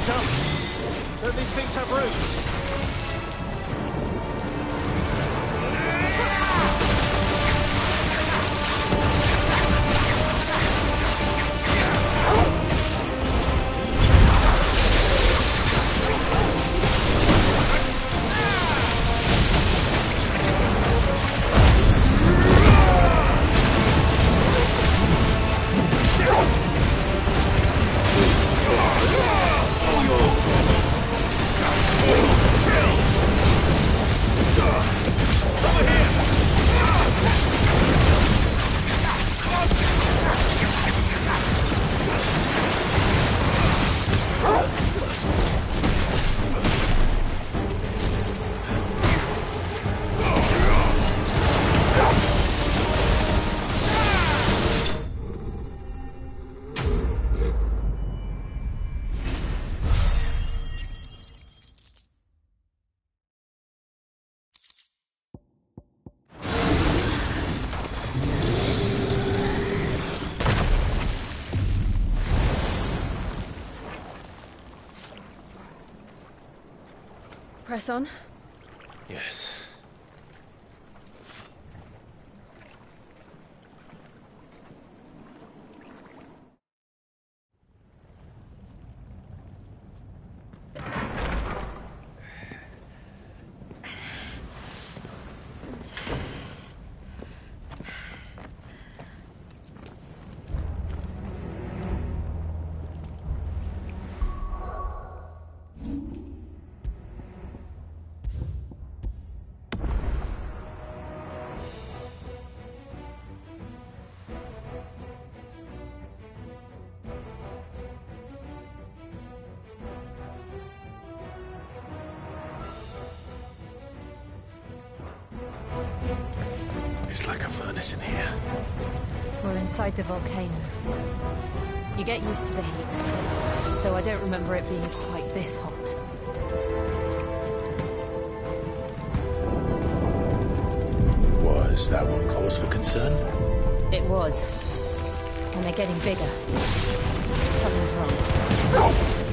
Jump! Don't these things have roots? Press on. Yes. It's like a furnace in here. We're inside the volcano. You get used to the heat, though I don't remember it being quite this hot. Was that one cause for concern? It was. And they're getting bigger. Something's wrong.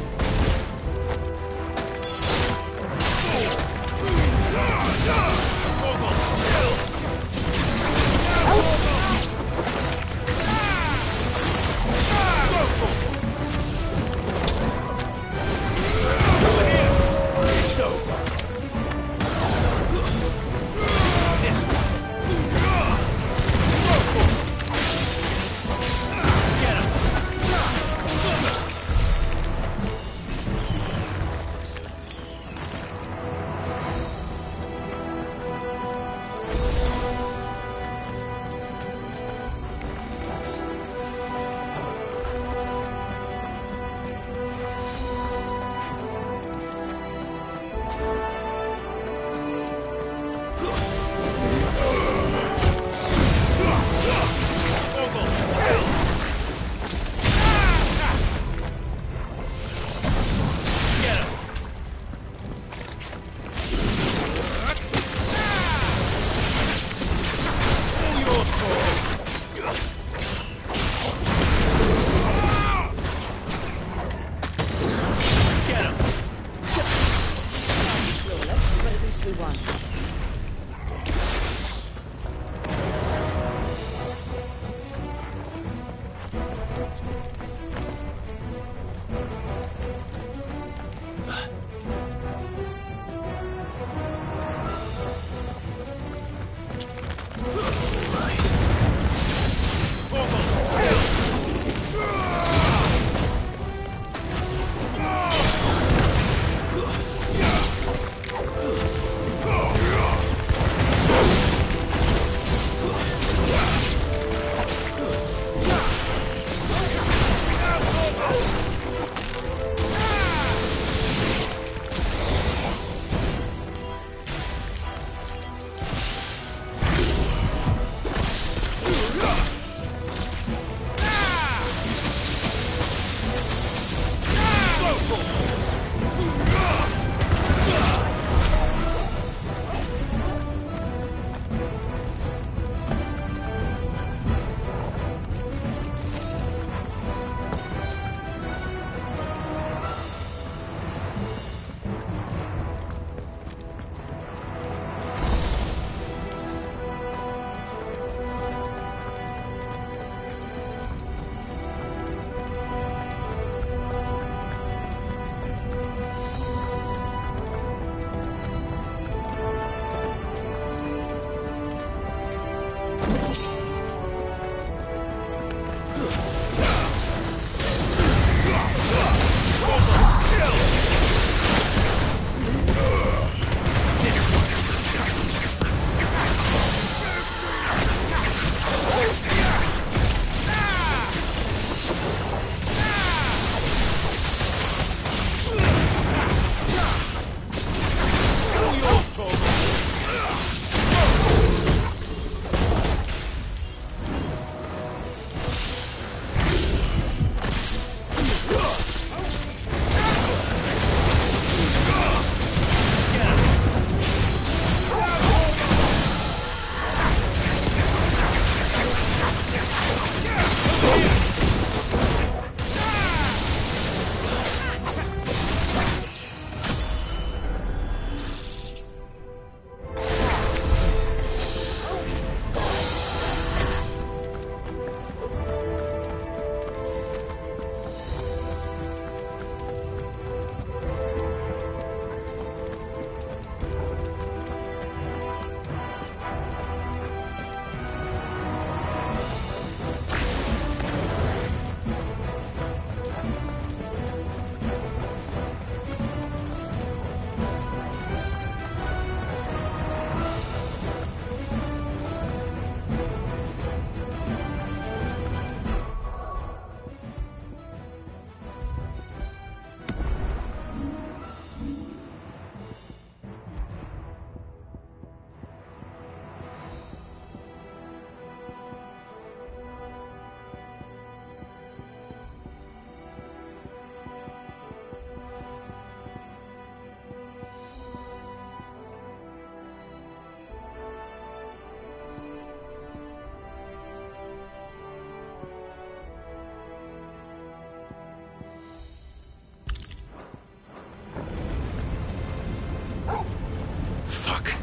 Fuck.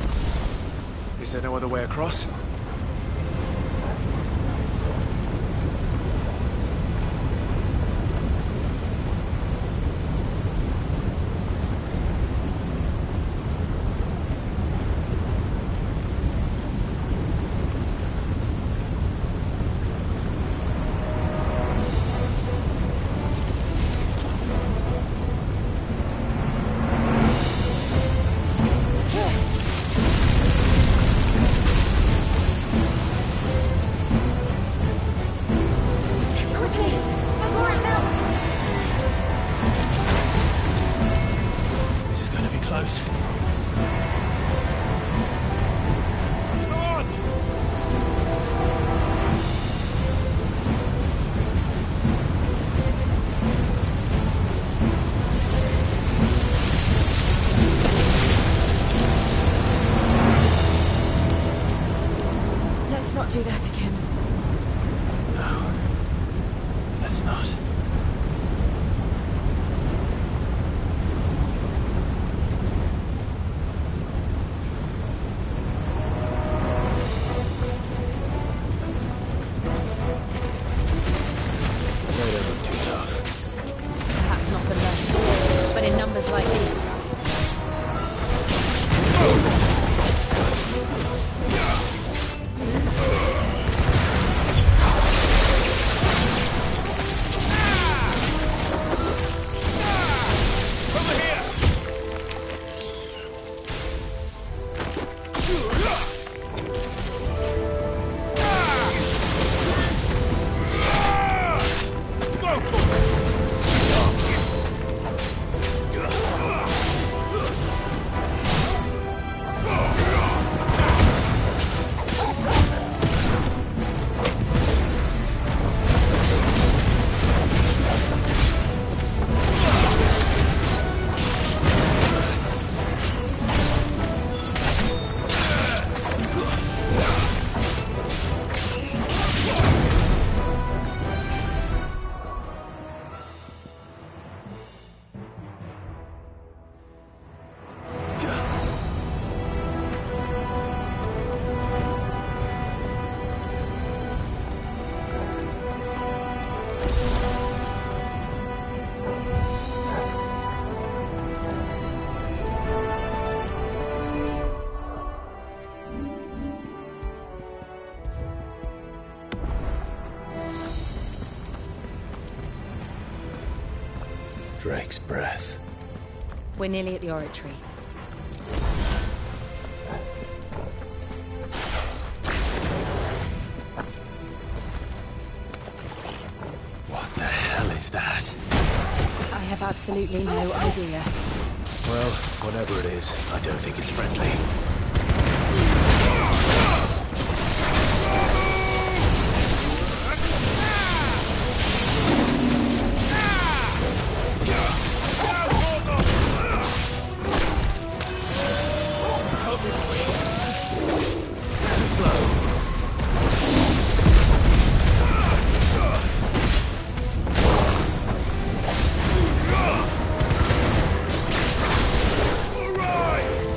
Is there no other way across? Do that again. No. Let's not. They don't look too tough. Perhaps not enough, but in numbers like these. Drake's breath. We're nearly at the oratory. What the hell is that? I have absolutely no idea. Well, whatever it is, I don't think it's friendly. Arise!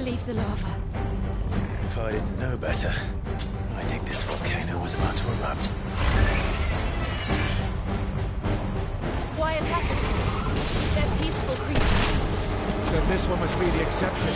leave the lava. If I didn't know better, I think this volcano was about to erupt. Why attack us? They're peaceful creatures. Then this one must be the exception.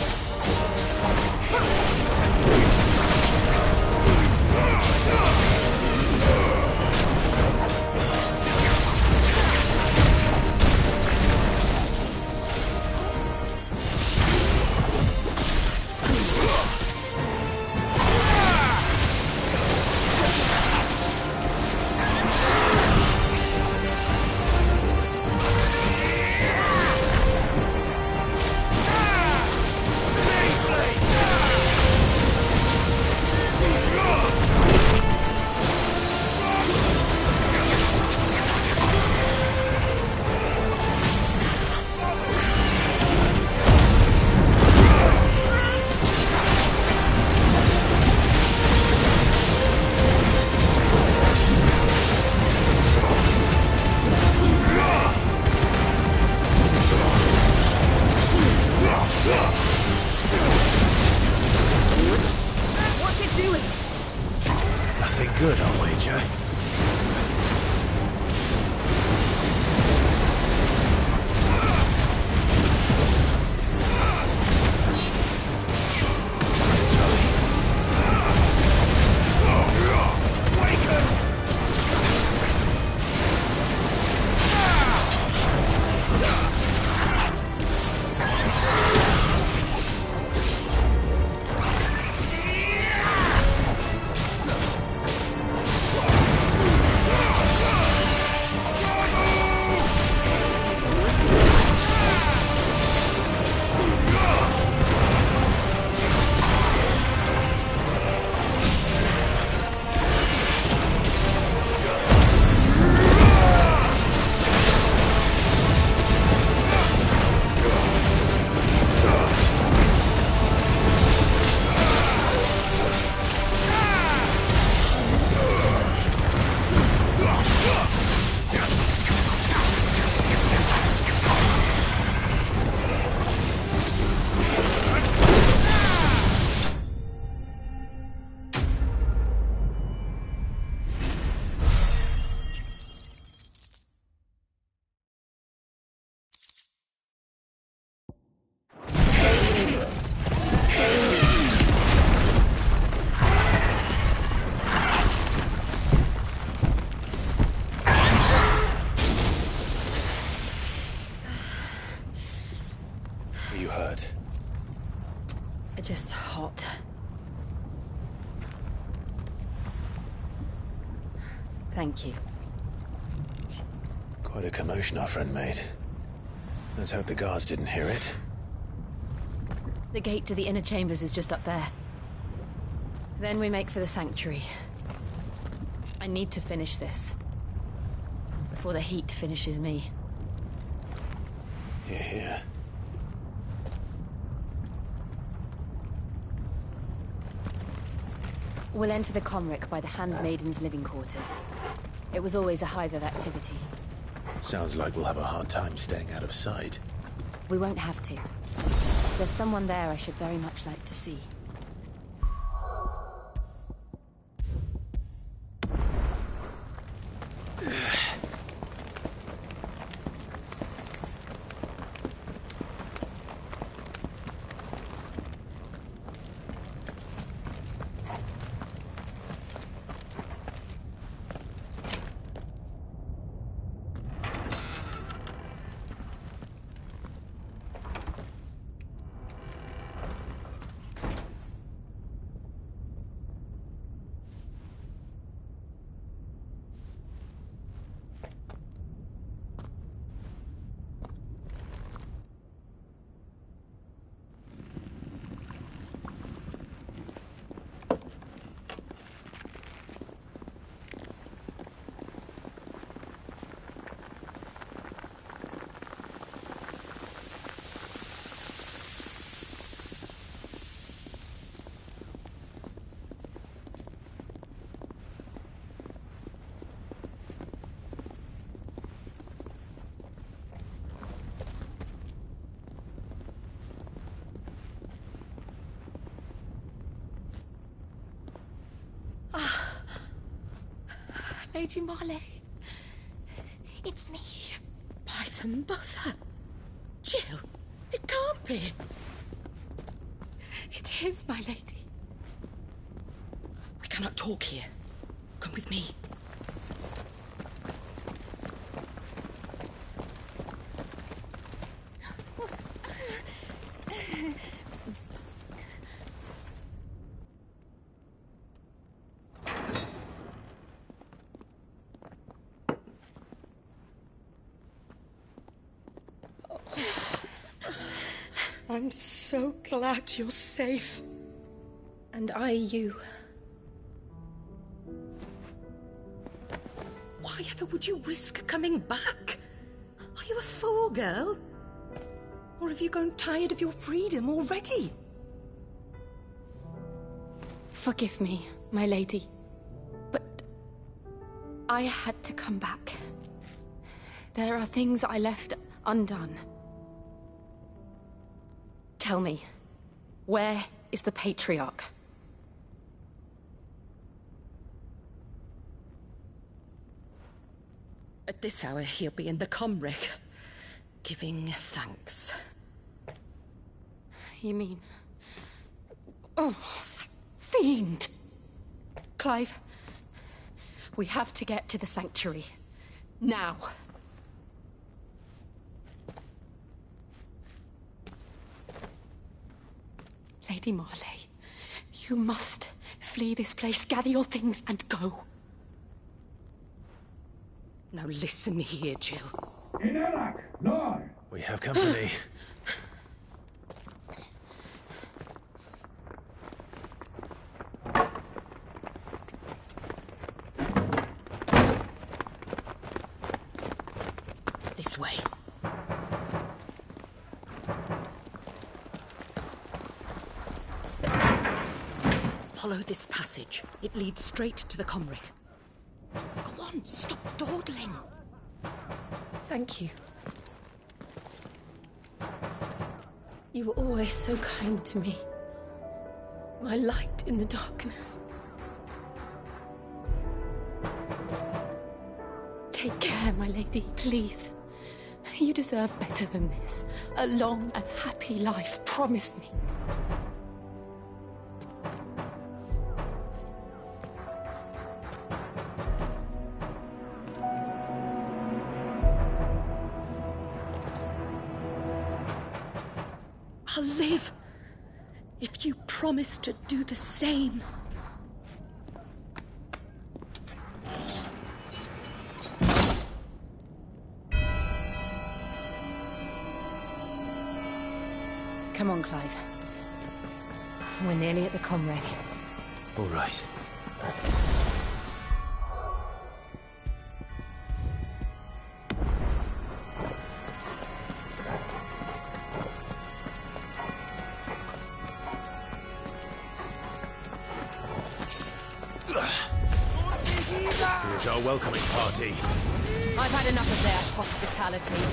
What's it doing? Nothing good, I'll wager. Are you hurt? Just hot. Thank you. Quite a commotion our friend made. Let's hope the guards didn't hear it. The gate to the inner chambers is just up there. Then we make for the sanctuary. I need to finish this. Before the heat finishes me. Hear, hear. We'll enter the Comric by the Handmaiden's living quarters. It was always a hive of activity. Sounds like we'll have a hard time staying out of sight. We won't have to. There's someone there I should very much like to see. Lady Marley. It's me. By the mother. Jill, it can't be. It is, my lady. We cannot talk here. Come with me. I'm so glad you're safe. And I you. Why ever would you risk coming back? Are you a fool, girl? Or have you grown tired of your freedom already? Forgive me, my lady, but I had to come back. There are things I left undone. Tell me, where is the Patriarch? At this hour, he'll be in the Comric, giving thanks. You mean... Oh, that fiend! Clive, we have to get to the sanctuary. Now. Lady Marley, you must flee this place, gather your things, and go. Now listen here, Jill. We have company. This way. Follow this passage. It leads straight to the Comric. Go on, stop dawdling. Thank you. You were always so kind to me. My light in the darkness. Take care, my lady, please. You deserve better than this. A long and happy life, promise me. I'll live if you promise to do the same. Come on, Clive. We're nearly at the Comric. All right. Here's our welcoming party. I've had enough of their hospitality.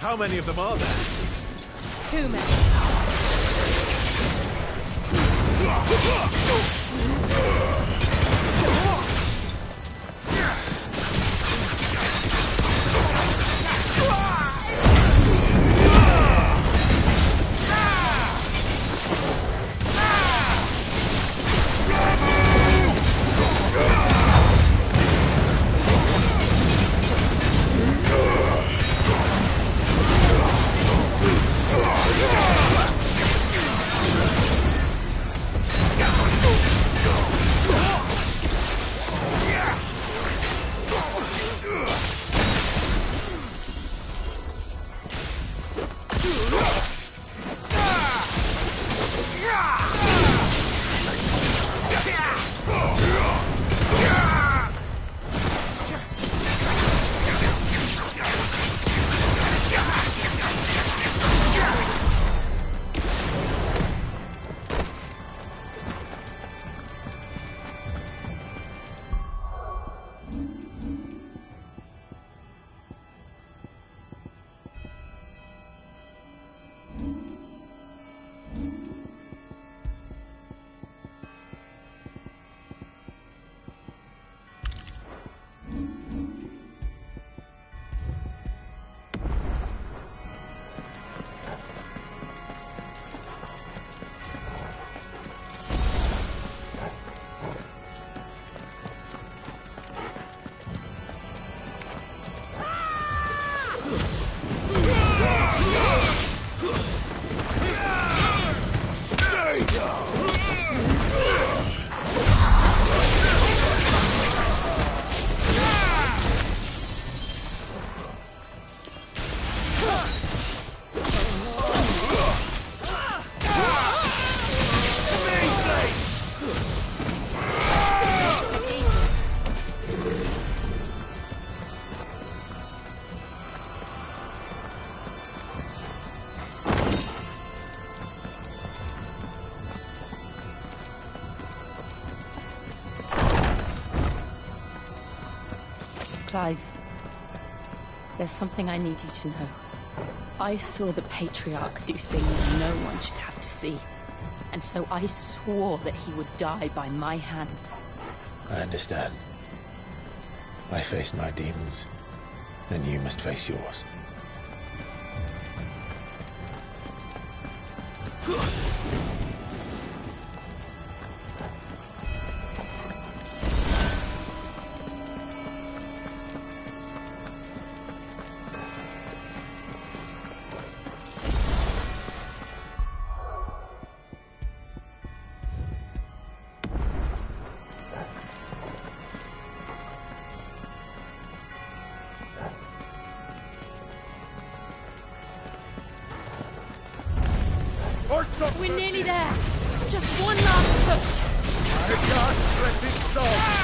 How many of them are there? Too many. Clive, there's something I need you to know. I saw the Patriarch do things no one should have to see. And so I swore that he would die by my hand. I understand. I faced my demons, and you must face yours. We're nearly there. Just one last push. I can't let it stop.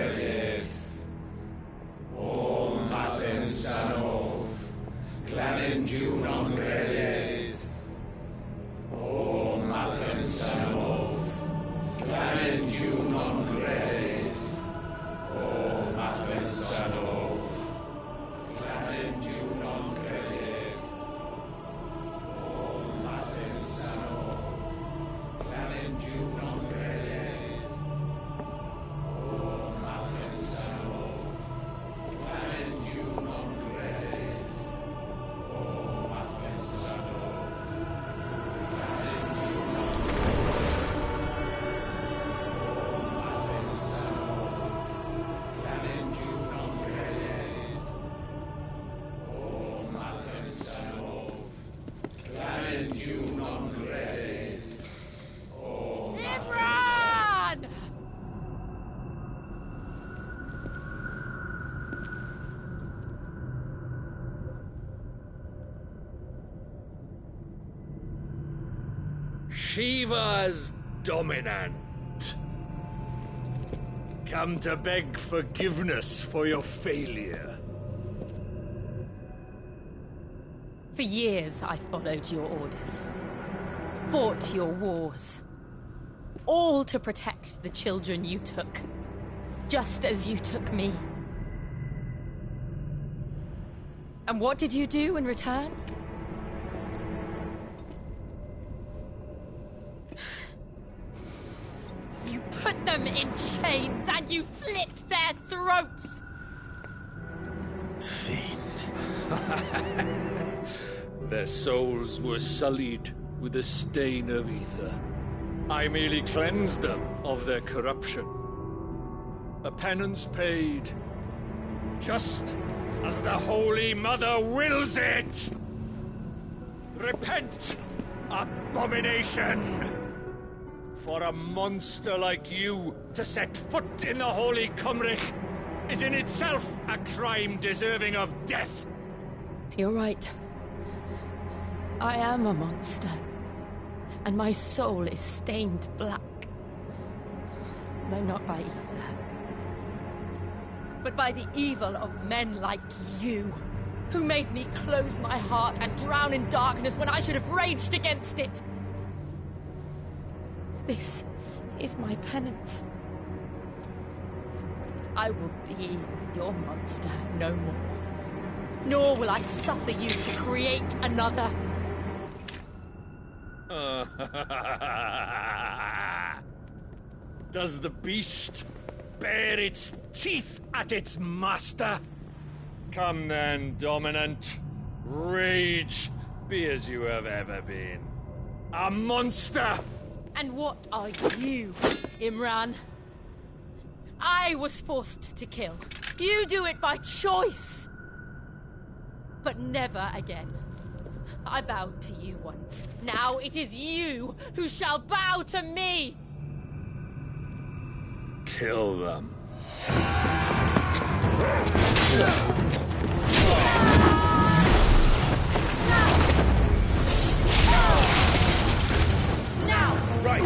credith. O Mathen Sanov, Glanin Junon credith. O Mathen Sanov, Glanin Junon credith. O Mathen Sanov, Glanin Junon credith. O Mathen Sanov, Glanin Junon credith. O Mathen Sanov, Glanin Junon credith. O Mathen Sanov, Glanin Junon credith. O Mathen Sanov, Glanin Junon credith. O Imran! Shiva's dominant. Come to beg forgiveness for your failure. For years I followed your orders. Fought your wars. All to protect the children you took. Just as you took me. And what did you do in return? You put them in chains and you slit their throats! Their souls were sullied with the stain of ether. I merely cleansed them of their corruption. A penance paid, just as the Holy Mother wills it! Repent, abomination! For a monster like you to set foot in the Holy Cymric is in itself a crime deserving of death. You're right. I am a monster. And my soul is stained black. Though not by ether. But by the evil of men like you, who made me close my heart and drown in darkness when I should have raged against it. This is my penance. I will be your monster no more. Nor will I suffer you to create another. Does the beast bare its teeth at its master? Come then, dominant. Rage, be as you have ever been. A monster! And what are you, Imran? I was forced to kill. You do it by choice. But never again. I bowed to you once. Now it is you who shall bow to me! Kill them. Now! Right!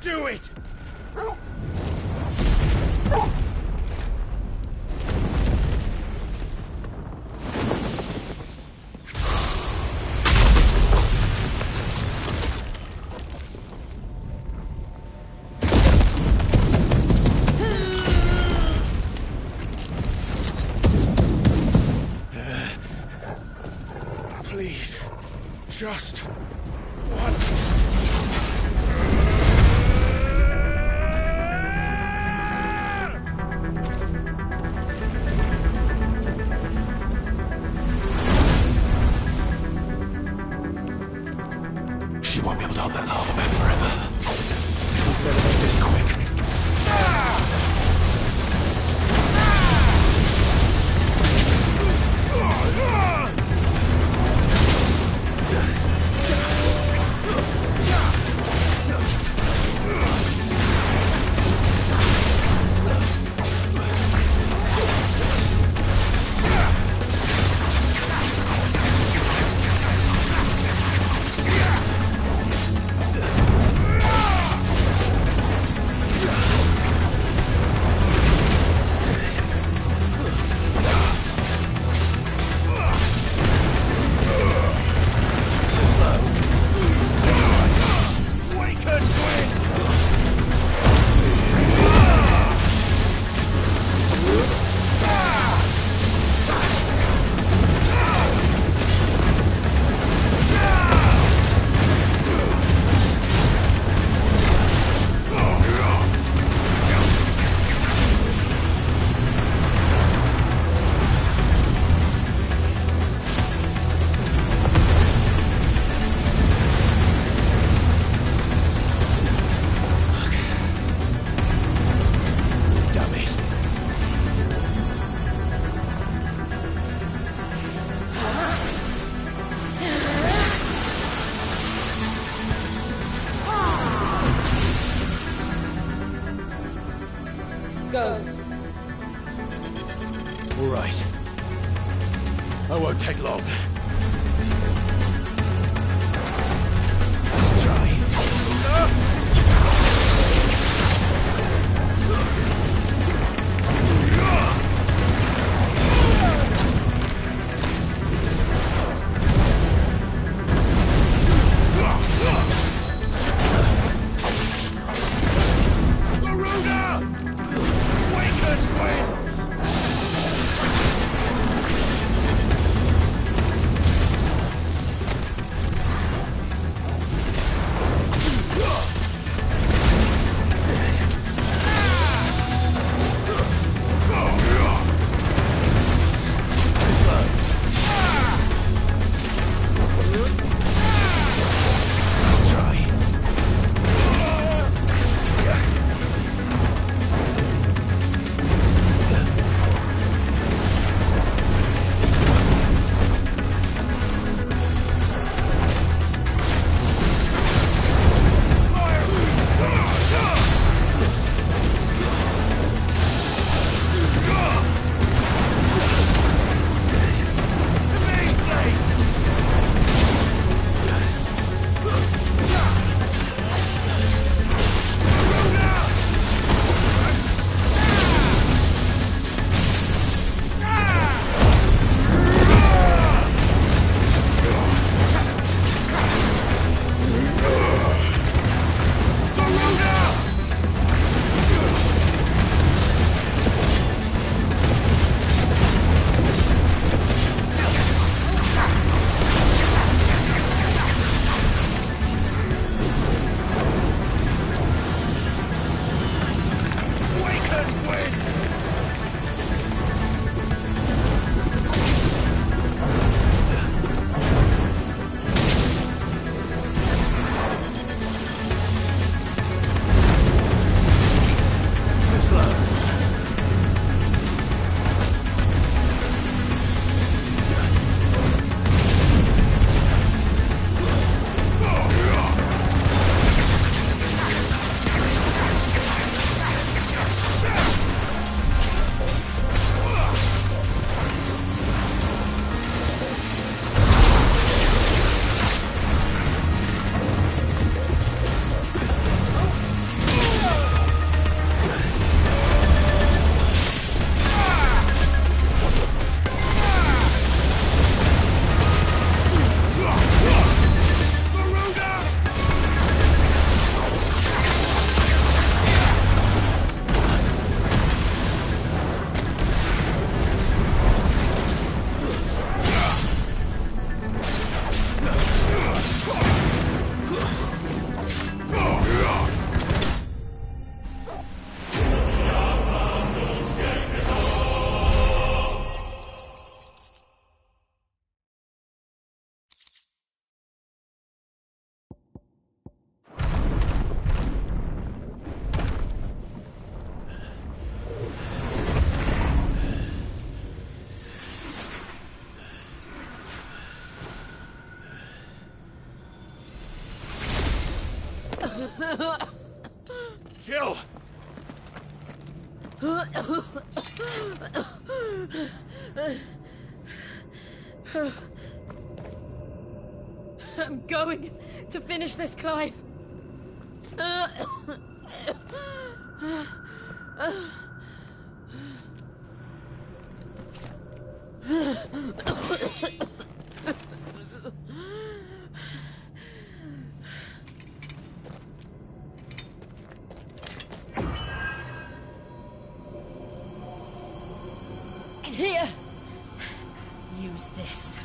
do it! Please, just once. She won't be able to hold that lava back forever. We'll better make this quick. Go. All right. I won't take long. Let's try. Jill! I'm going to finish this, Clive. Here. Use this.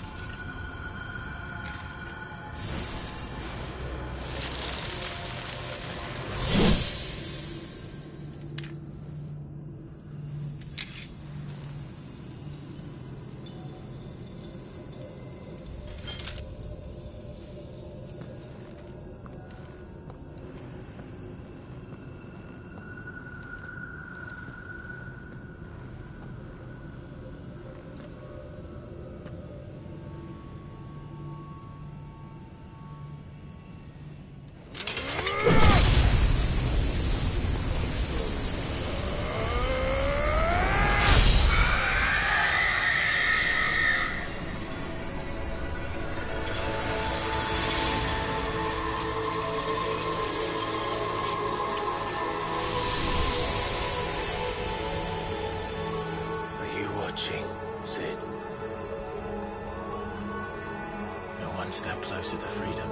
Sid. You're one step closer to freedom.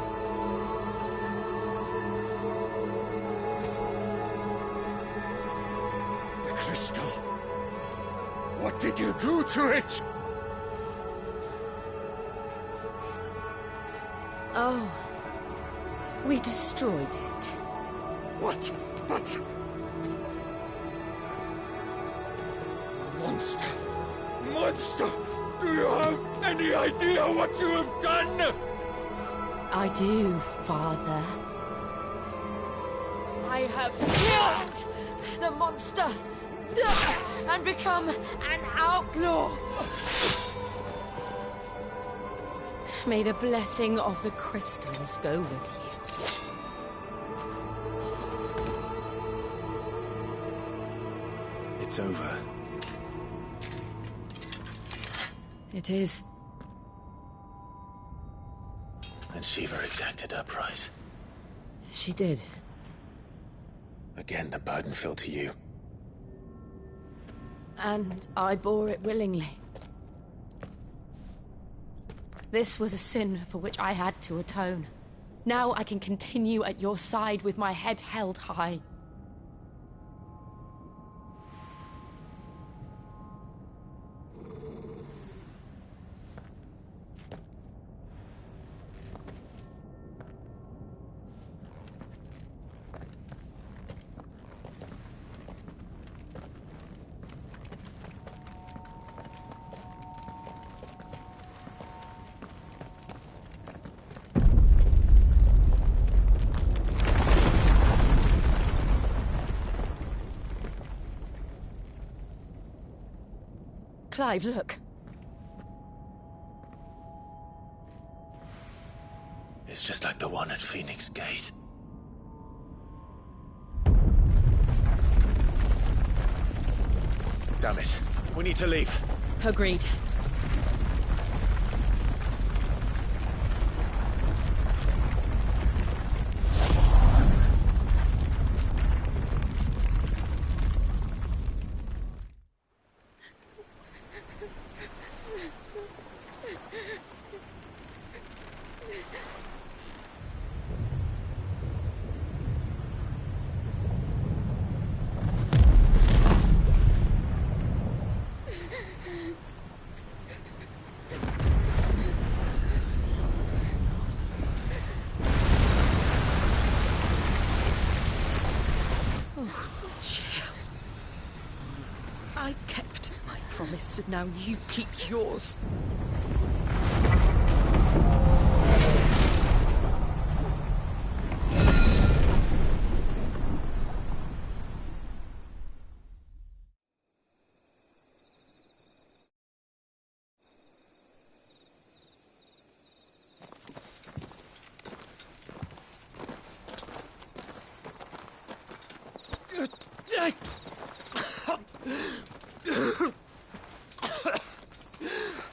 The crystal. What did you do to it? Oh. We destroyed it. What? But... Monster! Monster! Do you have any idea what you have done? I do, Father. I have killed the monster and become an outlaw. May the blessing of the crystals go with you. It's over. It is. And Shiva exacted her price. She did. Again, the burden fell to you. And I bore it willingly. This was a sin for which I had to atone. Now I can continue at your side with my head held high. Clive, look. It's just like the one at Phoenix Gate. Damn it. We need to leave. Agreed. I kept my promise, and now you keep yours.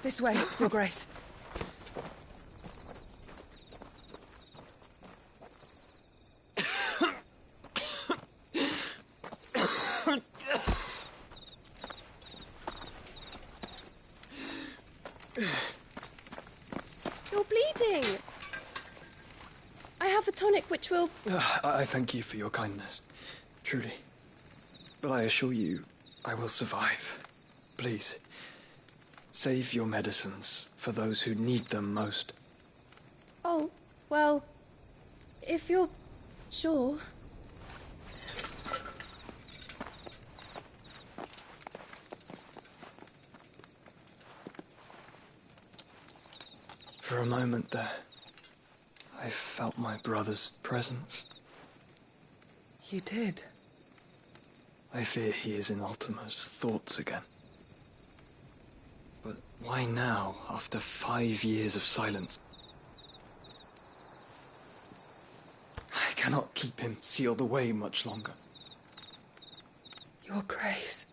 This way, Your Grace. You're bleeding. I have a tonic which will... I thank you for your kindness, truly. But I assure you, I will survive. Please, save your medicines for those who need them most. Oh, well, if you're sure... For a moment there, I felt my brother's presence. You did? I fear he is in Ultima's thoughts again. But why now, after 5 years of silence? I cannot keep him sealed away much longer. Your Grace.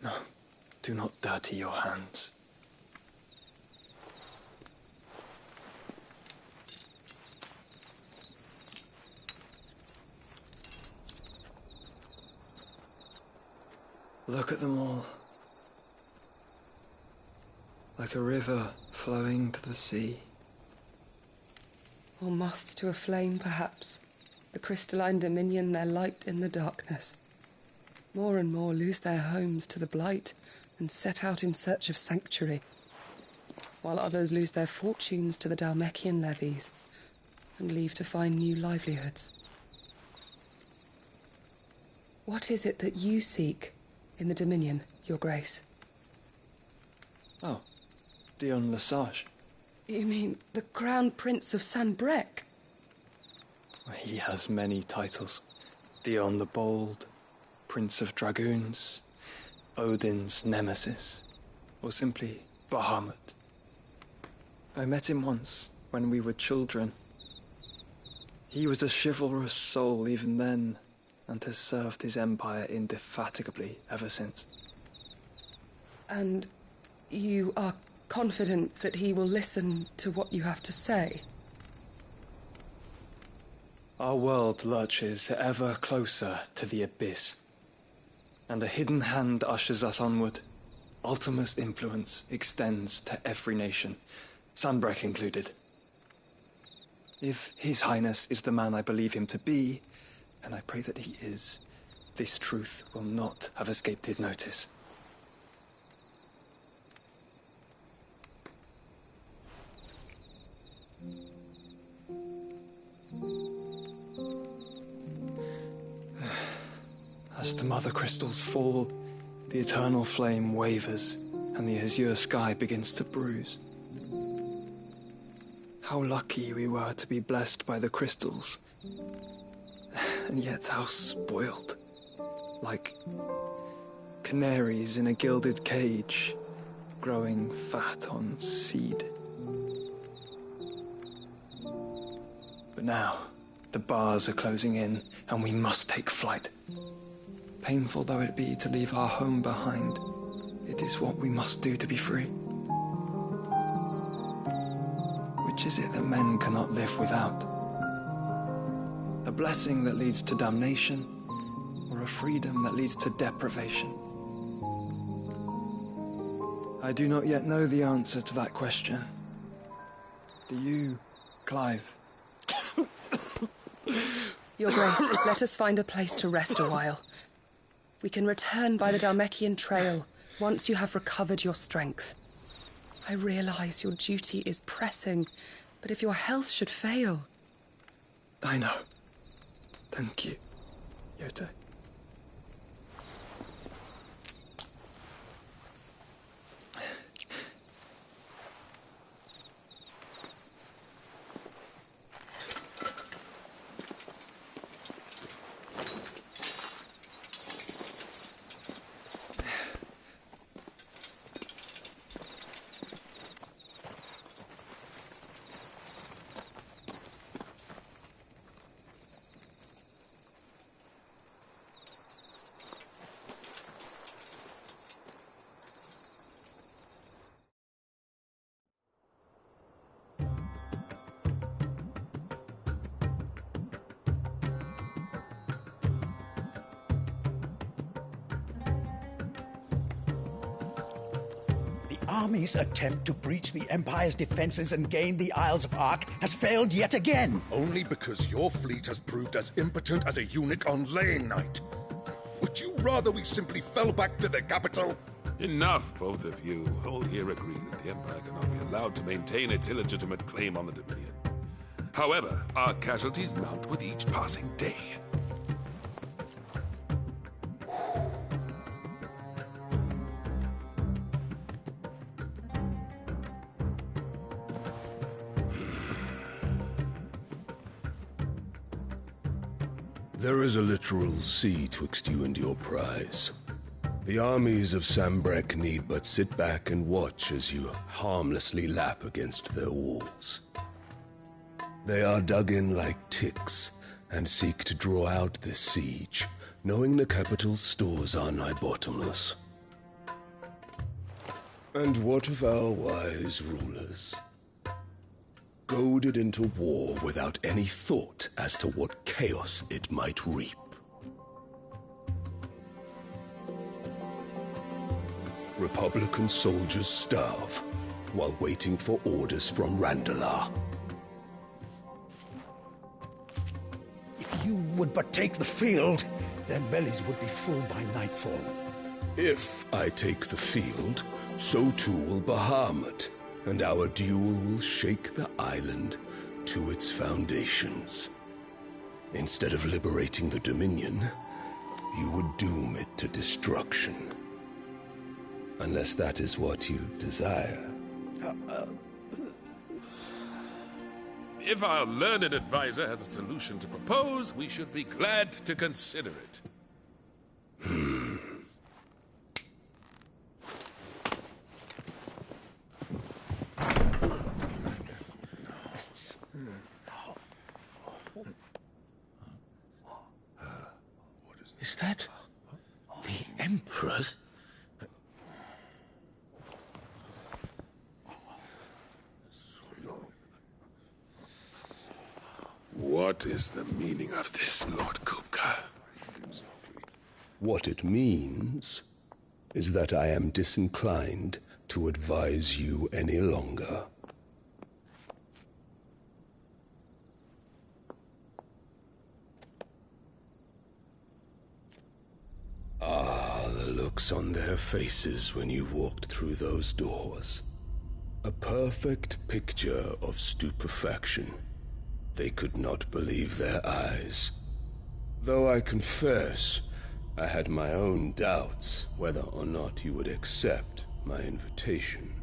No, do not dirty your hands. Look at them all. Like a river flowing to the sea. Or moths to a flame, perhaps. The crystalline dominion their light in the darkness. More and more lose their homes to the blight and set out in search of sanctuary, while others lose their fortunes to the Dhalmekian levies and leave to find new livelihoods. What is it that you seek in the Dominion, Your Grace? Oh, Dion Lesage. You mean the Crown Prince of Sanbrec? He has many titles. Dion the Bold, Prince of Dragoons, Odin's Nemesis, or simply Bahamut. I met him once, when we were children. He was a chivalrous soul even then, and has served his empire indefatigably ever since. And you are confident that he will listen to what you have to say? Our world lurches ever closer to the abyss, and a hidden hand ushers us onward. Ultima's influence extends to every nation, Sanbrec included. If His Highness is the man I believe him to be, and I pray that he is, this truth will not have escaped his notice. As the mother crystals fall, the eternal flame wavers, and the azure sky begins to bruise. How lucky we were to be blessed by the crystals, and yet how spoiled. Like canaries in a gilded cage, growing fat on seed. But now, the bars are closing in, and we must take flight. Painful though it be to leave our home behind, it is what we must do to be free. Which is it that men cannot live without? A blessing that leads to damnation, or a freedom that leads to deprivation? I do not yet know the answer to that question. Do you, Clive? Your Grace, let us find a place to rest a while. We can return by the Dhalmekian trail once you have recovered your strength. I realize your duty is pressing, but if your health should fail... I know. Thank you, Yote. army's attempt to breach the Empire's defenses and gain the Isles of Ark has failed yet again. Only because your fleet has proved as impotent as a eunuch on laying night. Would you rather we simply fell back to the capital? Enough, both of you. All here agree that the Empire cannot be allowed to maintain its illegitimate claim on the Dominion. However, our casualties mount with each passing day. There is a literal sea twixt you and your prize. The armies of Sambrek need but sit back and watch as you harmlessly lap against their walls. They are dug in like ticks and seek to draw out this siege, knowing the capital's stores are nigh bottomless. And what of our wise rulers? Goaded into war without any thought as to what chaos it might reap. Republican soldiers starve while waiting for orders from Randalar. If you would but take the field, their bellies would be full by nightfall. If I take the field, so too will Bahamut, and our duel will shake the island to its foundations. Instead of liberating the Dominion, you would doom it to destruction. Unless that is what you desire. If our learned advisor has a solution to propose, we should be glad to consider it. Is that the Emperor's? What is the meaning of this, Lord Kupka? What it means is that I am disinclined to advise you any longer. Ah, the looks on their faces when you walked through those doors. A perfect picture of stupefaction. They could not believe their eyes. Though I confess, I had my own doubts whether or not you would accept my invitation.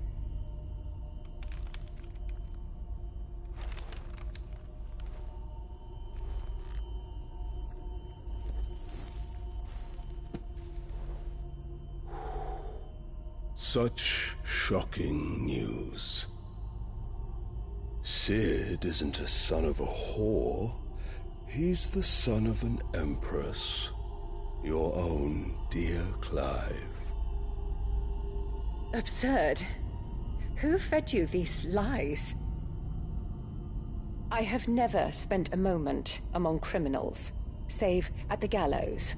Such shocking news. Sid isn't a son of a whore. He's the son of an empress. Your own dear Clive. Absurd. Who fed you these lies? I have never spent a moment among criminals, save at the gallows.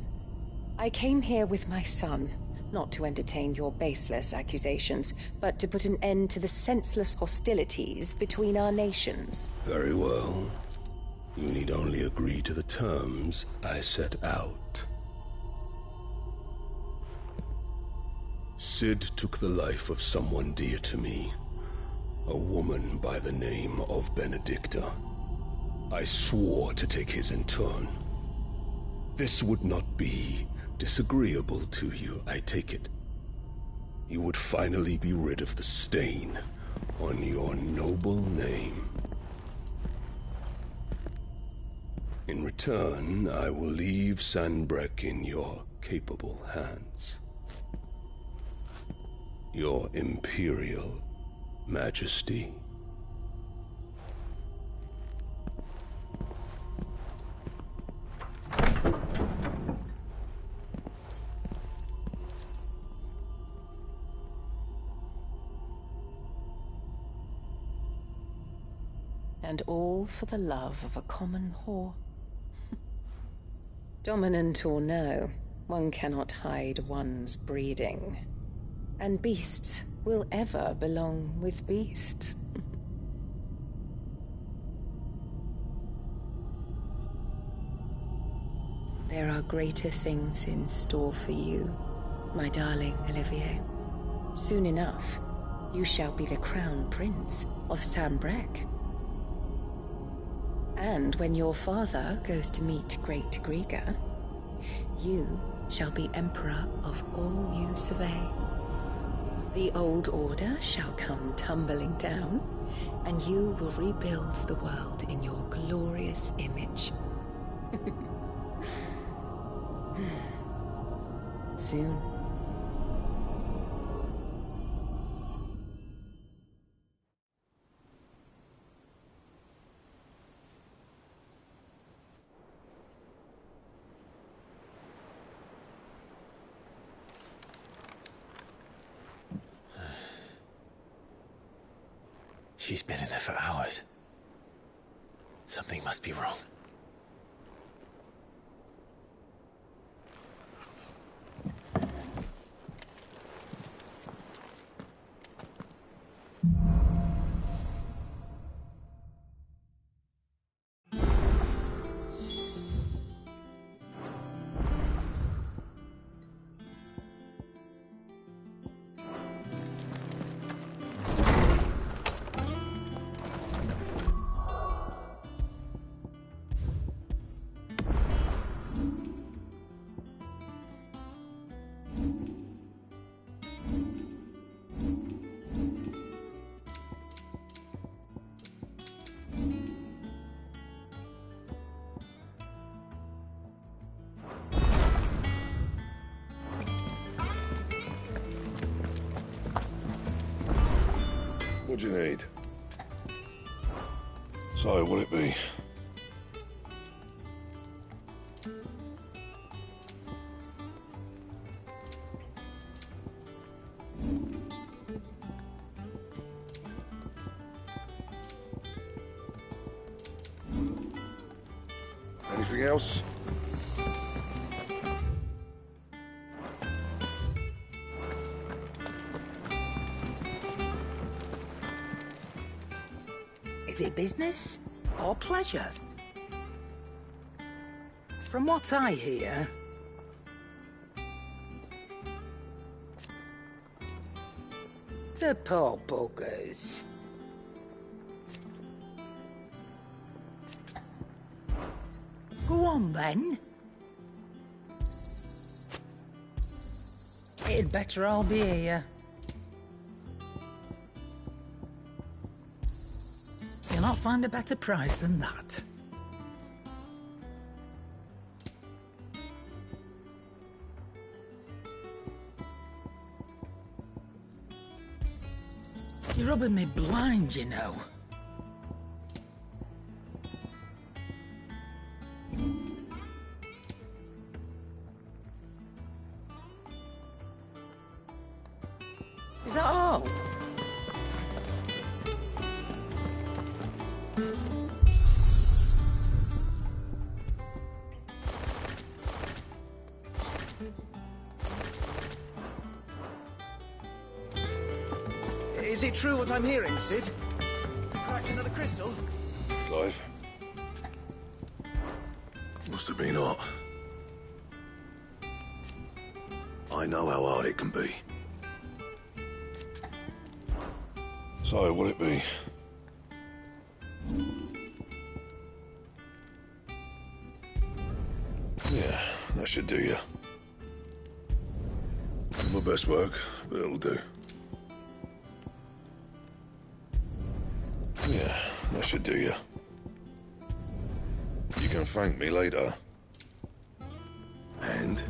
I came here with my son, not to entertain your baseless accusations, but to put an end to the senseless hostilities between our nations. Very well. You need only agree to the terms I set out. Sid took the life of someone dear to me, a woman by the name of Benedicta. I swore to take his in turn. This would not be disagreeable to you, I take it. You would finally be rid of the stain on your noble name. In return, I will leave Sanbreque in your capable hands. Your Imperial Majesty. And all for the love of a common whore. Dominant or no, one cannot hide one's breeding. And beasts will ever belong with beasts. There are greater things in store for you, my darling Olivier. Soon enough, you shall be the crown prince of Sambrec. And when your father goes to meet Great Grieger, you shall be emperor of all you survey. The old order shall come tumbling down, and you will rebuild the world in your glorious image. Soon. She's been in there for hours. Something must be wrong. What do you need? So, what'll it be? Anything else? Is it business or pleasure? From what I hear, the poor buggers. Go on then. It'd better all be here. You'll not find a better price than that. You're rubbing me blind, you know. Is that all? Is it true what I'm hearing, Sid? Cracked another crystal? Clive? Must have been hot. I know how hard it can be. So, what'll it be? Yeah, that should do you. Not my best work, but it'll do. Yeah, that should do you. You can thank me later. And?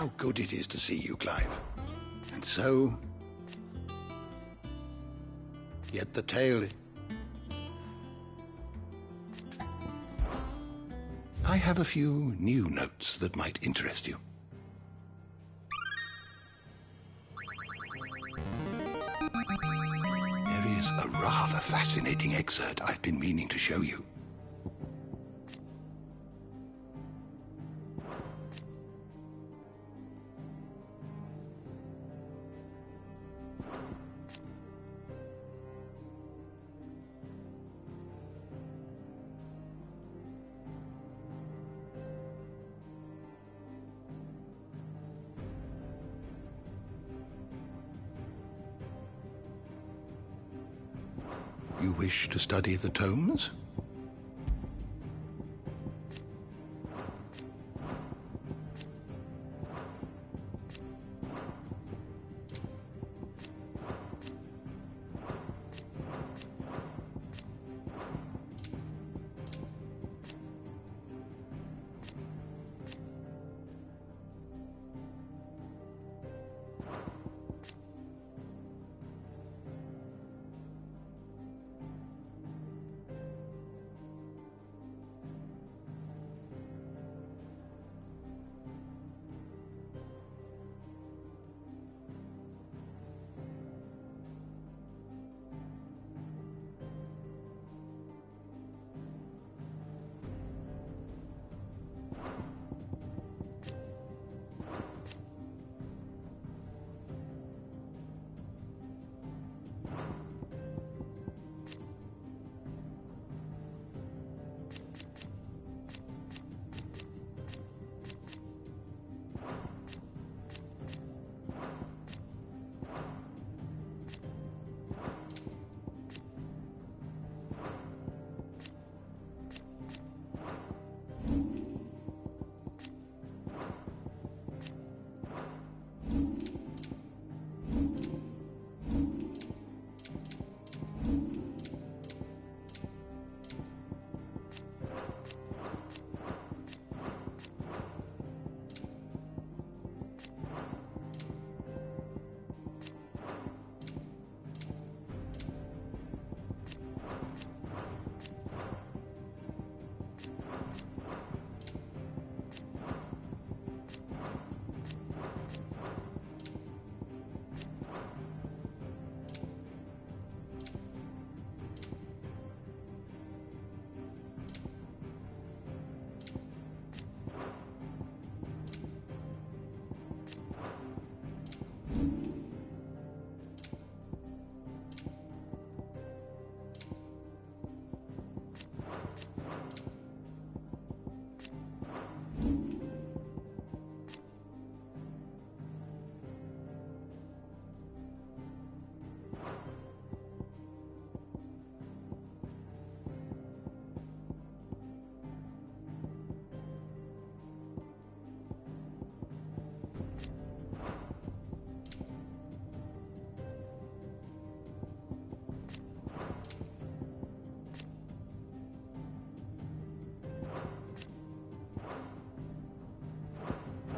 how good it is to see you, Clive. And so... Yet the tale... I have a few new notes that might interest you. There is a rather fascinating excerpt I've been meaning to show you. You wish to study the tomes?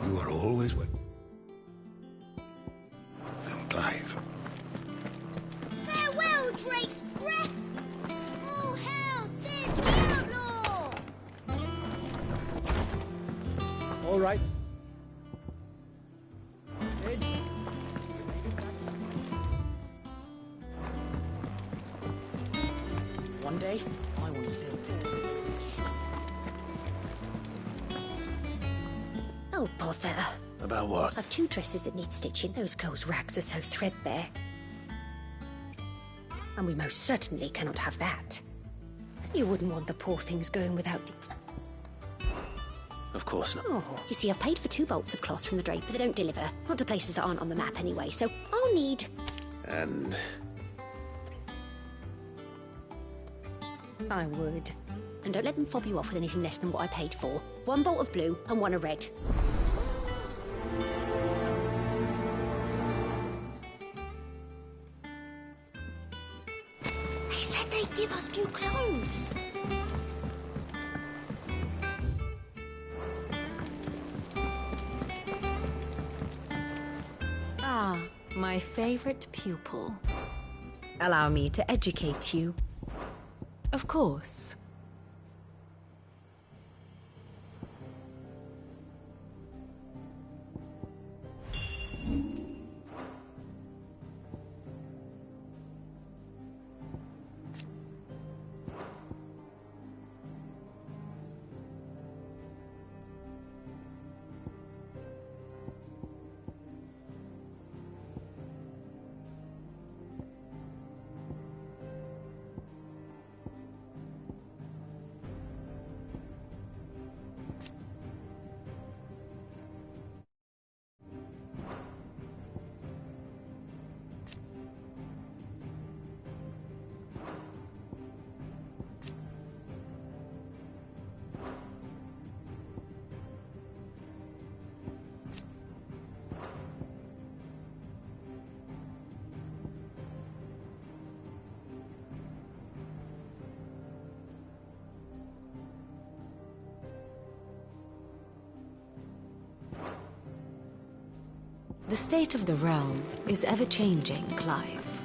You are always with... And Clive. Farewell, Drake's breath! Oh, hell, Sid, the outlaw! All right. One day, I want to sail. Oh, bother. About what? I've 2 dresses that need stitching. Those girls' rags are so threadbare. And we most certainly cannot have that. You wouldn't want the poor things going without... Of course not. Oh, you see, I've paid for 2 bolts of cloth from the drape, but they don't deliver. Not to places that aren't on the map anyway, so I'll need... And... I would. And don't let them fob you off with anything less than what I paid for. 1 bolt of blue and 1 of red. They said they'd give us new clothes. My favorite pupil. Allow me to educate you. Of course. The state of the realm is ever-changing, Clive.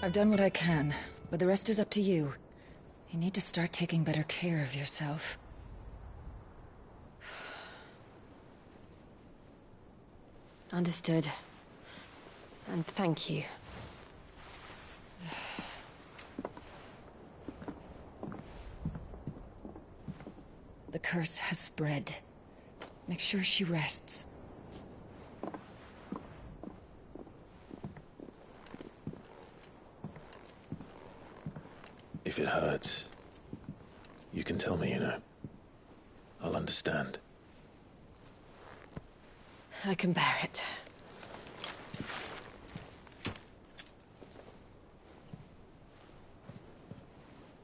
I've done what I can, but the rest is up to you. You need to start taking better care of yourself. Understood. And thank you. The curse has spread. Make sure she rests. If it hurts, you can tell me, you know. I'll understand. I can bear it.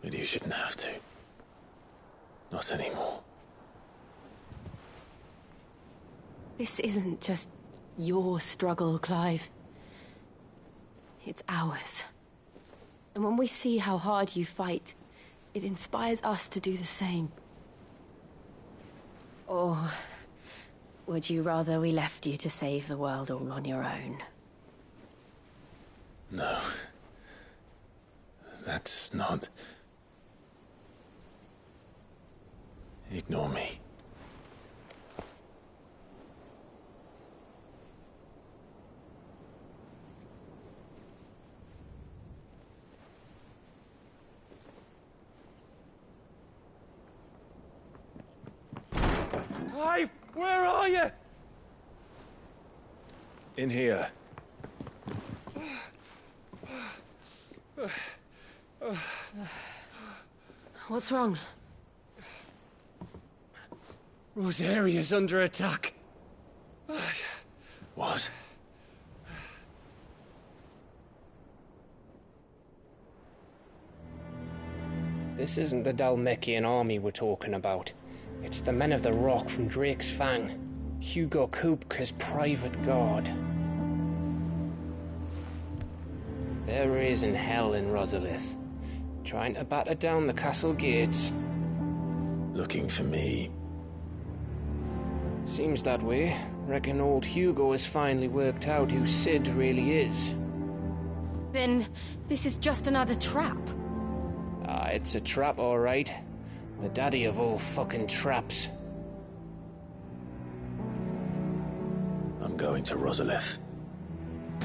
But you shouldn't have to. Not anymore. This isn't just your struggle, Clive. It's ours. And when we see how hard you fight, it inspires us to do the same. Or would you rather we left you to save the world all on your own? No. That's not... Ignore me. Clive, where are you? In here. What's wrong? Rosaria's under attack. What? This isn't the Dalmekian army we're talking about. It's the men of the Rock from Drake's Fang. Hugo Kupka's private guard. There is in hell in Rosalith, trying to batter down the castle gates. Looking for me. Seems that way. Reckon old Hugo has finally worked out who Sid really is. Then this is just another trap. Ah, it's a trap, all right. The daddy of all fucking traps. I'm going to Rosalith.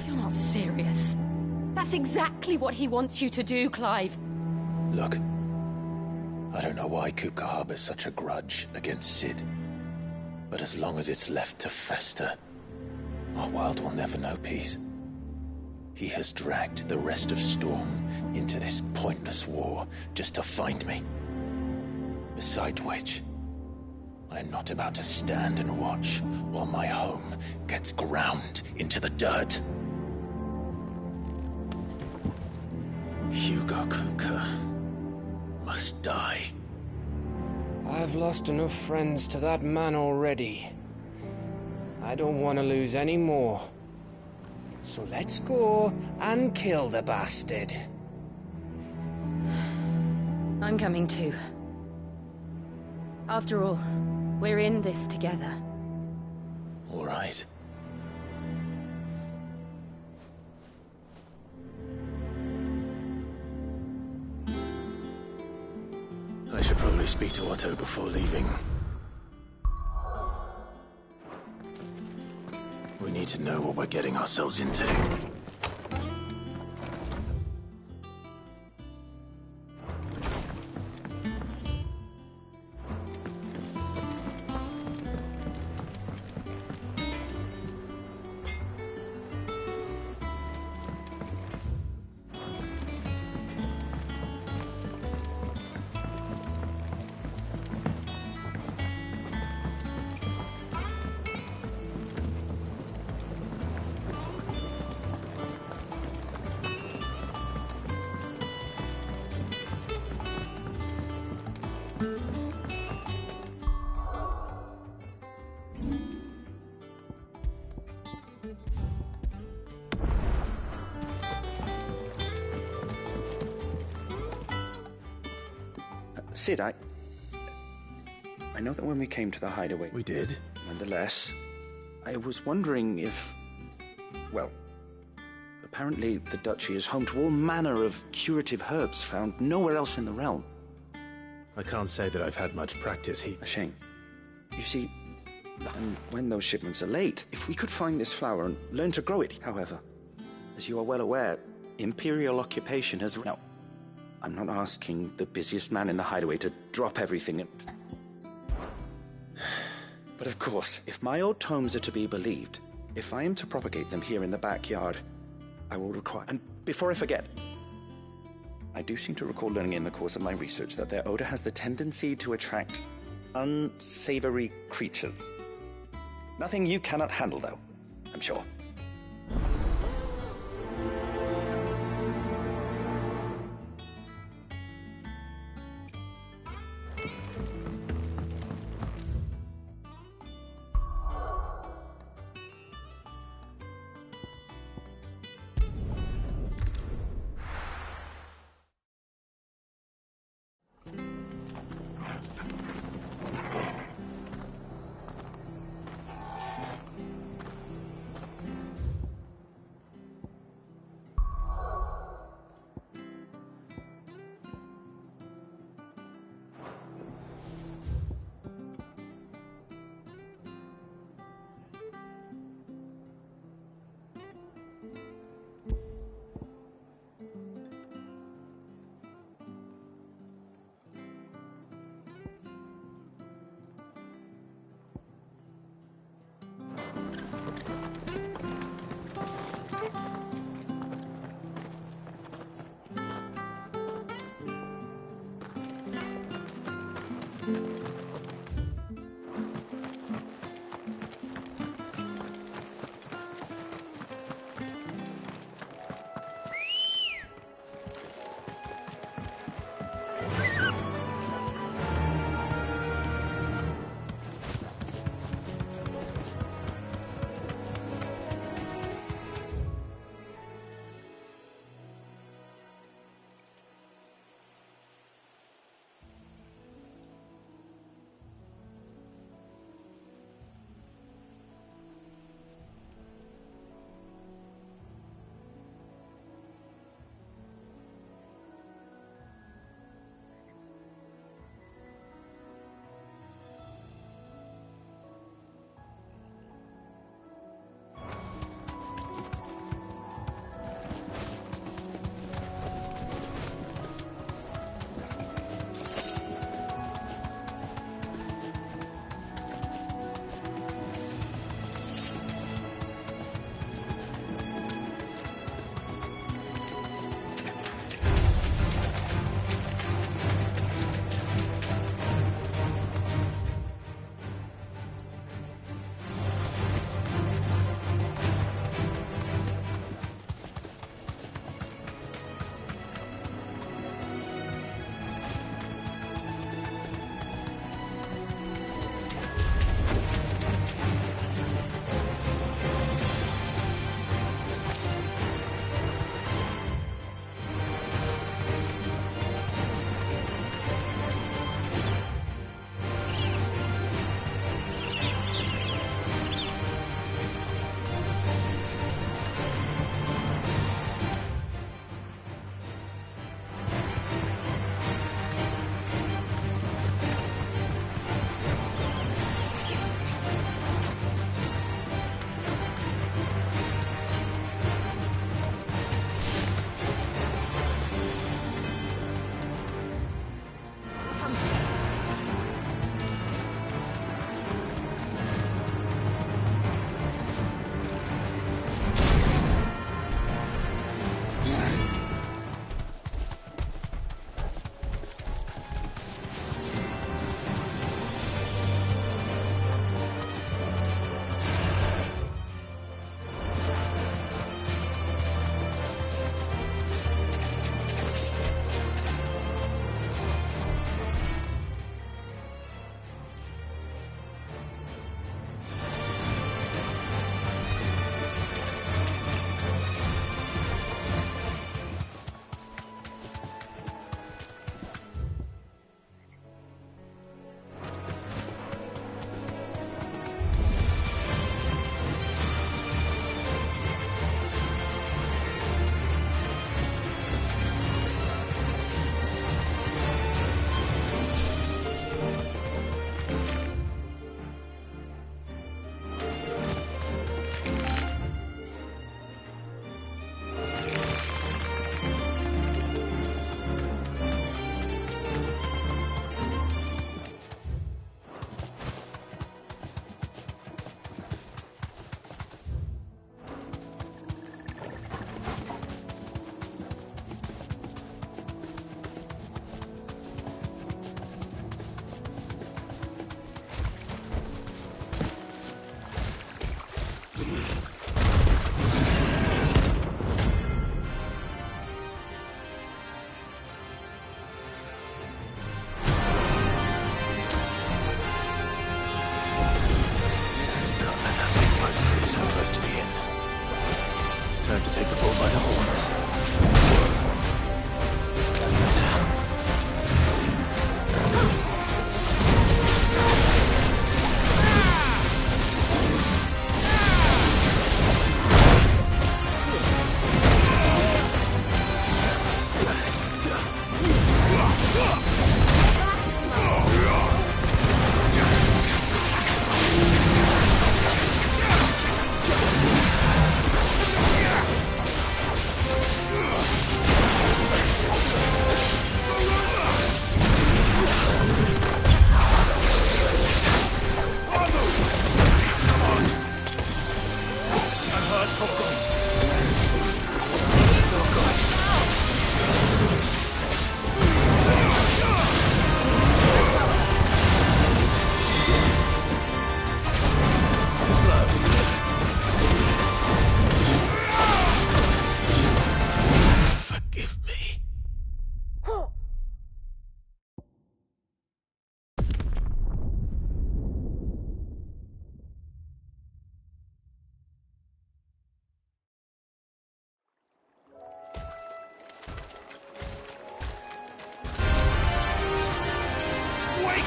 You're not serious. That's exactly what he wants you to do, Clive. Look, I don't know why Kupka harbors such a grudge against Sid. But as long as it's left to fester, our world will never know peace. He has dragged the rest of Storm into this pointless war just to find me. Besides which, I am not about to stand and watch while my home gets ground into the dirt. Hugo Kupka must die. I've lost enough friends to that man already. I don't want to lose any more. So let's go and kill the bastard. I'm coming too. After all, we're in this together. All right. I should probably speak to Otto before leaving. We need to know what we're getting ourselves into. Sid, I know that when we came to the hideaway... We did? Nonetheless, I was wondering if... Well, Apparently, the duchy is home to all manner of curative herbs found nowhere else in the realm. I can't say that I've had much practice here. A shame. You see, and when those shipments are late, if we could find this flower and learn to grow it, however, as you are well aware, Imperial occupation has... Now, I'm not asking the busiest man in the hideaway to drop everything and... But of course, if my old tomes are to be believed, if I am to propagate them here in the backyard, I will require... And before I forget, I do seem to recall learning in the course of my research that their odor has the tendency to attract unsavory creatures. Nothing you cannot handle, though, I'm sure.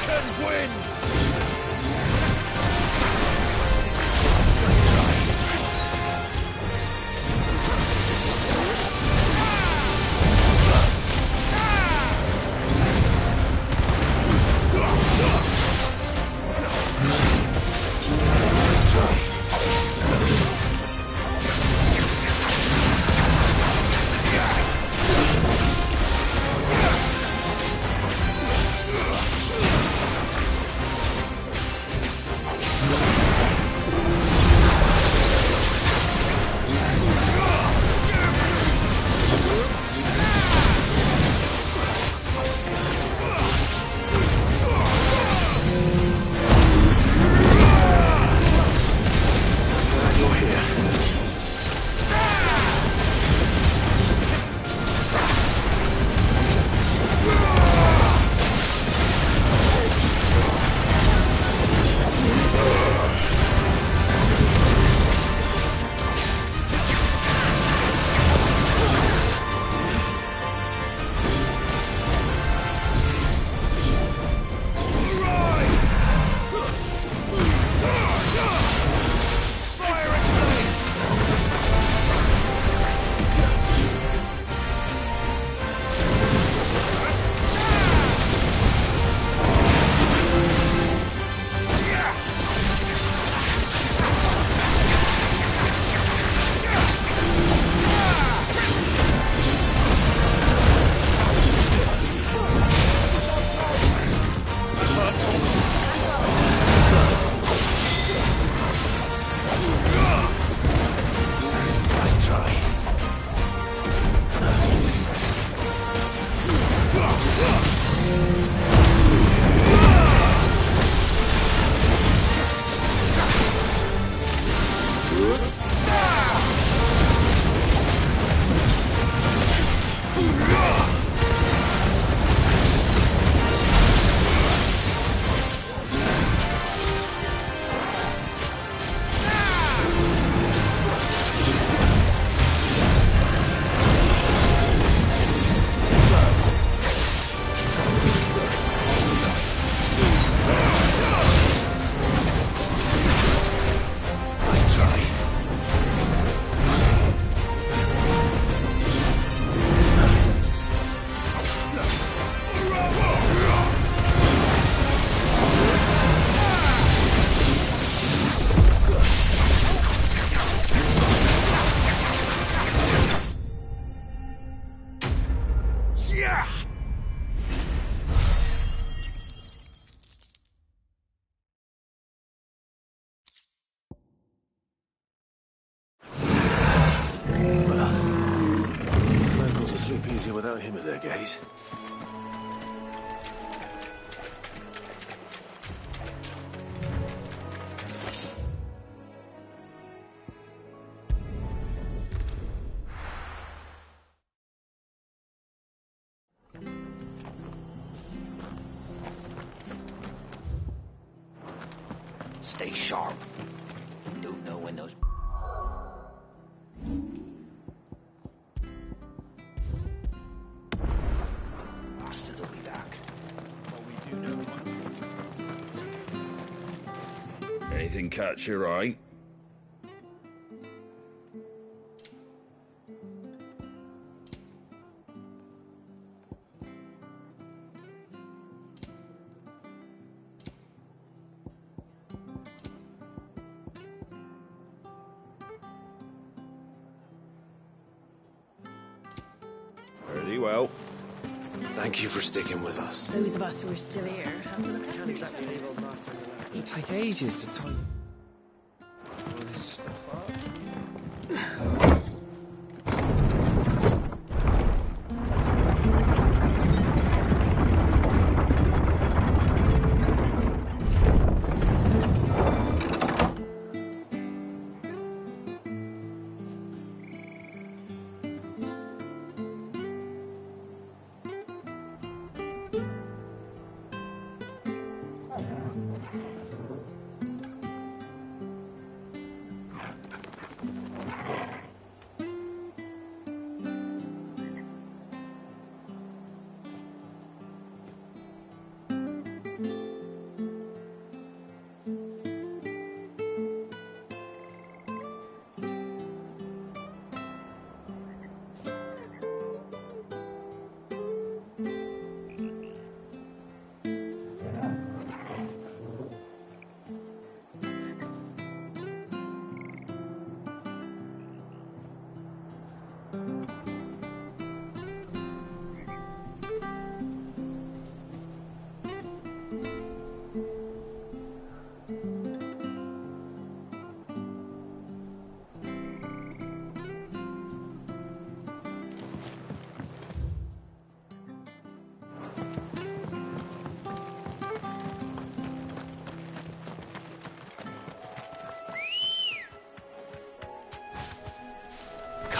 Kraken wins! Easier without him at their gate. Stay sharp. You don't know when those bastards will be back. Well, we do know one. Anything catch your eye? Very well. Thank you for sticking with us. Those of us who are still here have to look after each other. It'll take ages to tie all this stuff up.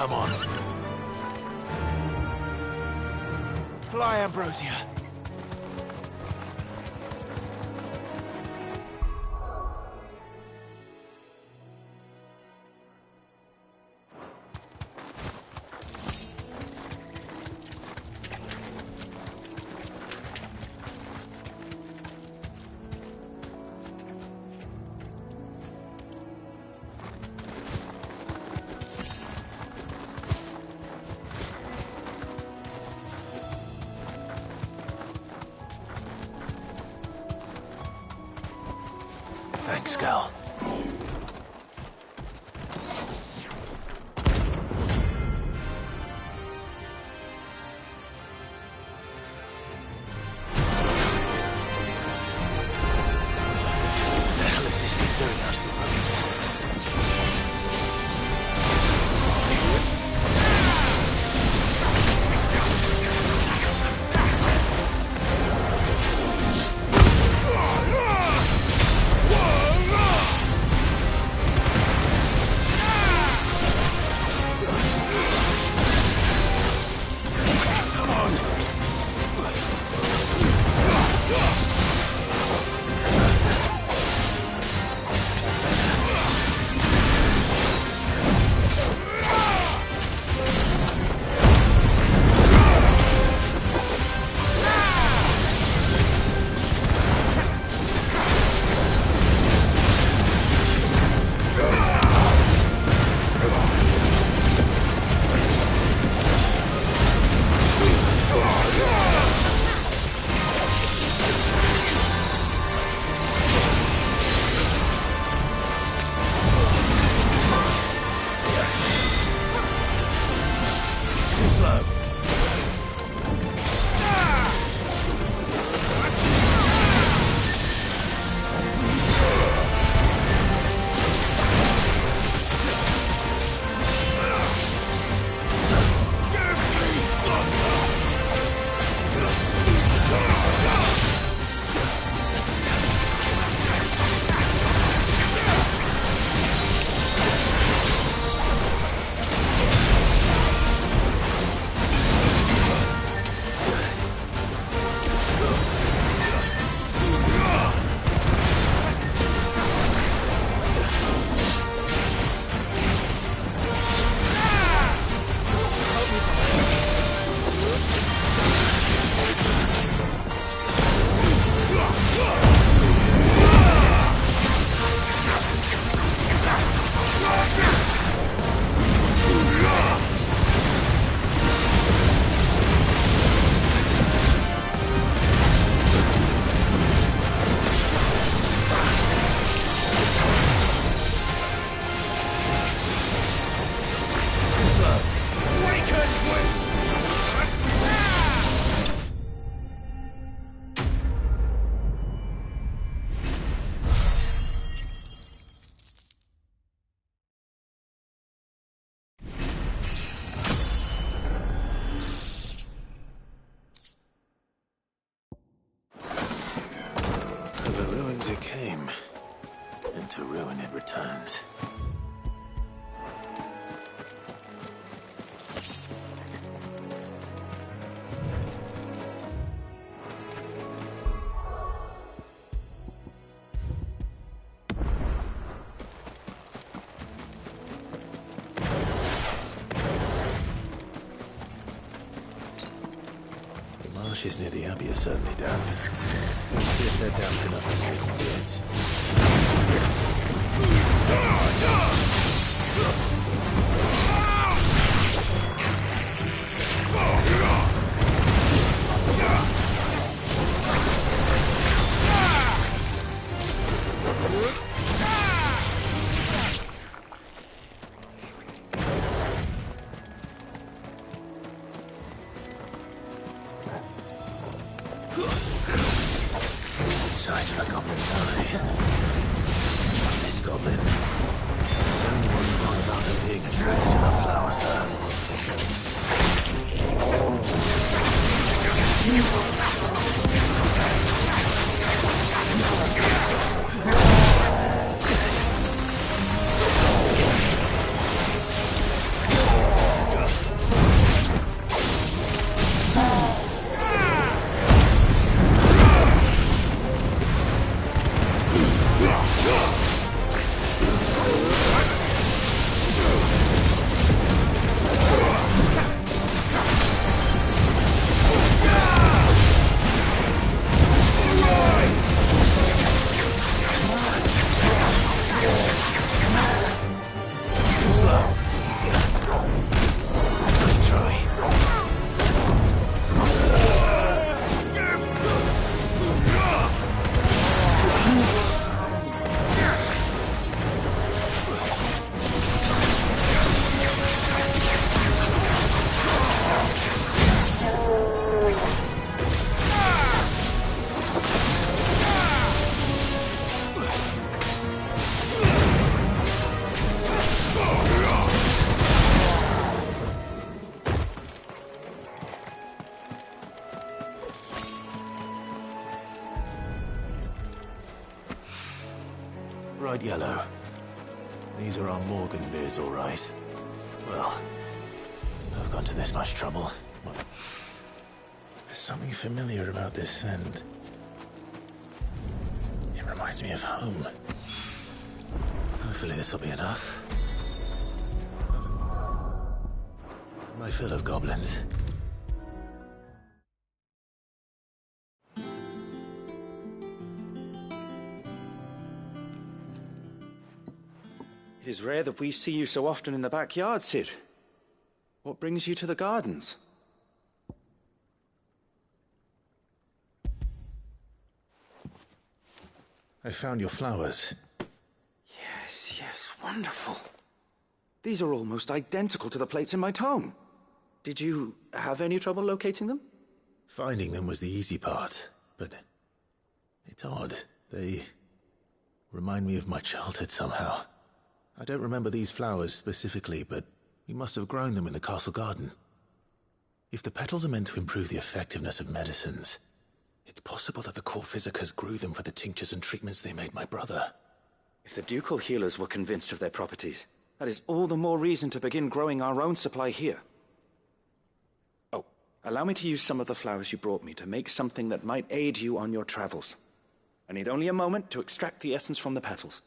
Come on. Fly, Ambrosia. Thanks, Gal. What the hell is this thing doing out in the road? returns. The marshes near the Abbey are certainly damp. See if they're damp enough to take on the ends. Sight of a goblin's eye. This goblin. There's only one wrong about them being attracted to the flowers, though. Bright yellow. These are our Morgan beards, all right. Well, I've gone to this much trouble. There's something familiar about this scent. It reminds me of home. Hopefully this will be enough. My fill of goblins. It is rare that we see you so often in the backyard, Cid. What brings you to the gardens? I found your flowers. Yes, wonderful. These are almost identical to the plates in my tome. Did you have any trouble locating them? Finding them was the easy part, but it's odd. They remind me of my childhood somehow. I don't remember these flowers specifically, but we must have grown them in the castle garden. If the petals are meant to improve the effectiveness of medicines, it's possible that the court physicers grew them for the tinctures and treatments they made my brother. If the ducal healers were convinced of their properties, that is all the more reason to begin growing our own supply here. Oh, allow me to use some of the flowers you brought me to make something that might aid you on your travels. I need only a moment to extract the essence from the petals.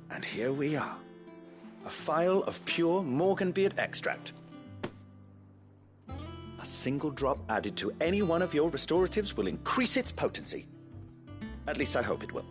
And here we are. A phial of pure Morganbeard extract. A single drop added to any one of your restoratives will increase its potency. At least I hope it will.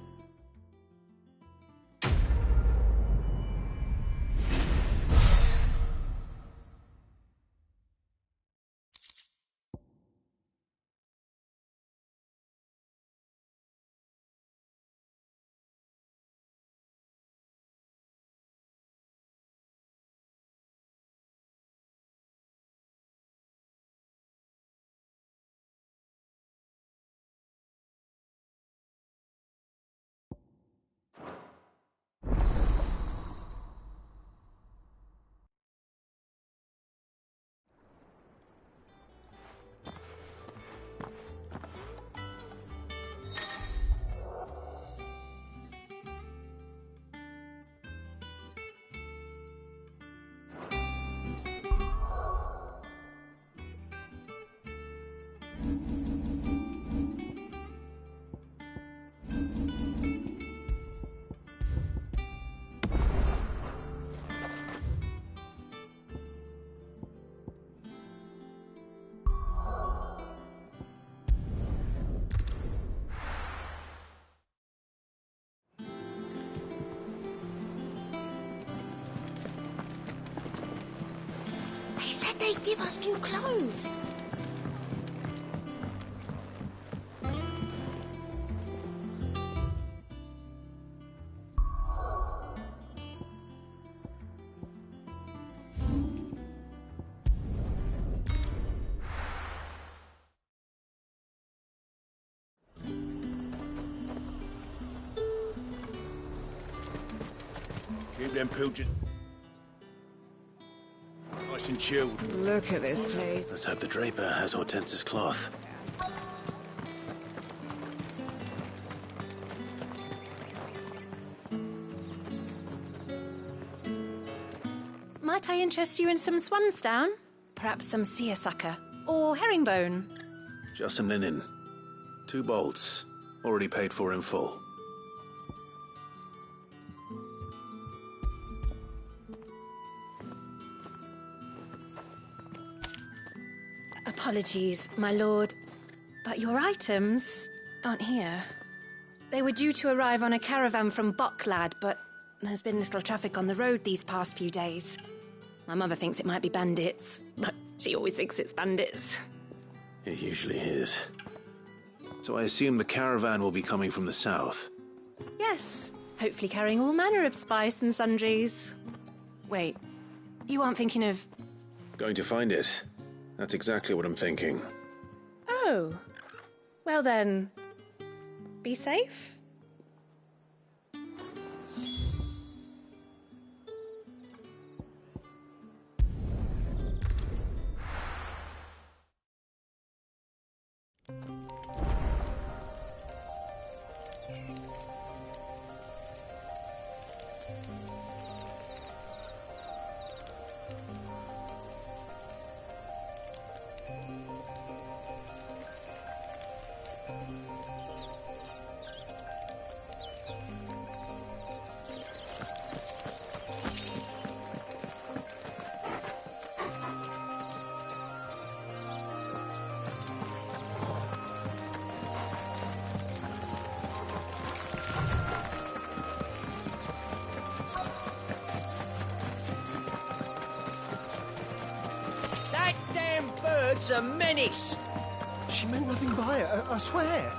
They'd give us new clothes. Keep them pilchards nice and chilled. Look at this place. Let's hope the draper has Hortense's cloth. Might I interest you in some swansdown? Perhaps some seersucker or herringbone? Just some linen. 2 bolts. Already paid for in full. Apologies, my lord, but your items aren't here. They were due to arrive on a caravan from Bocklad, but there's been little traffic on the road these past few days. My mother thinks it might be bandits, but she always thinks it's bandits. It usually is. So I assume the caravan will be coming from the south. Yes, hopefully carrying all manner of spice and sundries. Wait, you aren't thinking of... Going to find it. That's exactly what I'm thinking. Oh, well then, be safe. Bird's a menace! She meant nothing by it, I swear.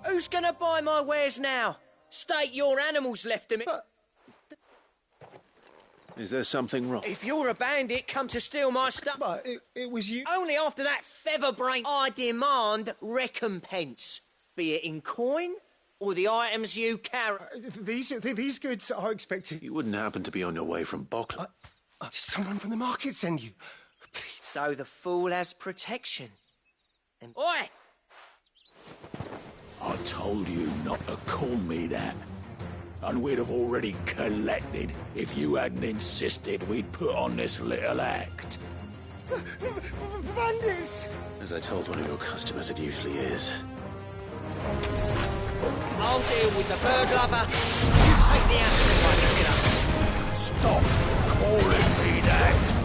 Who's gonna buy my wares now? State your animals left to me. Is there something wrong? If you're a bandit, come to steal my stuff. But it was you. Only after that featherbrain, I demand recompense. Be it in coin or the items you carry. These goods are expected. You wouldn't happen to be on your way from Bocklad. Did someone from the market send you? Please. So the fool has protection. And oi! I told you not to call me that. And we'd have already collected if you hadn't insisted we'd put on this little act. Bandits! As I told one of your customers, it usually is. I'll deal with the bird lover. You take the action, my killer. Stop calling me that.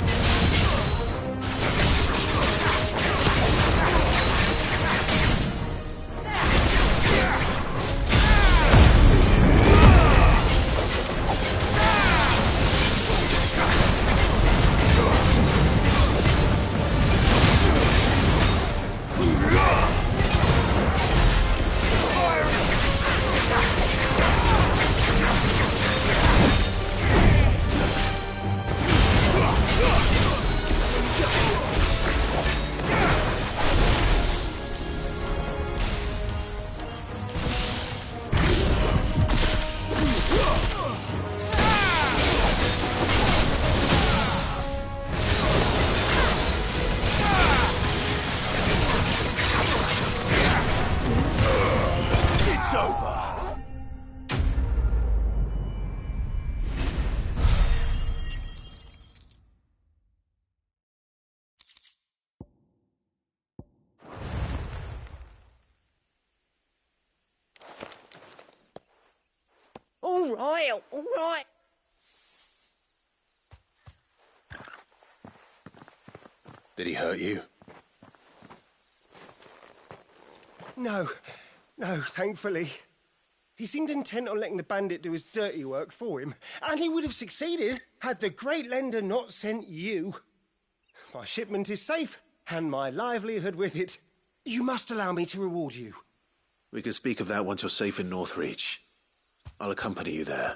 All right. Did he hurt you? No, thankfully. He seemed intent on letting the bandit do his dirty work for him, and he would have succeeded had the great lender not sent you. My shipment is safe, and my livelihood with it. You must allow me to reward you. We can speak of that once you're safe in Northreach. I'll accompany you there.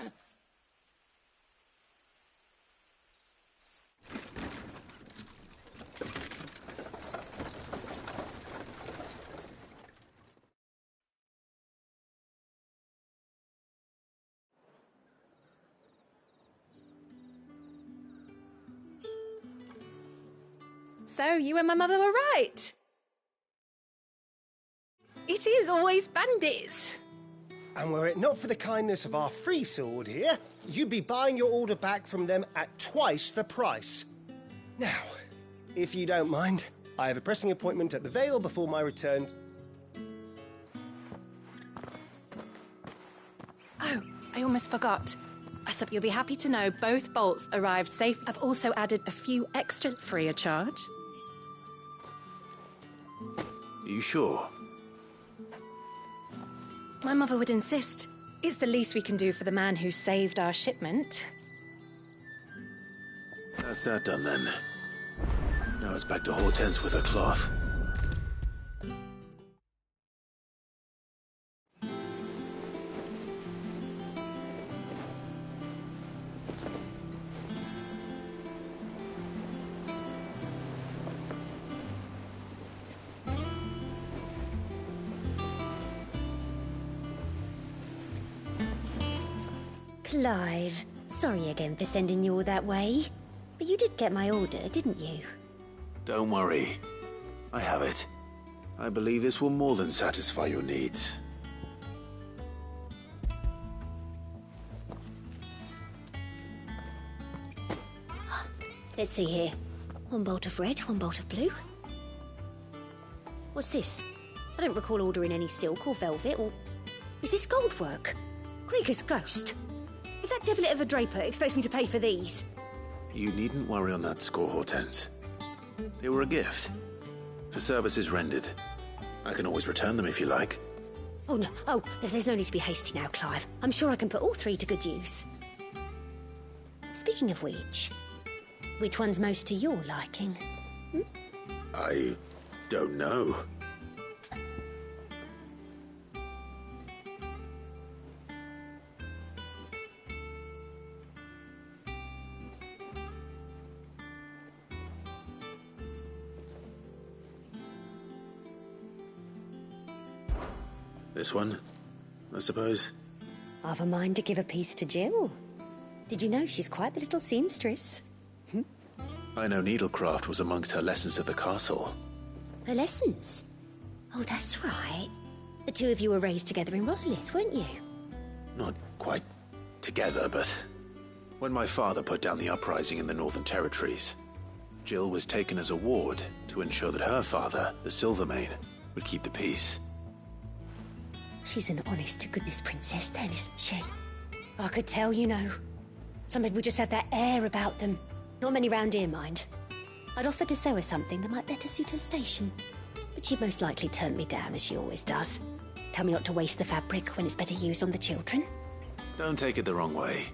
So you and my mother were right. It is always bandits. And were it not for the kindness of our free sword here, you'd be buying your order back from them at twice the price. Now, if you don't mind, I have a pressing appointment at the Vale before my return. Oh, I almost forgot. Aesop, you'll be happy to know both bolts arrived safe. I've also added a few extra free of charge. Are you sure? My mother would insist. It's the least we can do for the man who saved our shipment. That's that done then. Now it's back to Hortense with her cloth. Clive, sorry again for sending you all that way. But you did get my order, didn't you? Don't worry. I have it. I believe this will more than satisfy your needs. Let's see here. One bolt of red, one bolt of blue. What's this? I don't recall ordering any silk or velvet or... Is this gold work? Krieger's ghost. If that devilet of a draper expects me to pay for these... You needn't worry on that score, Hortense. They were a gift. For services rendered. I can always return them if you like. Oh, no. Oh, there's no need to be hasty now, Clive. I'm sure I can put all three to good use. Speaking of which one's most to your liking? I don't know. This one, I suppose. I've a mind to give a piece to Jill. Did you know she's quite the little seamstress? I know needlecraft was amongst her lessons at the castle. Her lessons? Oh, that's right. The two of you were raised together in Rosalith, weren't you? Not quite together, but when my father put down the uprising in the Northern Territories, Jill was taken as a ward to ensure that her father, the Silvermane, would keep the peace. She's an honest-to-goodness princess then, isn't she? I could tell, you know. Some people just have that air about them. Not many round here, mind. I'd offered to sew her something that might better suit her station. But she'd most likely turn me down, as she always does. Tell me not to waste the fabric when it's better used on the children. Don't take it the wrong way.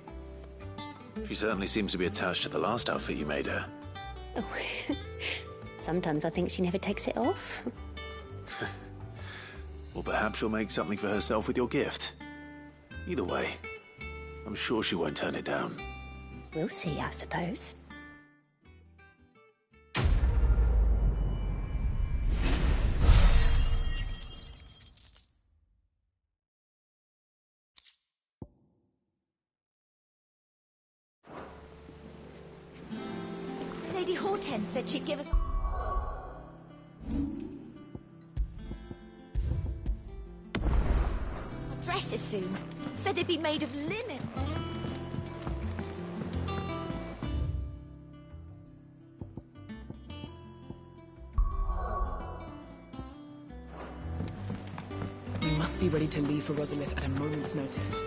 She certainly seems to be attached to the last outfit you made her. Oh, sometimes I think she never takes it off. Or perhaps she'll make something for herself with your gift. Either way, I'm sure she won't turn it down. We'll see, I suppose. Lady Hortense said she'd give us... dresses soon. Said they'd be made of linen. We must be ready to leave for Rosalith at a moment's notice.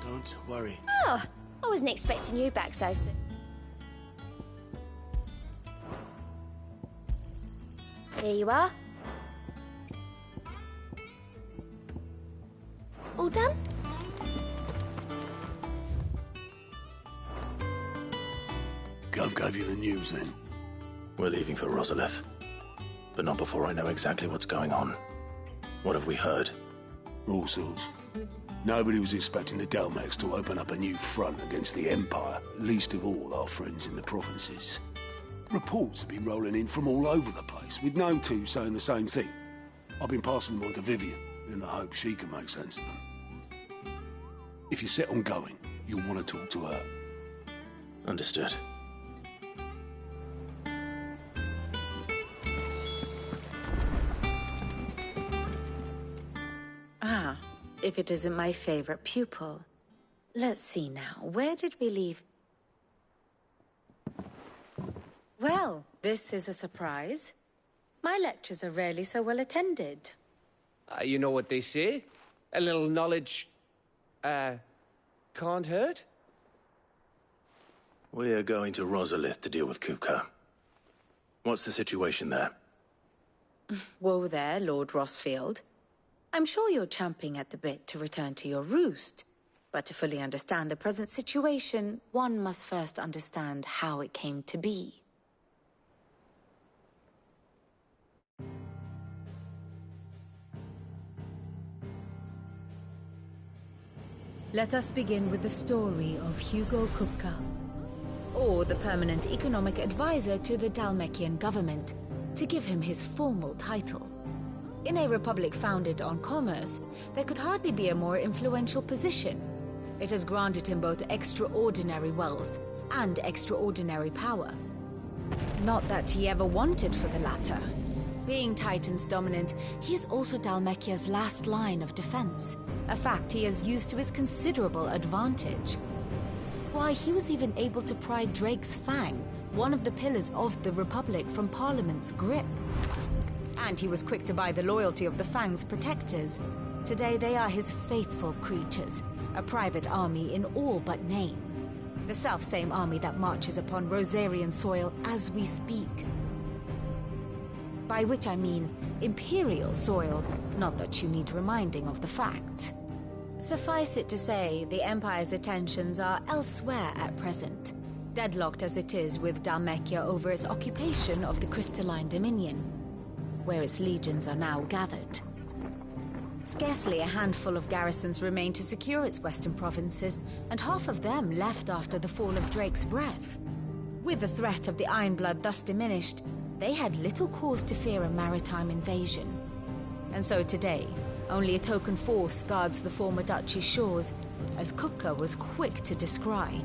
Don't worry. Oh, I wasn't expecting you back so soon. Here you are. All done? Gov gave you the news then? We're leaving for Rosalith. But not before I know exactly what's going on. What have we heard? All sorts. Nobody was expecting the Delmex to open up a new front against the Empire, least of all our friends in the provinces. Reports have been rolling in from all over the place, with no two saying the same thing. I've been passing them on to Vivian, in the hope she can make sense of them. If you're set on going, you'll want to talk to her. Understood. if it isn't my favorite pupil. Let's see now, where did we leave? Well, this is a surprise. My lectures are rarely so well attended. You know what they say? A little knowledge, can't hurt? We're going to Rosalith to deal with Kupka. What's the situation there? Whoa there, Lord Rossfield. I'm sure you're champing at the bit to return to your roost. But to fully understand the present situation, one must first understand how it came to be. Let us begin with the story of Hugo Kupka, or the permanent economic advisor to the Dalmekian government, to give him his formal title. In a republic founded on commerce, there could hardly be a more influential position. It has granted him both extraordinary wealth and extraordinary power. Not that he ever wanted for the latter. Being Titan's dominant, he is also Dalmekia's last line of defense, a fact he has used to his considerable advantage. Why, he was even able to pry Drake's Fang, one of the pillars of the Republic, from Parliament's grip. And he was quick to buy the loyalty of the Fang's protectors. Today they are his faithful creatures, a private army in all but name. The self-same army that marches upon Rosarian soil as we speak. By which I mean Imperial soil, not that you need reminding of the fact. Suffice it to say, the Empire's attentions are elsewhere at present, deadlocked as it is with Dalmekia over its occupation of the Crystalline Dominion, where its legions are now gathered. Scarcely a handful of garrisons remain to secure its western provinces, and half of them left after the fall of Drake's Breath. With the threat of the Ironblood thus diminished, they had little cause to fear a maritime invasion. And so today, only a token force guards the former duchy's shores, as Kupka was quick to descry.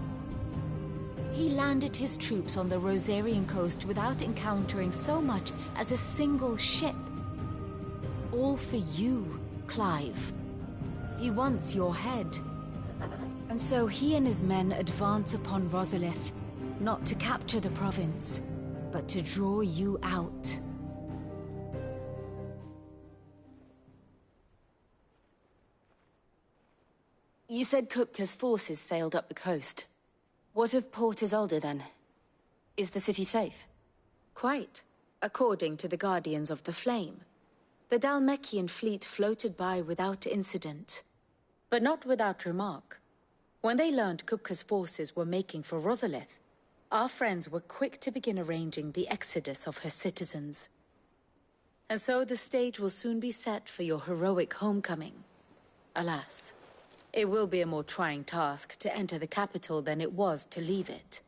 He landed his troops on the Rosarian coast without encountering so much as a single ship. All for you, Clive. He wants your head. And so he and his men advance upon Rosalith, not to capture the province, but to draw you out. You said Kupka's forces sailed up the coast. What of Port Isolde, then? Is the city safe? Quite, according to the Guardians of the Flame. The Dalmekian fleet floated by without incident, but not without remark. When they learned Kupka's forces were making for Rosalith, our friends were quick to begin arranging the exodus of her citizens. And so the stage will soon be set for your heroic homecoming. Alas, it will be a more trying task to enter the capital than it was to leave it.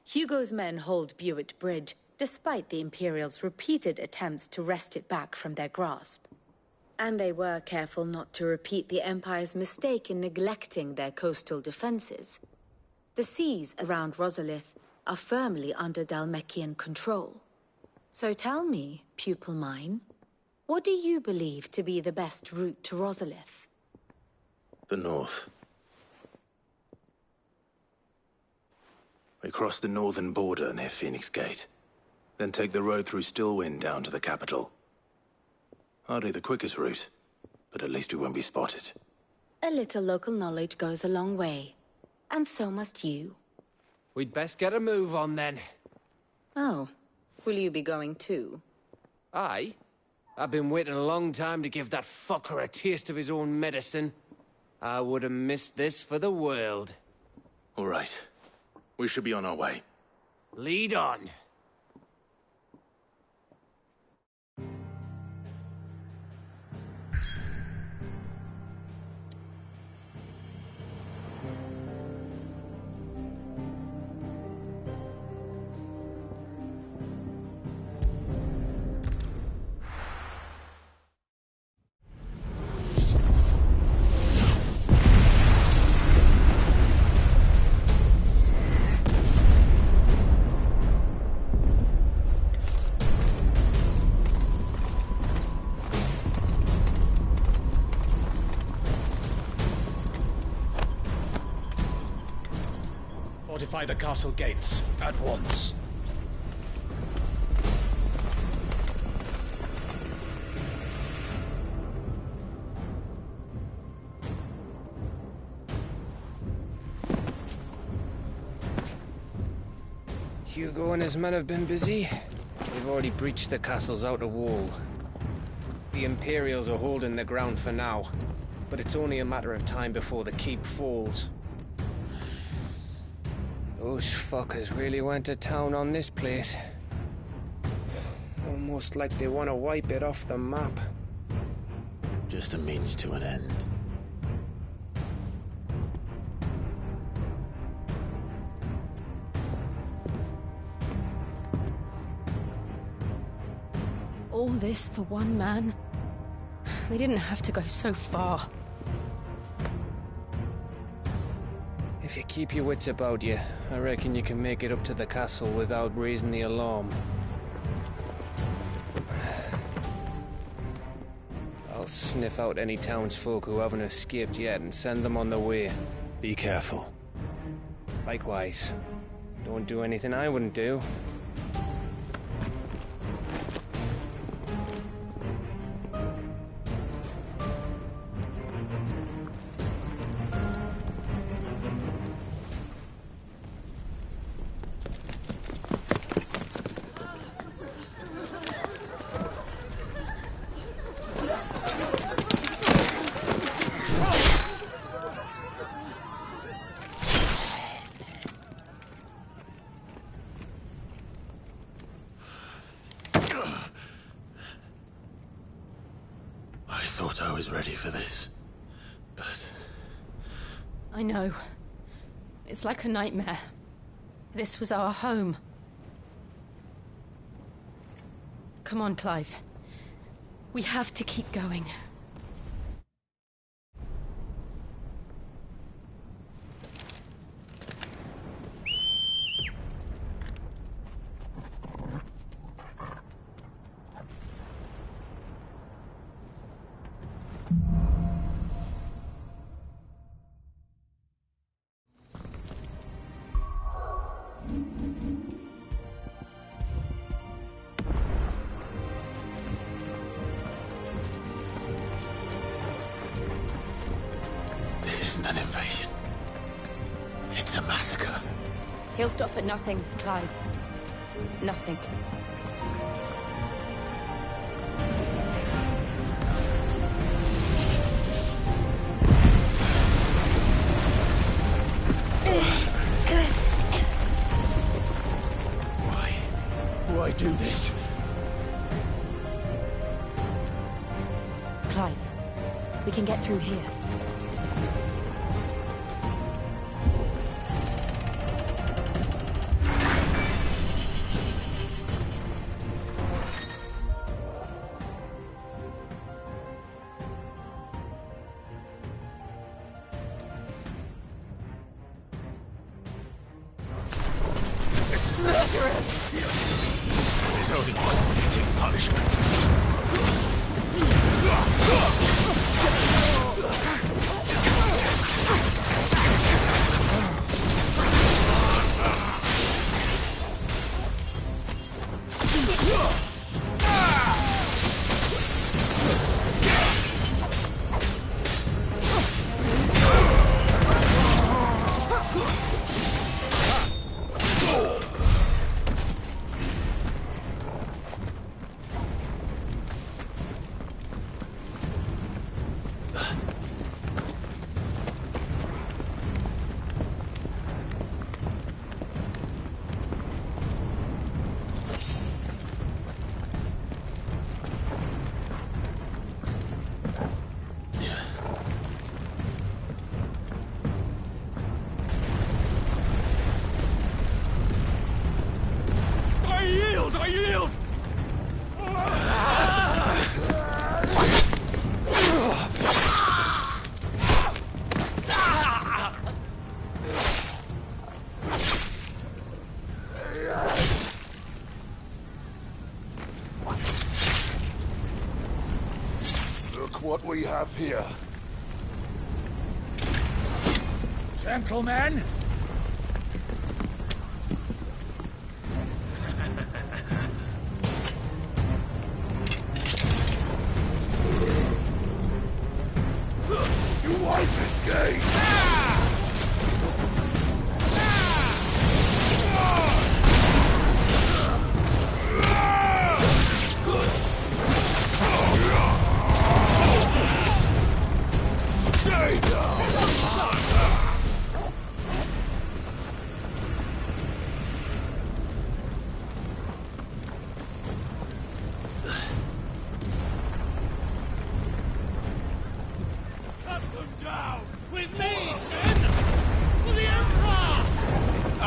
Hugo's men hold Buet Bridge, despite the Imperials' repeated attempts to wrest it back from their grasp. And they were careful not to repeat the Empire's mistake in neglecting their coastal defenses. The seas around Rosalith are firmly under Dalmekian control. So tell me, pupil mine, what do you believe to be the best route to Rosalith? The north. We cross the northern border near Phoenix Gate, then take the road through Stillwind down to the capital. Hardly the quickest route, but at least we won't be spotted. A little local knowledge goes a long way. And so must you. We'd best get a move on, then. Oh, will you be going too? Aye. I've been waiting a long time to give that fucker a taste of his own medicine. I would have missed this for the world. All right. We should be on our way. Lead on. Fortify the castle gates at once. Hugo and his men have been busy. They've already breached the castle's outer wall. The Imperials are holding the ground for now, but it's only a matter of time before the keep falls. Those fuckers really went to town on this place. Almost like they want to wipe it off the map. Just a means to an end. All this for one man? They didn't have to go so far. If you keep your wits about you, I reckon you can make it up to the castle without raising the alarm. I'll sniff out any townsfolk who haven't escaped yet and send them on their way. Be careful. Likewise. Don't do anything I wouldn't do. I thought I was ready for this, but... I know. It's like a nightmare. This was our home. Come on, Clive. We have to keep going. An invasion. It's a massacre. He'll stop at nothing, Clive. Nothing. Why do this? Clive, we can get through here. There's only one fitting punishment. I yield! Look what we have here. Gentlemen,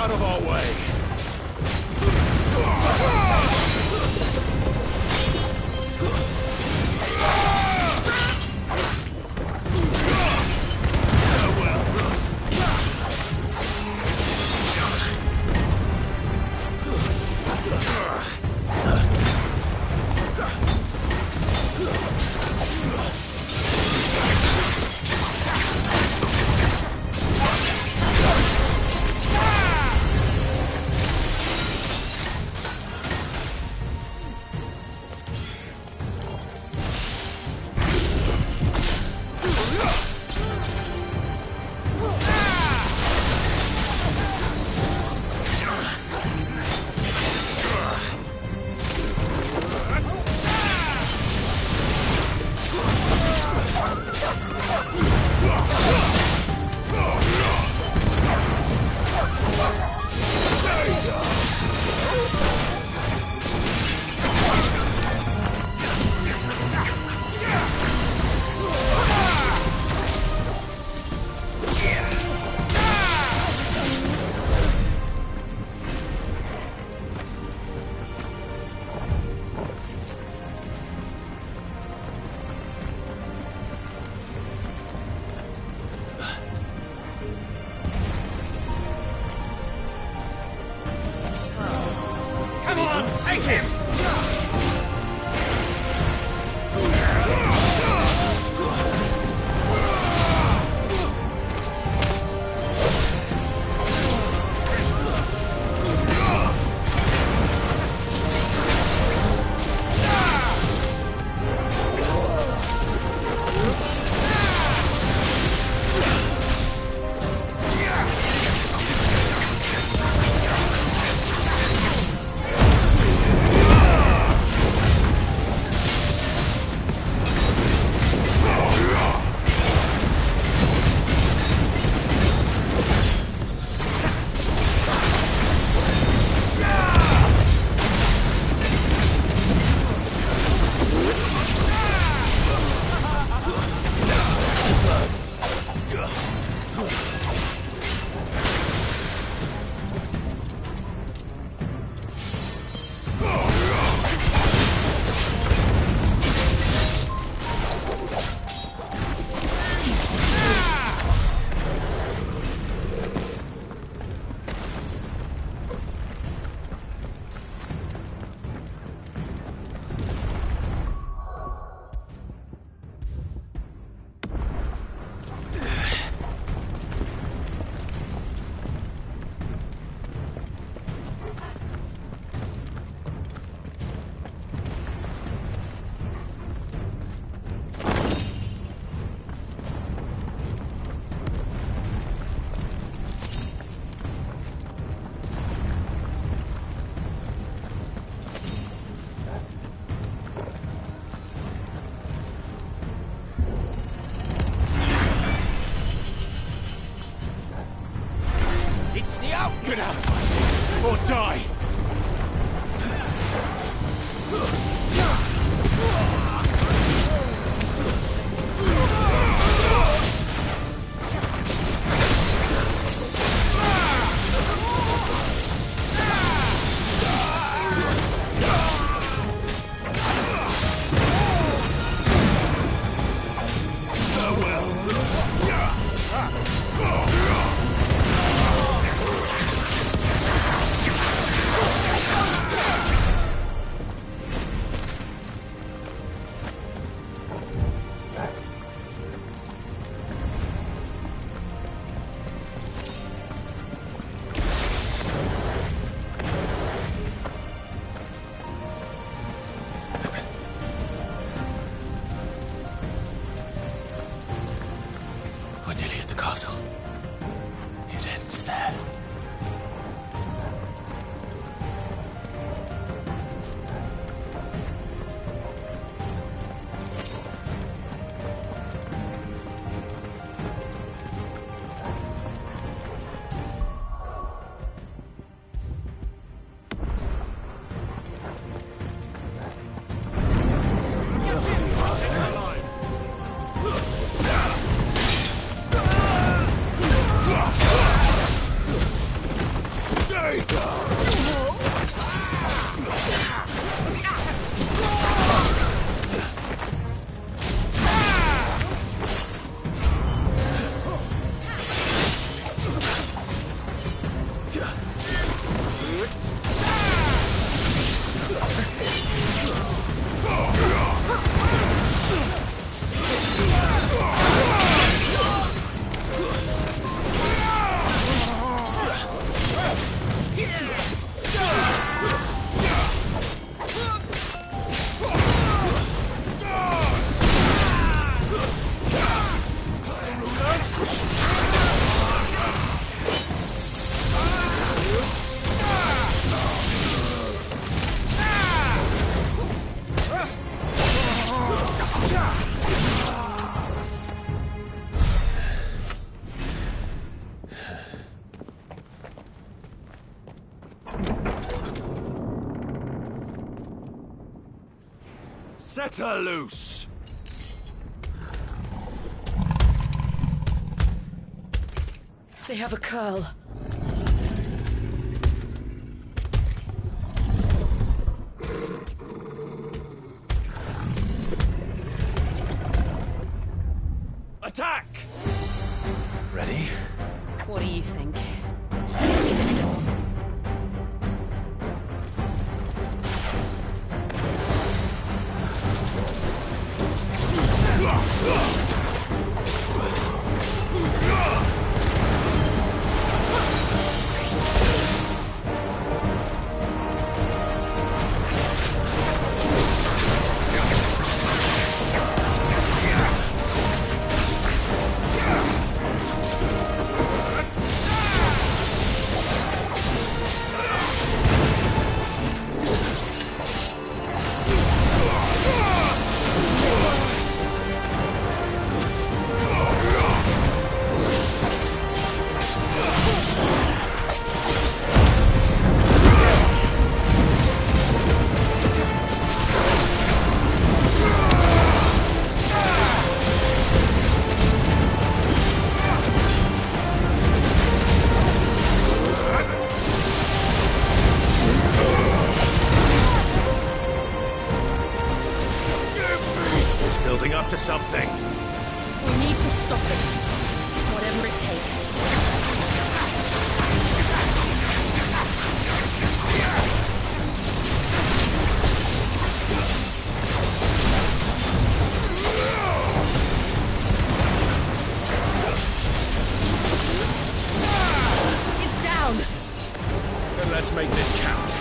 Out of our way! Come on, take him! castle. It ends there. Set her loose! They have a curl. Attack! Ready? What do you think? Building up to something. We need to stop it. Whatever it takes. It's down. Then let's make this count.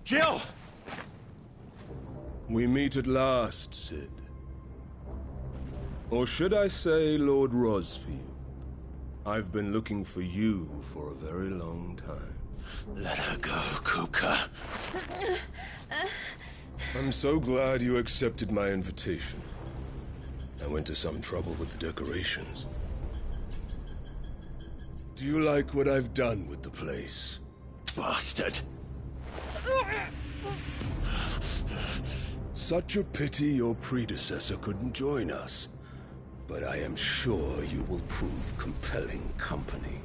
Jill! We meet at last, Sid. Or should I say, Lord Rosfield? I've been looking for you for a very long time. Let her go, Kupka. I'm so glad you accepted my invitation. I went to some trouble with the decorations. Do you like what I've done with the place? Bastard. Such a pity your predecessor couldn't join us. But I am sure you will prove compelling company.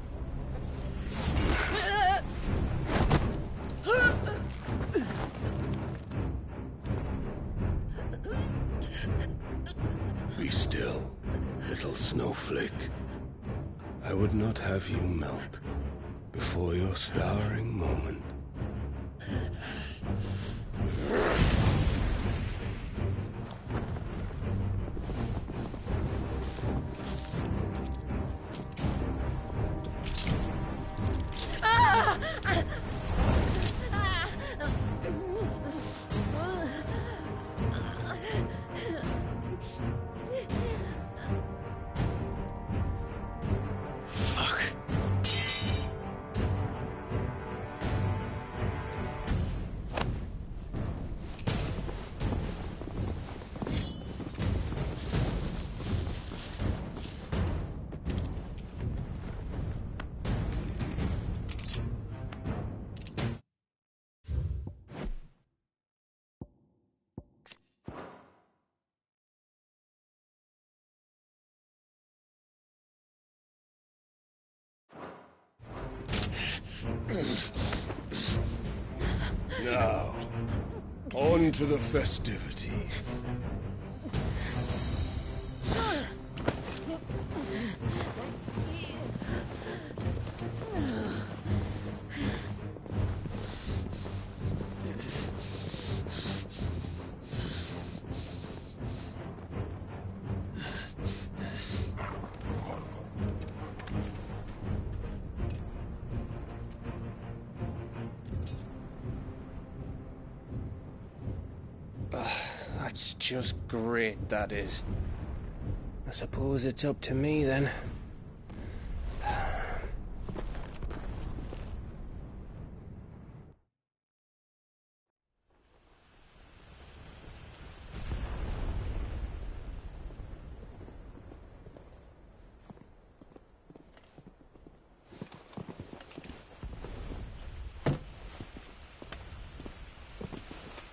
Be still, little snowflake. I would not have you melt before your starring moment. Now, on to the festivities. That's just great, that is. I suppose it's up to me, then.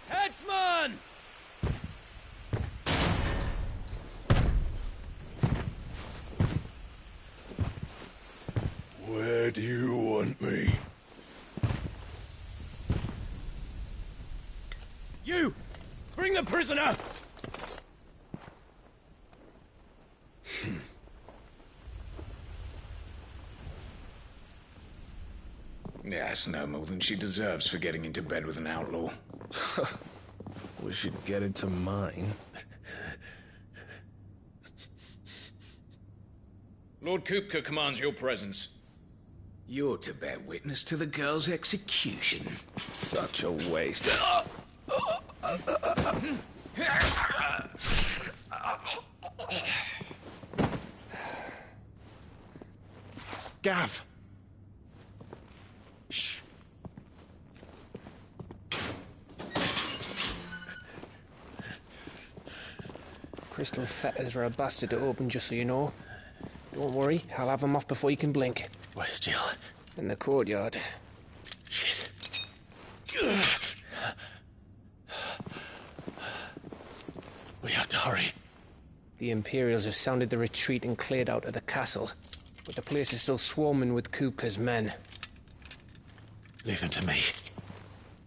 Headsman! Where do you want me? You! Bring the prisoner! Yes, no more than she deserves for getting into bed with an outlaw. Wish she'd get into mine. Lord Kupka commands your presence. You're to bear witness to the girl's execution. Such a waste. Gav! Shh. Crystal fetters are a bastard to open, just so you know. Don't worry, I'll have them off before you can blink. Where's Jill? In the courtyard. Shit. We have to hurry. The Imperials have sounded the retreat and cleared out of the castle, but the place is still swarming with Kupka's men. Leave them to me.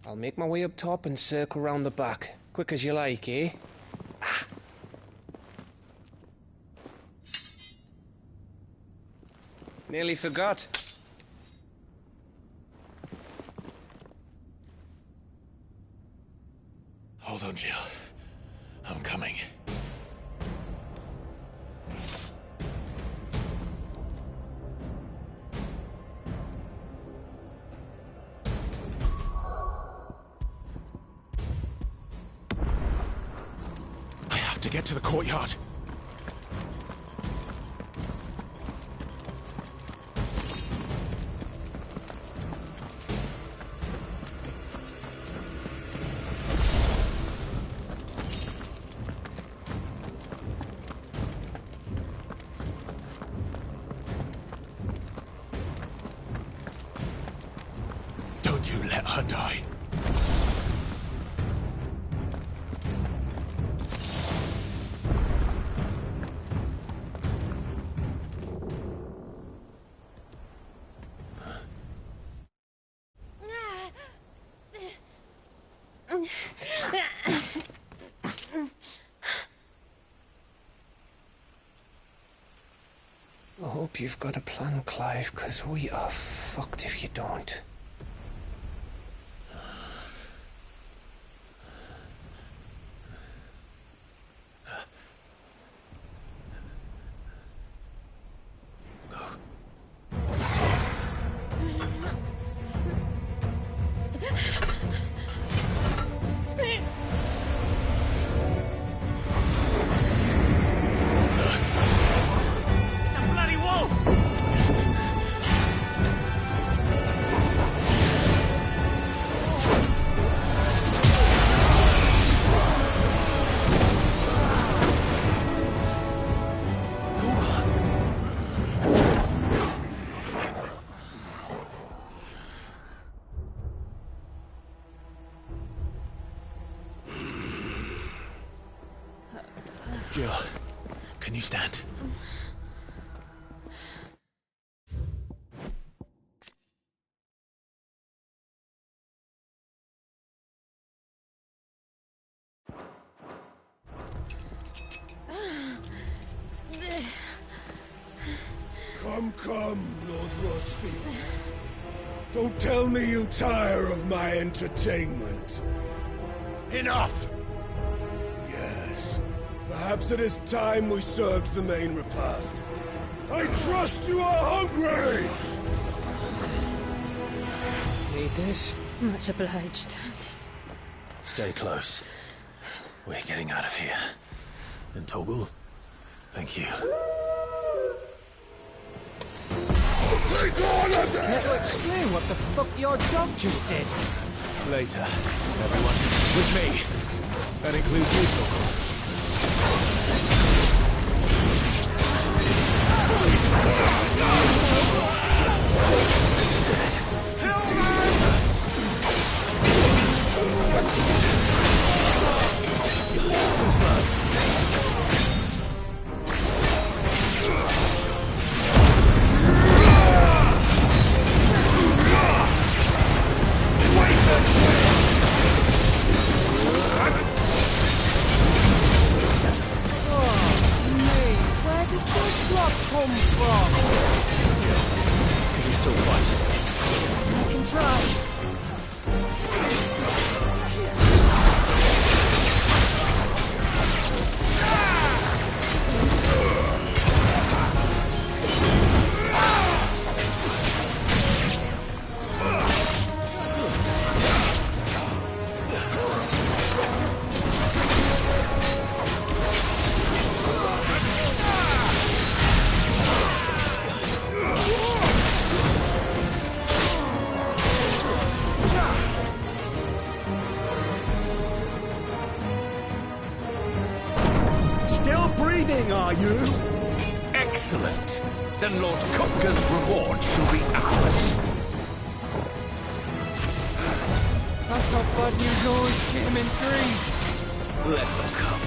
I'll make my way up top and circle round the back. Quick as you like, eh? Nearly forgot. Hold on, Jill. I'm coming. to get to the courtyard. Don't you let her die. I hope you've got a plan, Clive, because we are fucked if you don't. Jill, can you stand? Come, Lord Rosfield. Don't tell me you tire of my entertainment. Enough! Yes. Perhaps it is time we served the main repast. I trust you are hungry! Need this? Much obliged. Stay close. We're getting out of here. And Toggle, thank you. Take order there! Can't you explain what the fuck your dog just did? Later. Everyone, with me. That includes you, Toggle. Where did this lot come from? Can you still fight? I can try. Still breathing, are you? Excellent. Then Lord Kupka's reward shall be ours. I thought bad news always came in threes. Let them come.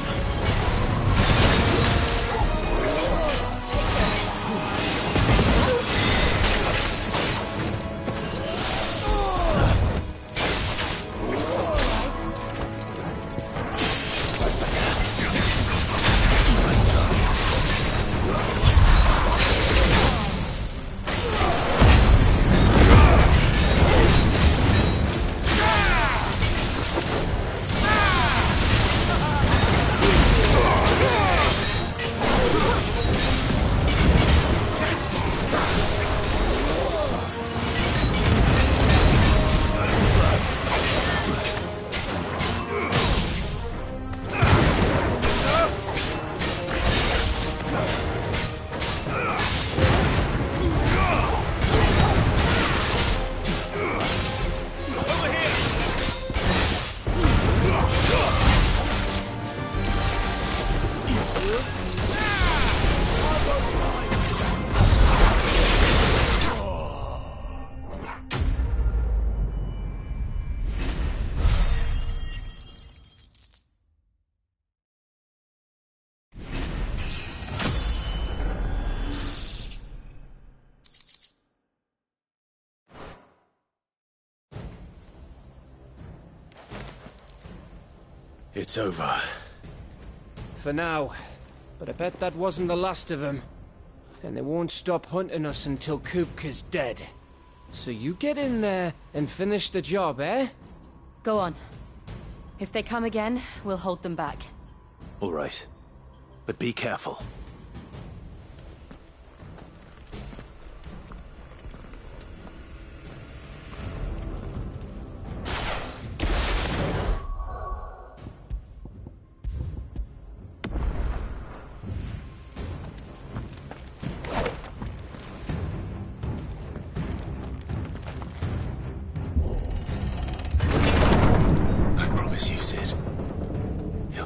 It's over. For now. But I bet that wasn't the last of them. And they won't stop hunting us until Kupka's dead. So you get in there and finish the job, eh? Go on. If they come again, we'll hold them back. All right. But be careful.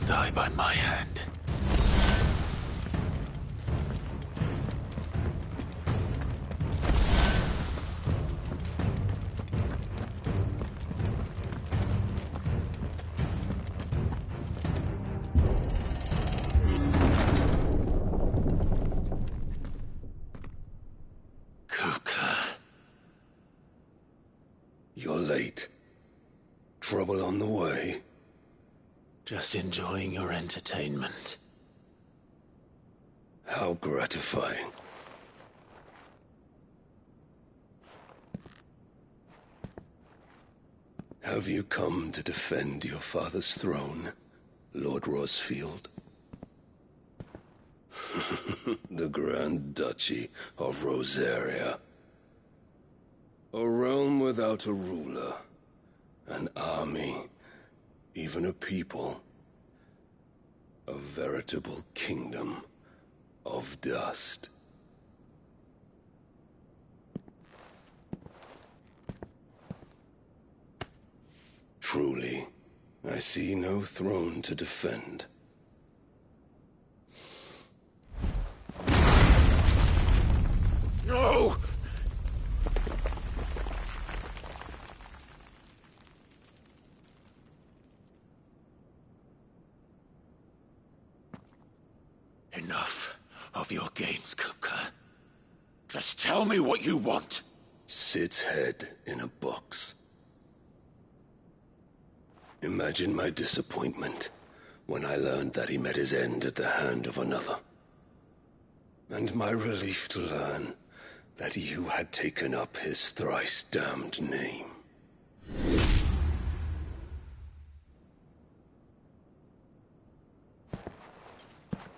Die by my hand. Kupka. You're late. Trouble on the way? Just enjoying your entertainment. How gratifying. Have you come to defend your father's throne, Lord Rosfield? The Grand Duchy of Rosaria. A realm without a ruler, an army, even a people. A veritable kingdom of dust. Truly, I see no throne to defend. No! Enough of your games, Kupka. Just tell me what you want. Sid's head in a box. Imagine my disappointment when I learned that he met his end at the hand of another. And my relief to learn that you had taken up his thrice-damned name.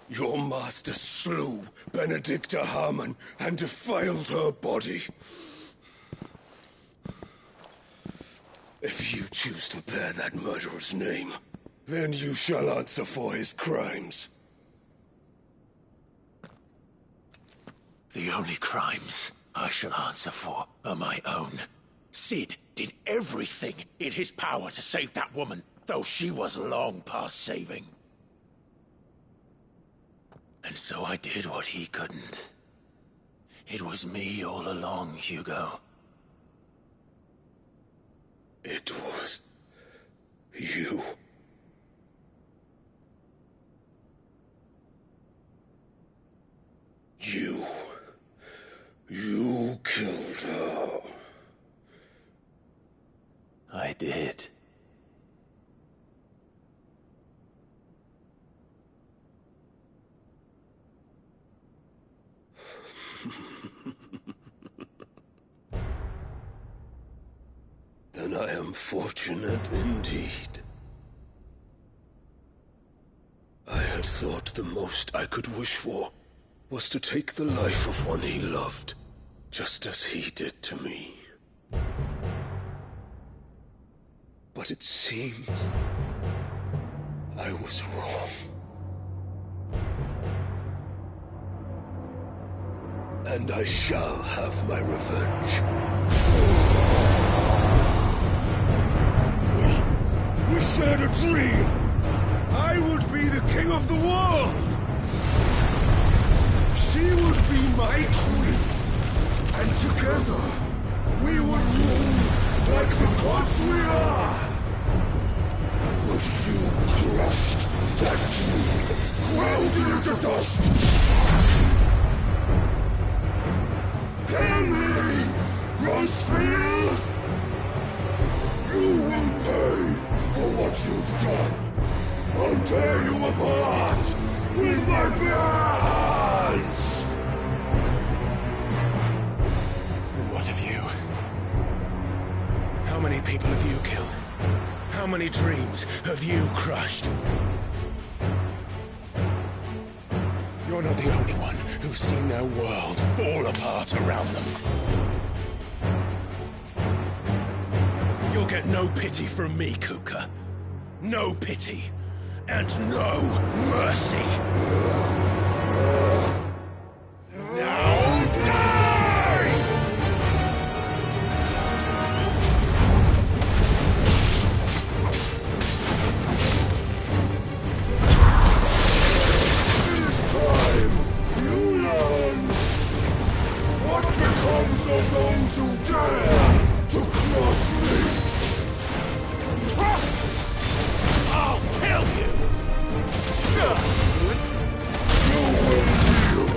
Your master slew Benedicta Harmon and defiled her body. If you choose to bear that murderer's name, then you shall answer for his crimes. The only crimes I shall answer for are my own. Sid did everything in his power to save that woman, though she was long past saving. And so I did what he couldn't. It was me all along, Hugo. It was you. You killed her. I did. Then I am fortunate indeed. I had thought the most I could wish for was to take the life of one he loved, just as he did to me. But it seems I was wrong. And I shall have my revenge. We shared a dream! I would be the king of the world! She would be my queen! And together, we would rule like the gods we are! But you crushed that dream, ground it into dust! Hear me, Rosfield! You will pay for what you've done. I'll tear you apart with my bare hands! And what of you? How many people have you killed? How many dreams have you crushed? You're not the only one who's seen their world fall apart around them. You'll get no pity from me, Kuka. No pity. And no mercy. Now die! This time, you learn what becomes of those who dare to cross me. Cross! I'll kill you! You will yield.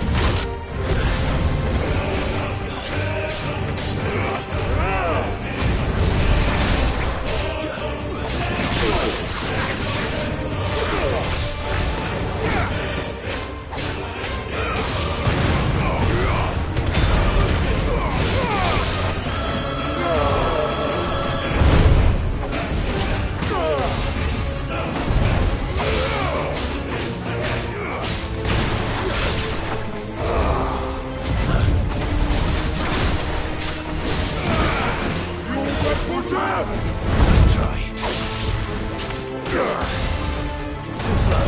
Let's try. Too slow.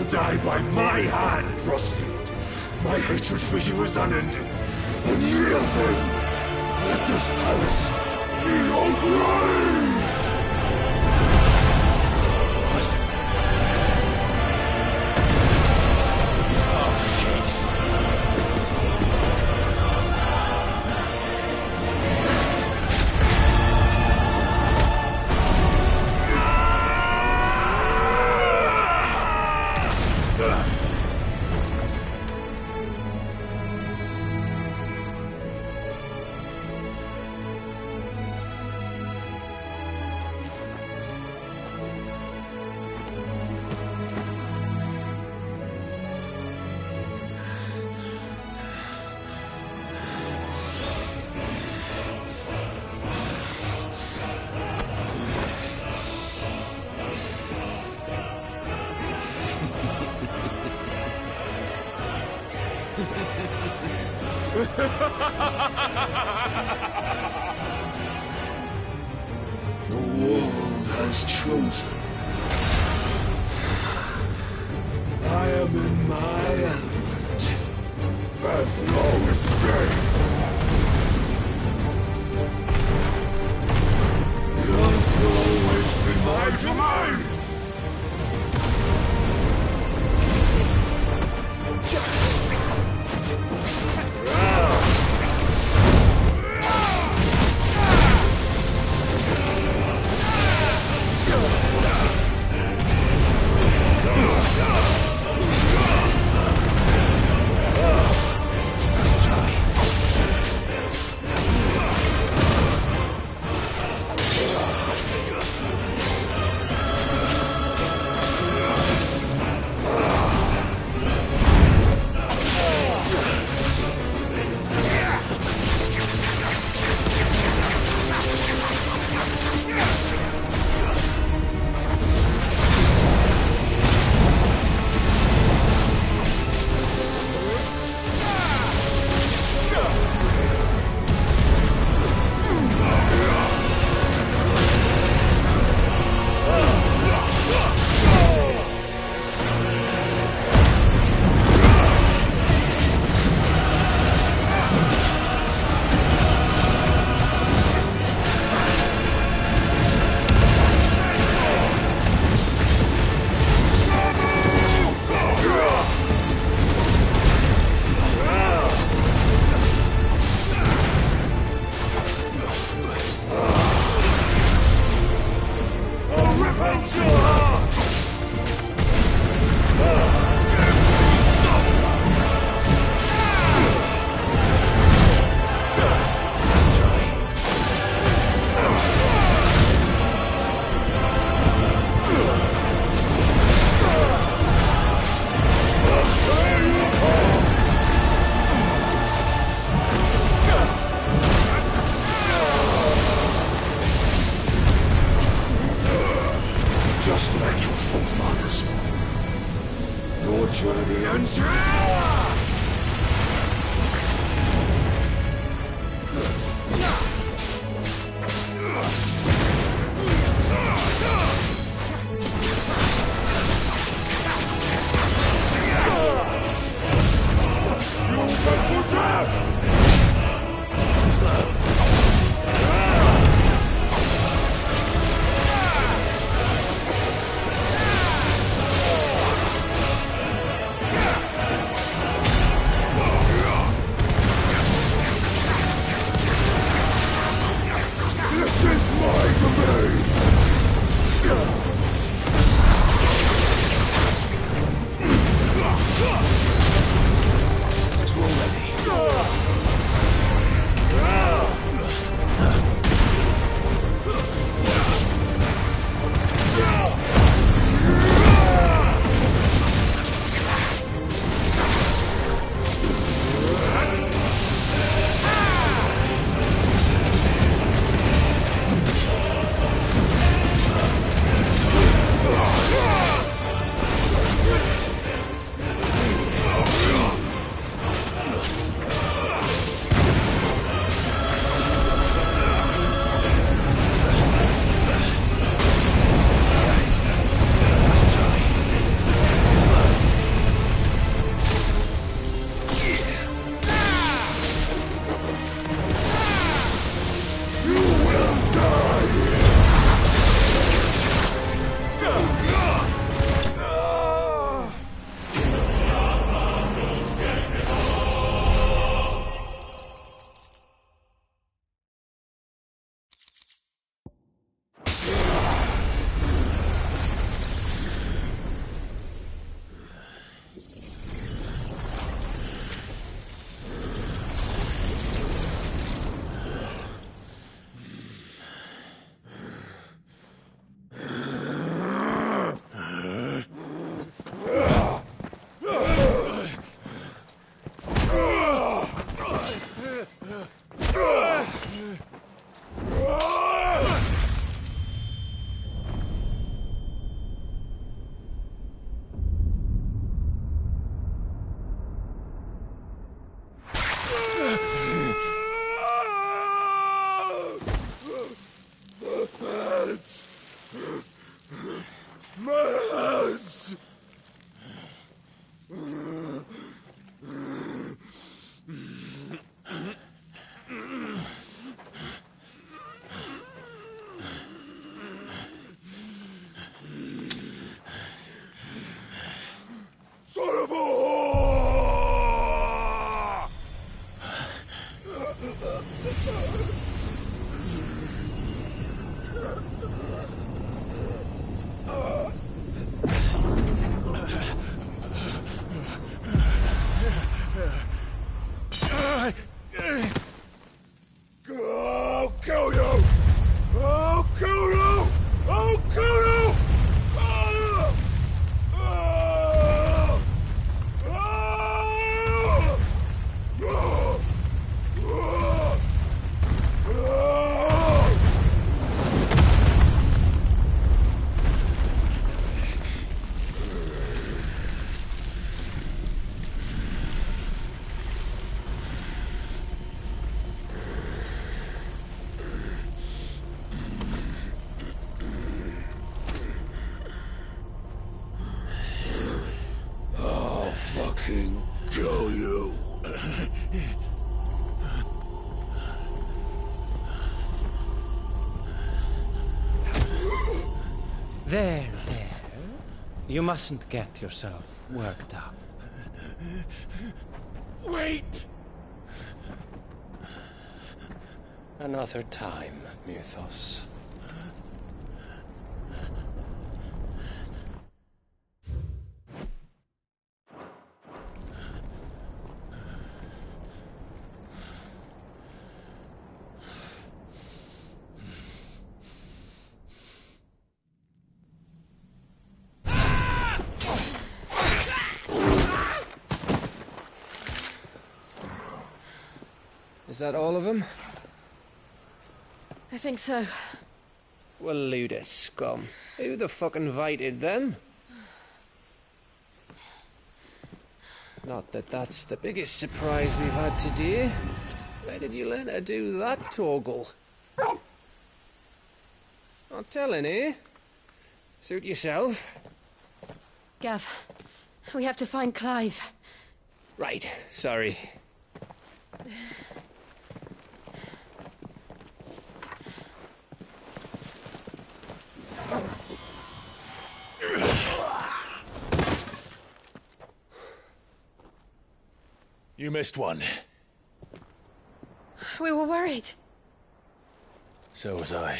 Die by my hand, Frostfield. My hatred for you is unending. And yield then. Let this palace be your grave! What? Oh, shit. The world has chosen. I am in my element. Have no escape. The earth will always be my domain. are you? There. You mustn't get yourself worked up. Wait! Another time, Mythos. Is that all of them? I think so. Well, Luda scum. Who the fuck invited them? Not that that's the biggest surprise we've had today. Where did you learn to do that, Torgal? Not telling, eh? Suit yourself. Gav, we have to find Clive. Right, sorry. You missed one. We were worried. So was I.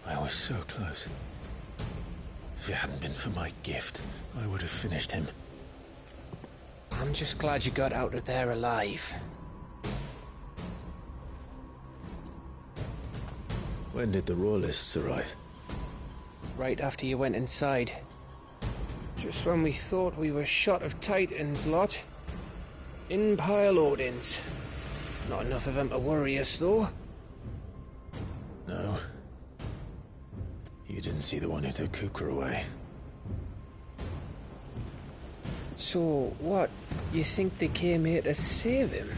I was so close. If it hadn't been for my gift, I would have finished him. I'm just glad you got out of there alive. When did the Royalists arrive? Right after you went inside. Just when we thought we were shot of Titans, lot. In pile Odins. Not enough of them to worry us, though. No. You didn't see the one who took Kupka away. So, what? You think they came here to save him?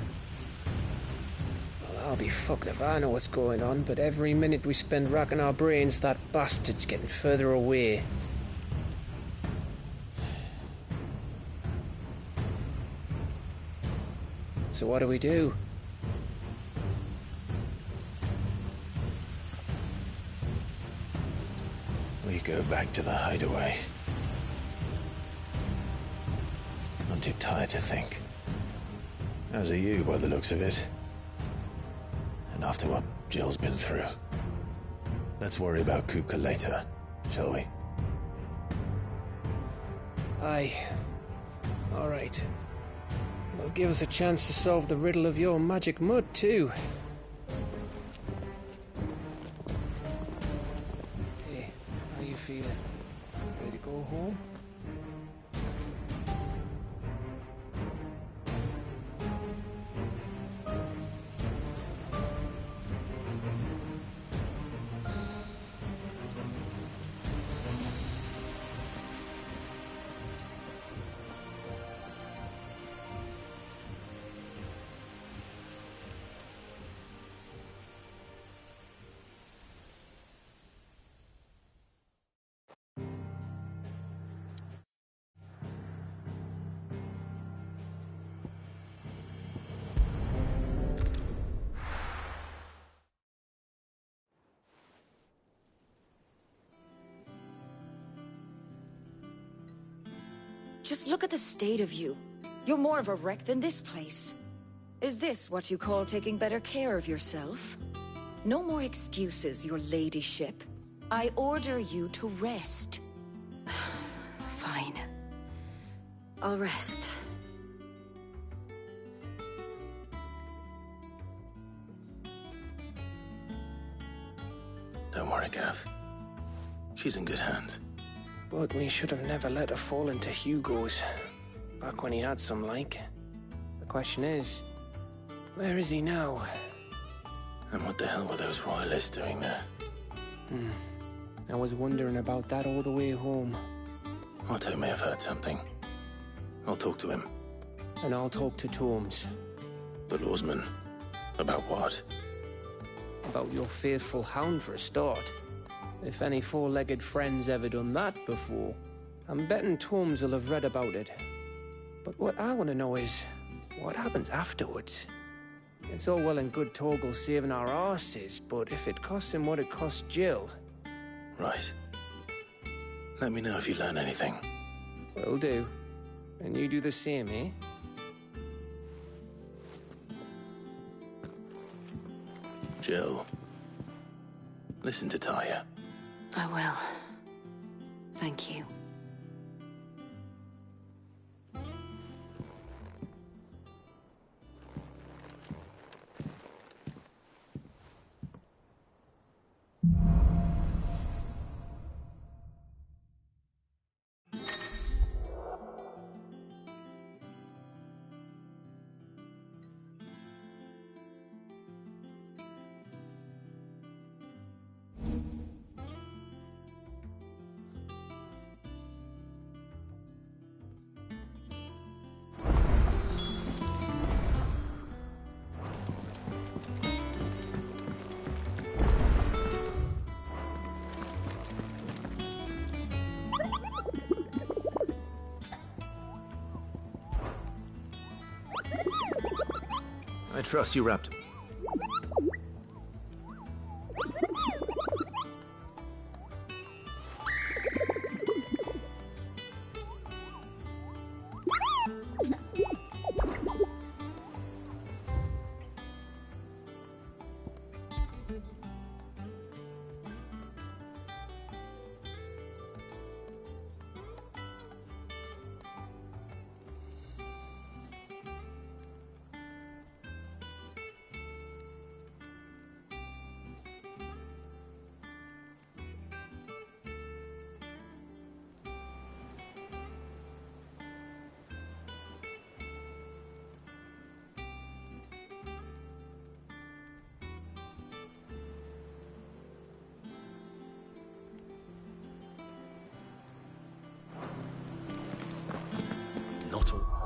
Well, I'll be fucked if I know what's going on, but every minute we spend racking our brains, that bastard's getting further away. So what do we do? We go back to the hideaway. I'm too tired to think. As are you, by the looks of it. And after what Jill's been through. Let's worry about Kupka later, shall we? Aye. All right. It'll give us a chance to solve the riddle of your magic mud, too. Hey, how you feeling? Ready to go home? Just look at the state of you. You're more of a wreck than this place. Is this what you call taking better care of yourself? No more excuses, your ladyship. I order you to rest. Fine. I'll rest. Don't worry, Gav. She's in good hands. But we should have never let her fall into Hugo's. Back when he had some like. The question is, where is he now? And what the hell were those royalists doing there? I was wondering about that all the way home. Otto may have heard something. I'll talk to him. And I'll talk to Tomes. The lawsman. About what? About your faithful hound for a start. If any four-legged friend's ever done that before, I'm betting Tomes will have read about it. But what I want to know is, what happens afterwards? It's all well and good Torgal saving our arses, but if it costs him what it cost Jill... Right. Let me know if you learn anything. Will do. And you do the same, eh? Jill, listen to Taya. I will. Thank you. I trust you, Rapt. Not all.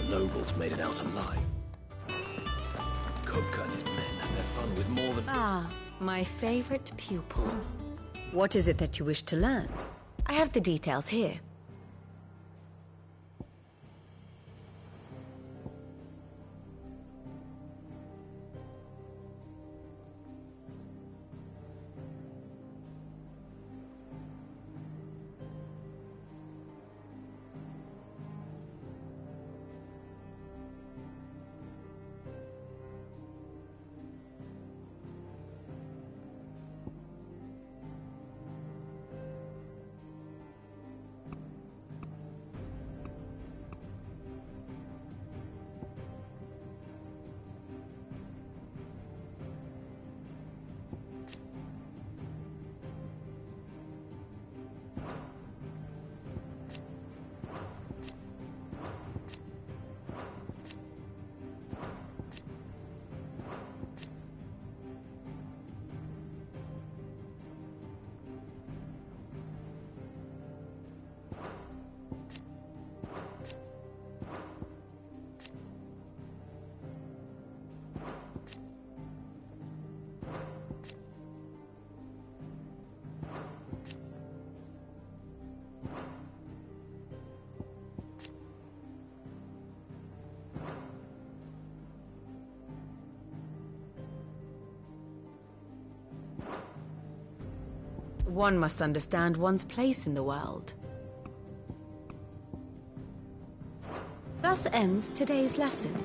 Nobles made it out alive. Kopka and his men had their fun with more than... Ah, my favorite pupil. What is it that you wish to learn? I have the details here. One must understand one's place in the world. Thus ends today's lesson.